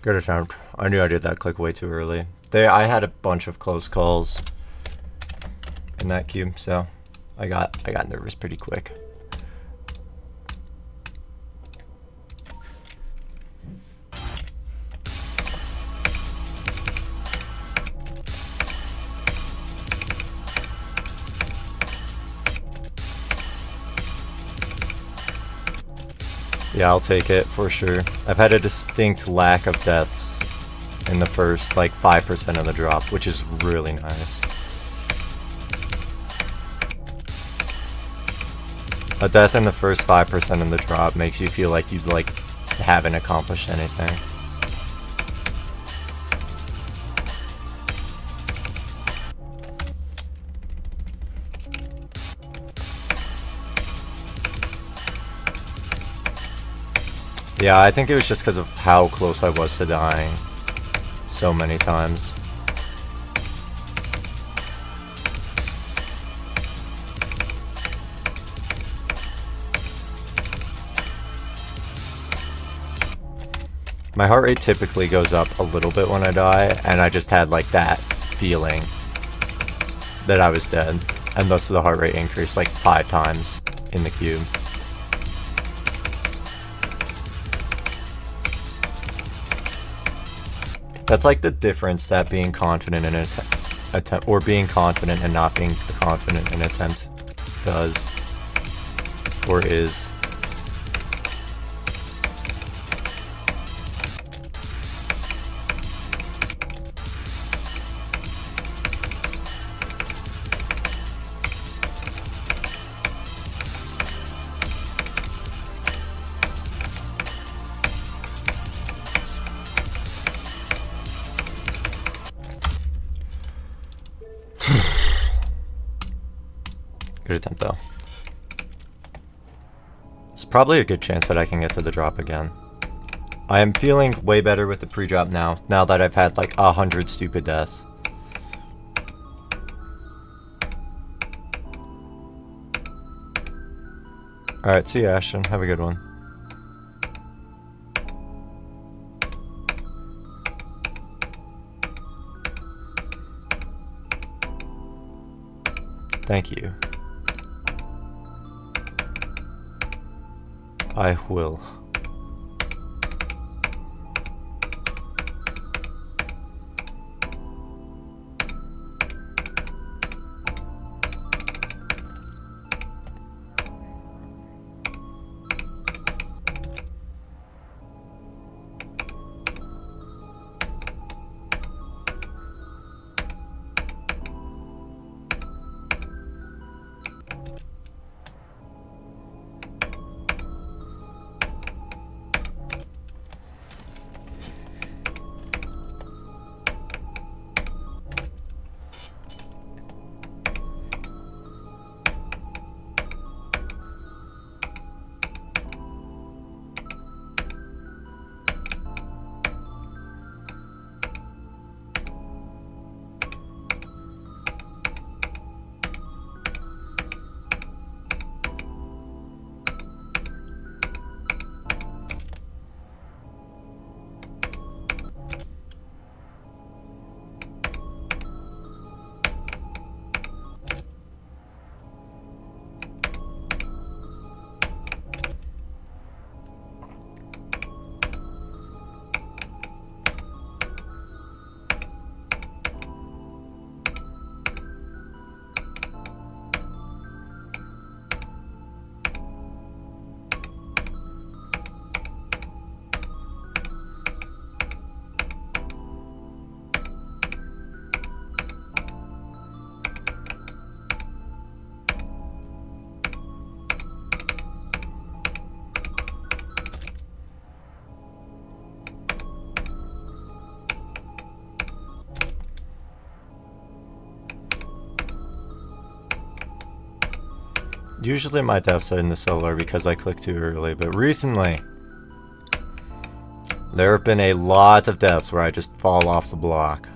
good attempt. I knew I did that click way too early. I had a bunch of close calls in that cube, so I got nervous pretty quick. Yeah, I'll take it for sure. I've had a distinct lack of deaths in the first like 5% of the drop, which is really nice. A death in the first 5% of the drop makes you feel like you haven't accomplished anything. Yeah, I think it was just because of how close I was to dying so many times. My heart rate typically goes up a little bit when I die, and I just had like that feeling that I was dead, and thus the heart rate increased like 5 times in the cube. That's like the difference that being confident in an attempt, or being confident and not being confident in an attempt does, or is. Good attempt though. There's probably a good chance that I can get to the drop again. I am feeling way better with the pre-drop now that I've had like 100 stupid deaths. Alright, see you, Ashton. Have a good one. Thank you. I will. Usually my deaths in the solo are because I click too early, but recently there have been a lot of deaths where I just fall off the block.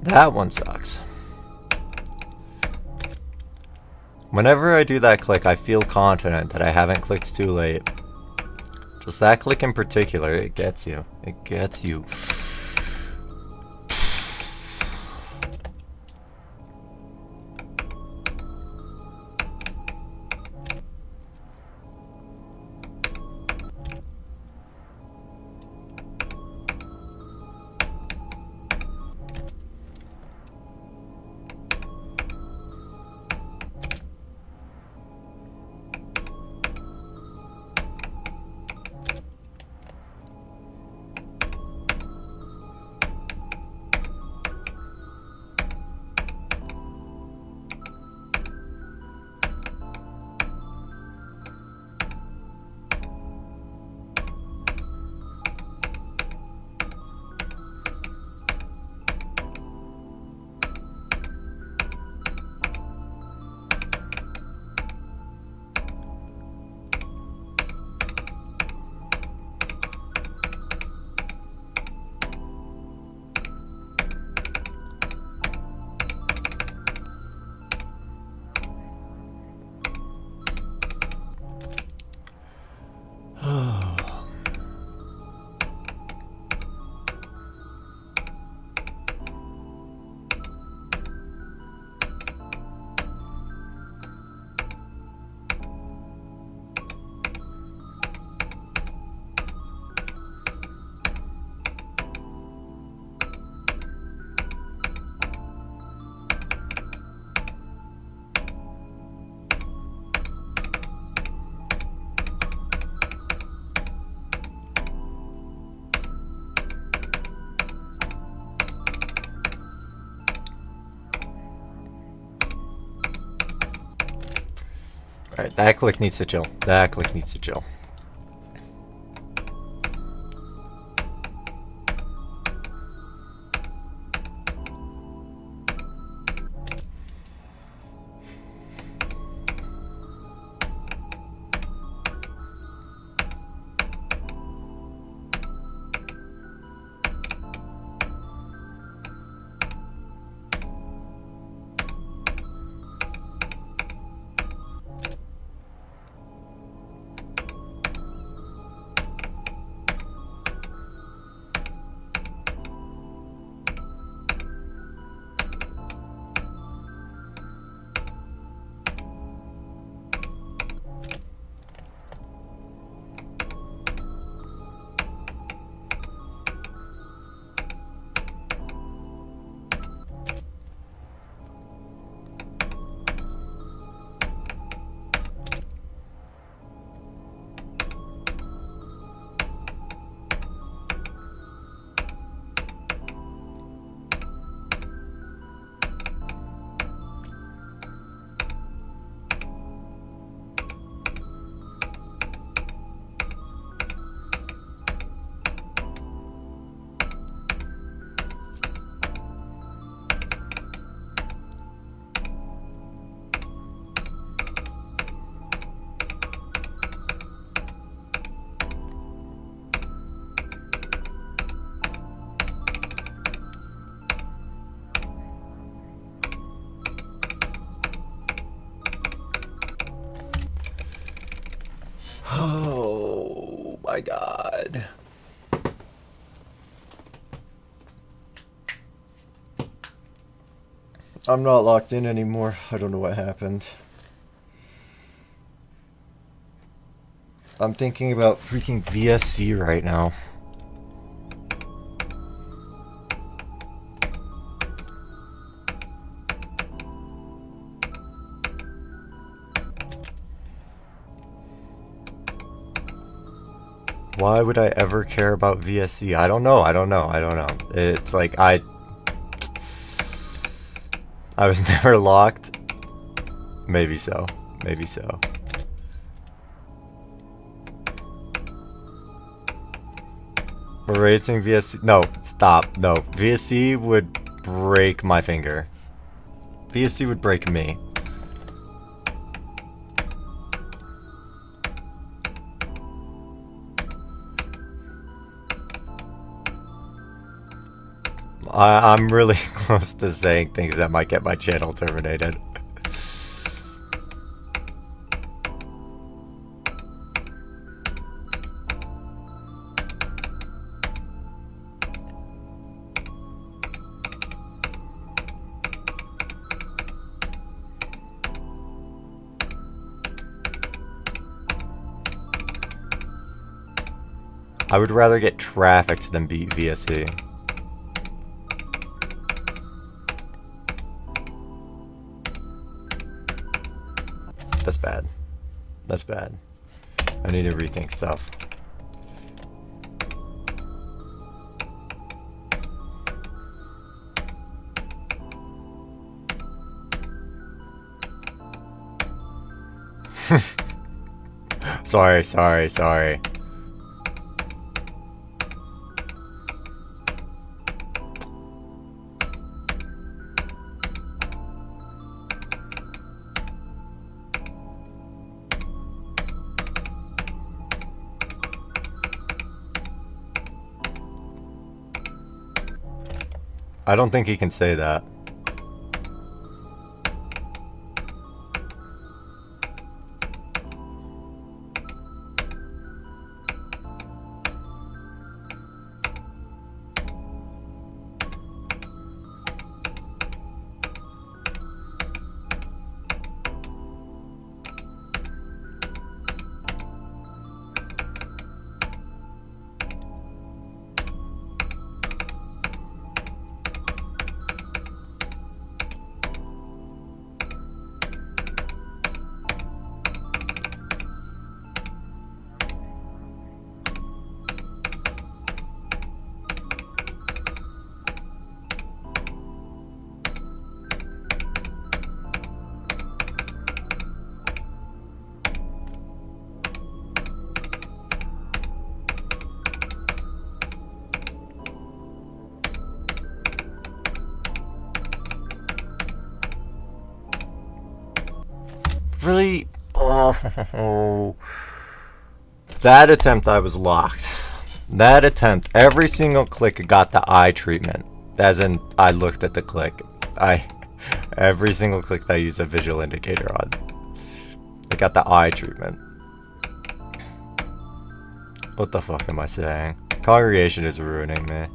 That one sucks. Whenever I do that click, I feel confident that I haven't clicked too late. Just that click in particular, it gets you. It gets you. Alright, that click needs to chill. That click needs to chill. Oh my god. I'm not locked in anymore. I don't know what happened. I'm thinking about freaking VSC right now. Why would I ever care about VSC? I don't know. It's like I was never locked. Maybe so. We're racing VSC. No, stop. No, VSC would break my finger. VSC would break me. I'm really close to saying things that might get my channel terminated. I would rather get trafficked than beat VSC. That's bad. That's bad. I need to rethink stuff. Sorry. I don't think he can say that. Really? Oh. That attempt I was locked. That attempt, every single click got the eye treatment. As in, I looked at the click. Every single click that I used a visual indicator on. It got the eye treatment. What the fuck am I saying? Congregation is ruining me.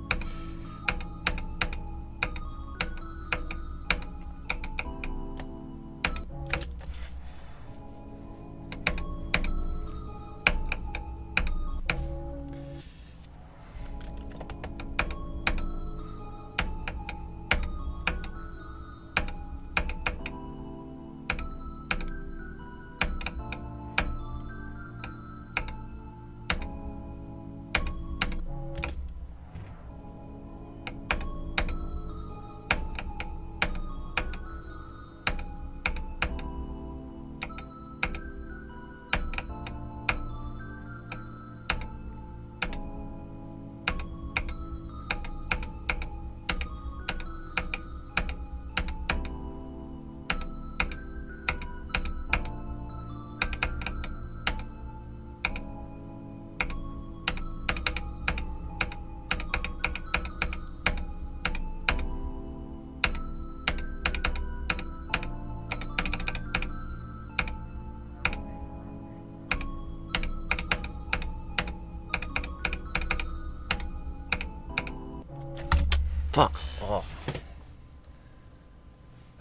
Fuck off.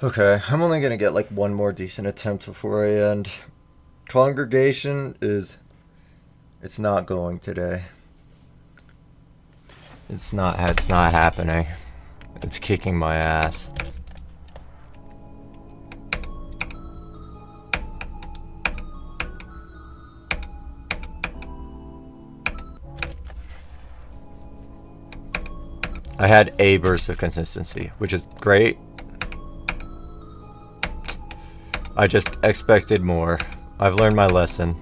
Okay, I'm only gonna get like one more decent attempt before I end. Congregation is... It's not going today. It's not happening. It's kicking my ass. I had a burst of consistency, which is great. I just expected more. I've learned my lesson.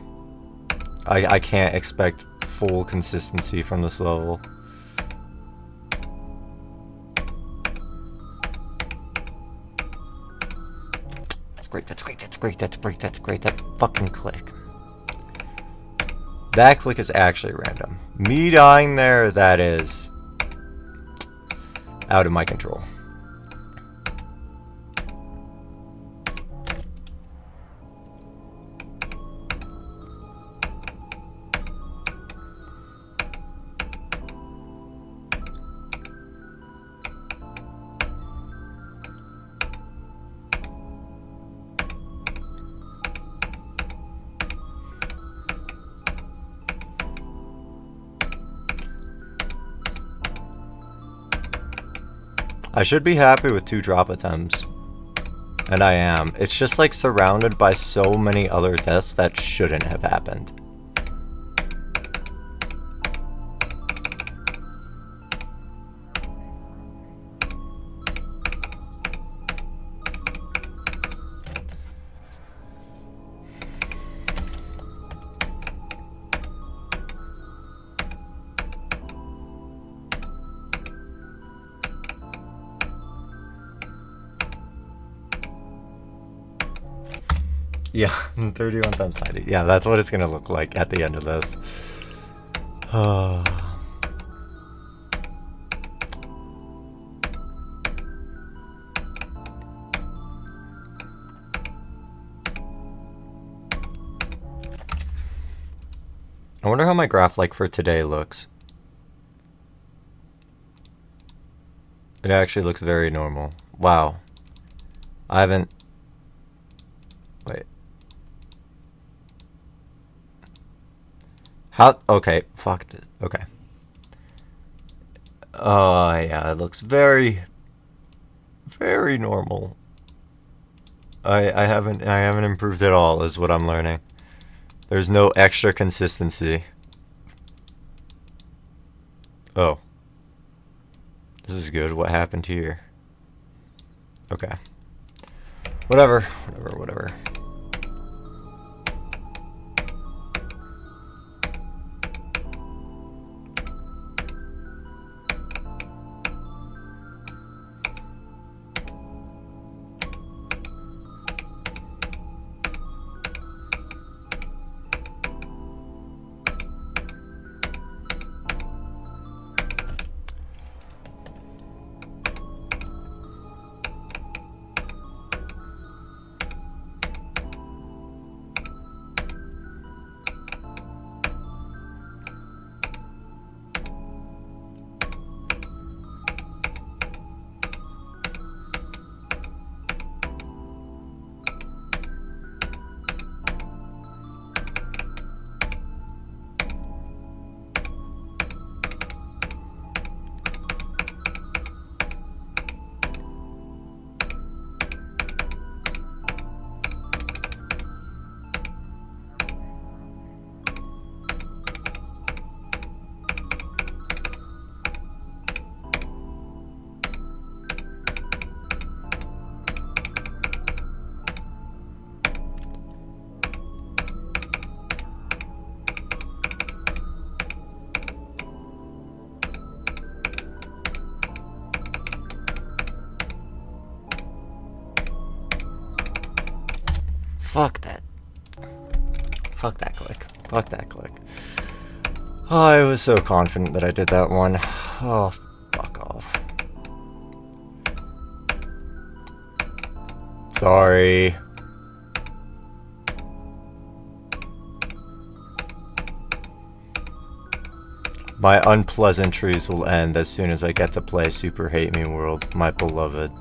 I can't expect full consistency from this level. That's great, that's great, that's great, that's great, that's great. That fucking click. That click is actually random. Me dying there, that is out of my control. I should be happy with 2 drop attempts. And I am. It's just like surrounded by so many other tests that shouldn't have happened. Yeah, 31 times 90. Yeah, that's what it's gonna look like at the end of this. I wonder how my graph like for today looks. It actually looks very normal. Wow. I haven't... Wait. How? Okay, fuck this. Okay. Oh, yeah, it looks very, very normal. I haven't improved at all, is what I'm learning. There's no extra consistency. Oh. This is good. What happened here? Okay. Whatever. Fuck that. Fuck that click. Fuck that click. Oh, I was so confident that I did that one. Oh, fuck off. Sorry. My unpleasantries will end as soon as I get to play Super Hate Me World, my beloved.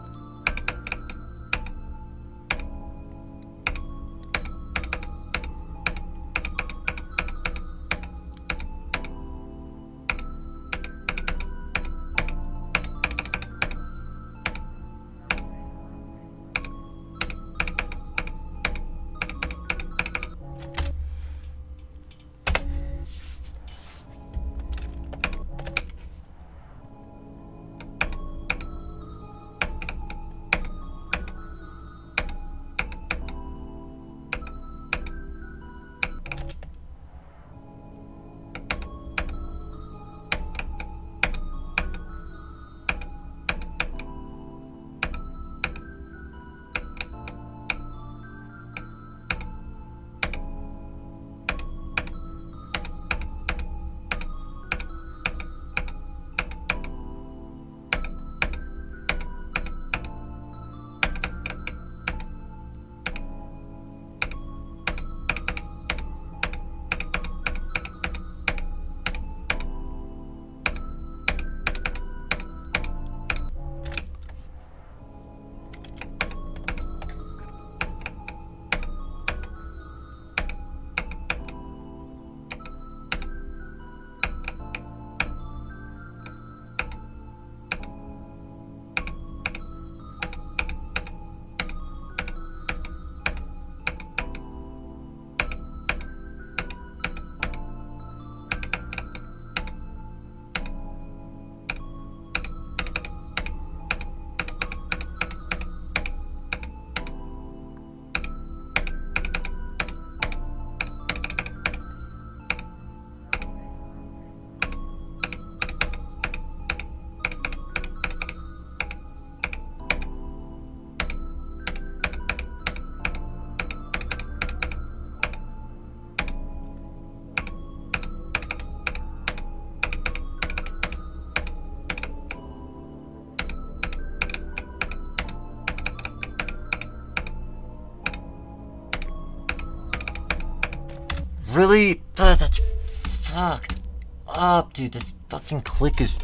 Really? That's fucked up, dude. This fucking click is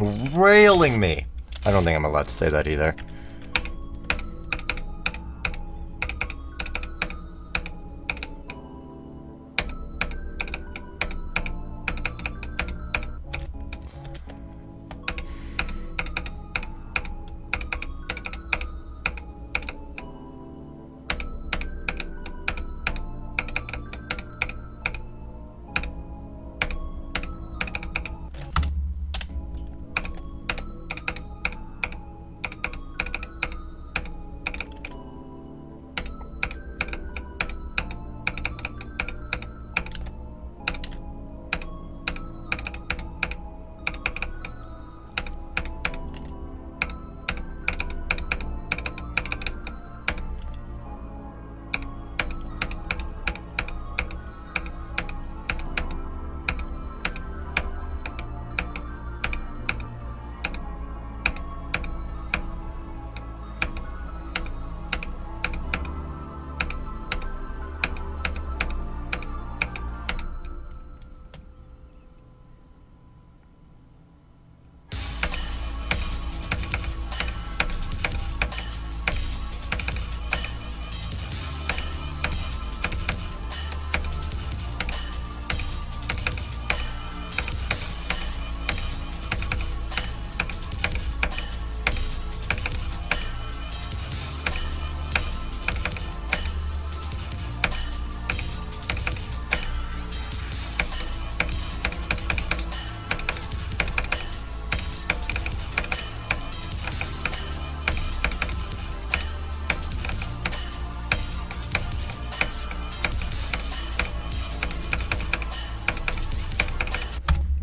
railing me. I don't think I'm allowed to say that either.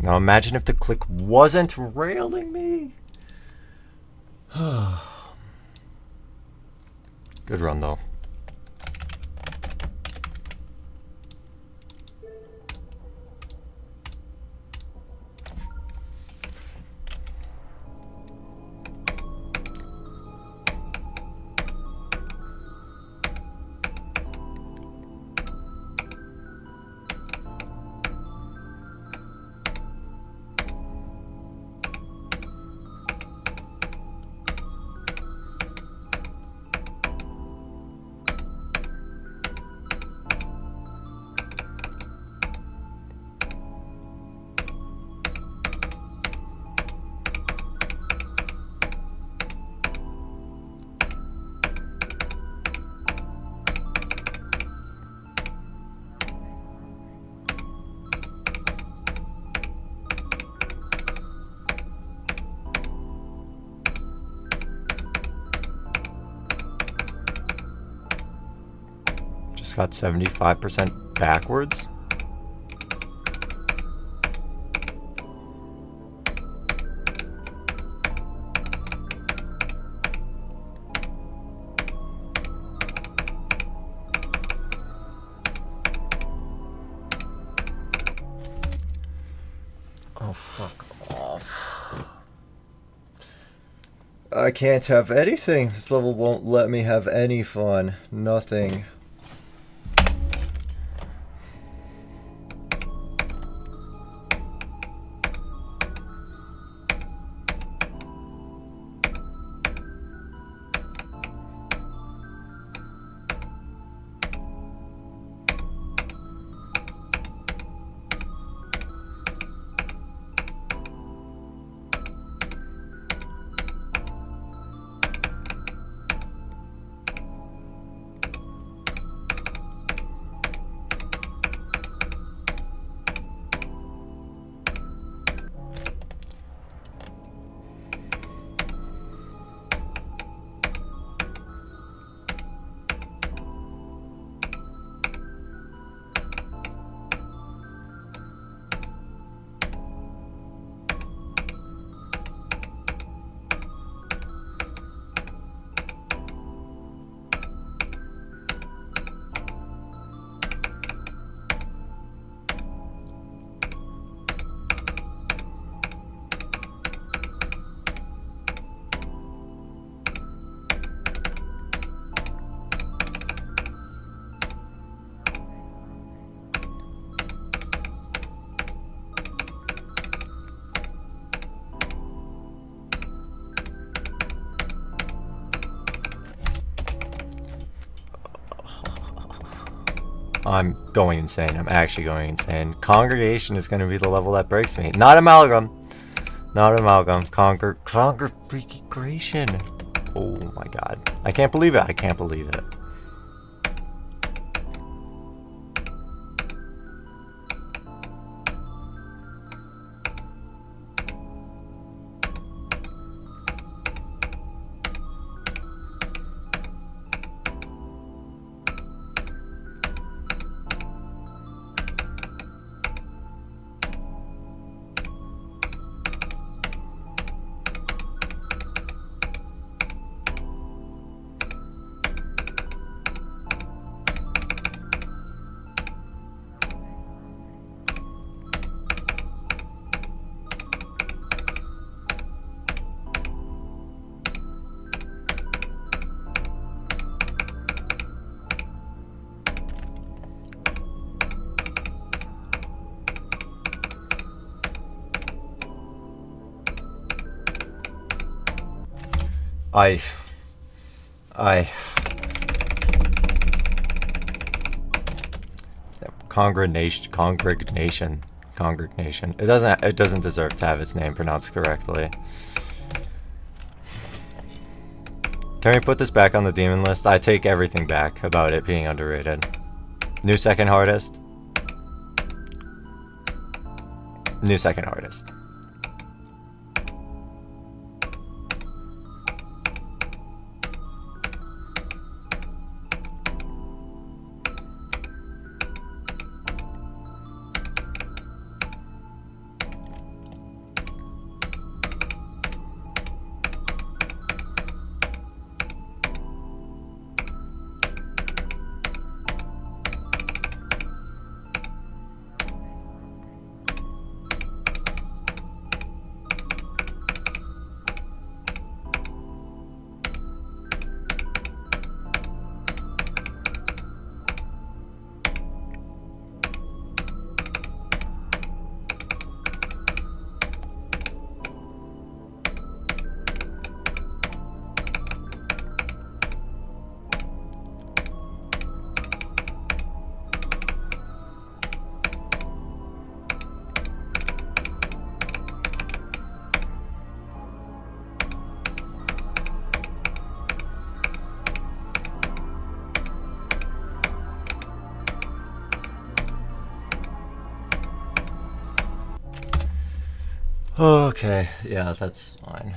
Now imagine if the click wasn't railing me. Good run though. just got 75% backwards. Oh, fuck off. I can't have anything. This level won't let me have any fun. Nothing. I'm going insane. I'm actually going insane. Congregation is going to be the level that breaks me. Not amalgam. Not amalgam. Congregation. Oh my god. I can't believe it. I can't believe it. Congregation. It doesn't deserve to have its name pronounced correctly. Can we put this back on the demon list? I take everything back about it being underrated. New second hardest. New second hardest. Okay, yeah, that's fine.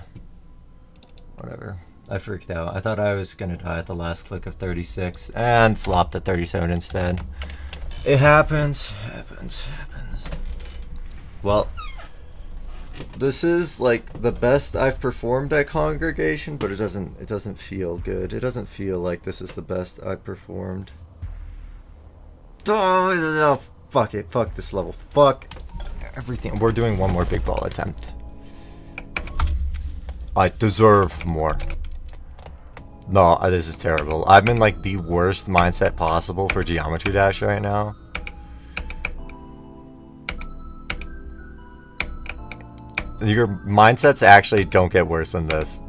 Whatever. I freaked out. I thought I was gonna die at the last click of 36 and flopped at 37 instead. It happens. Happens. Well, this is like the best I've performed at Congregation, but it doesn't feel good. It doesn't feel like this is the best I've performed. Oh, fuck it. Fuck this level. Fuck everything. We're doing one more big ball attempt. I deserve more. No, this is terrible. I'm in like the worst mindset possible for Geometry Dash right now. Your mindsets actually don't get worse than this.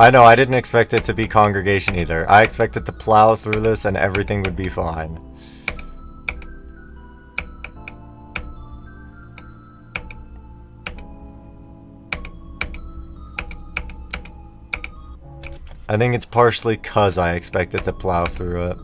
I know, I didn't expect it to be Congregation either. I expected to plow through this and everything would be fine. I think it's partially cause I expected to plow through it.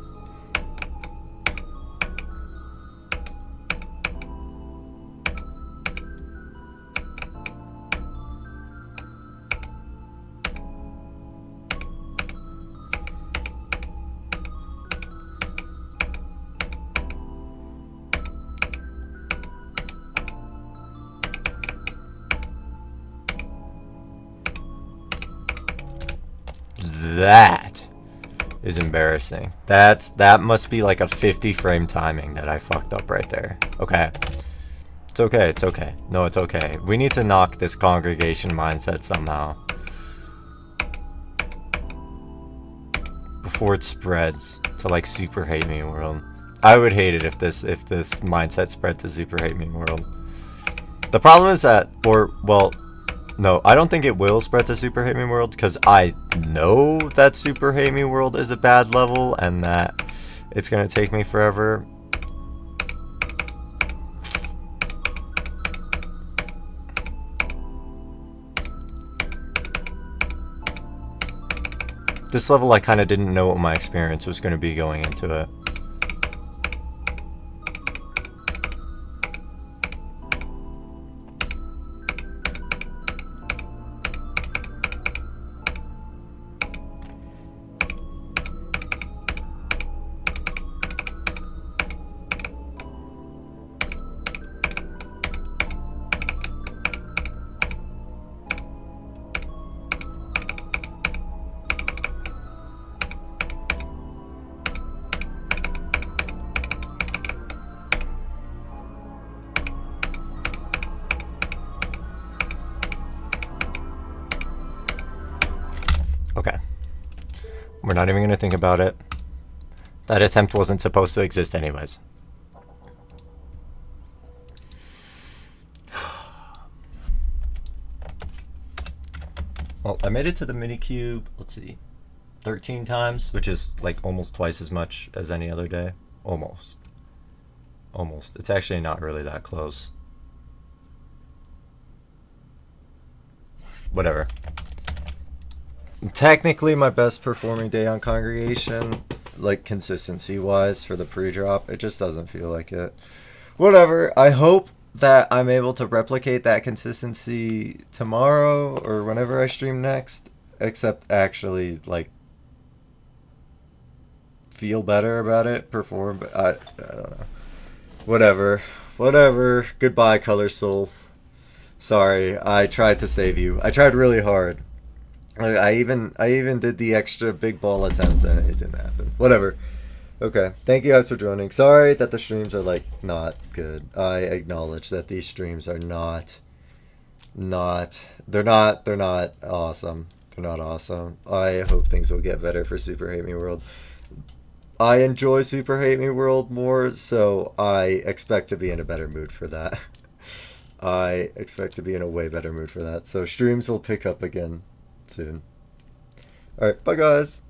That is embarrassing. That must be like a 50 frame timing that I fucked up right there. Okay. It's okay, it's okay. No, it's okay. We need to knock this Congregation mindset somehow. Before it spreads to like Super Hate Me World. I would hate it if this mindset spread to Super Hate Me World. The problem is that, no, I don't think it will spread to Super Hate Me World because I know that Super Hate Me World is a bad level and that it's gonna take me forever. This level I kind of didn't know what my experience was gonna be going into it. Okay. We're not even going to think about it. That attempt wasn't supposed to exist anyways. Well, I made it to the mini cube, let's see, 13 times, which is like almost twice as much as any other day. Almost. Almost. It's actually not really that close. Whatever. Technically my best performing day on Congregation, like consistency wise for the pre-drop. It just doesn't feel like it. Whatever. I hope that I'm able to replicate that consistency tomorrow or whenever I stream next, except actually like feel better about it, perform. I don't know. Whatever. Goodbye, Color Soul. Sorry, I tried to save you. I tried really hard. I even did the extra big ball attempt and it didn't happen. Whatever. Okay. Thank you guys for joining. Sorry that the streams are like not good. I acknowledge that these streams are not they're not awesome. They're not awesome. I hope things will get better for Super Hate Me World. I enjoy Super Hate Me World more, so I expect to be in a better mood for that. I expect to be in a way better mood for that. So streams will pick up again soon. Alright, bye guys.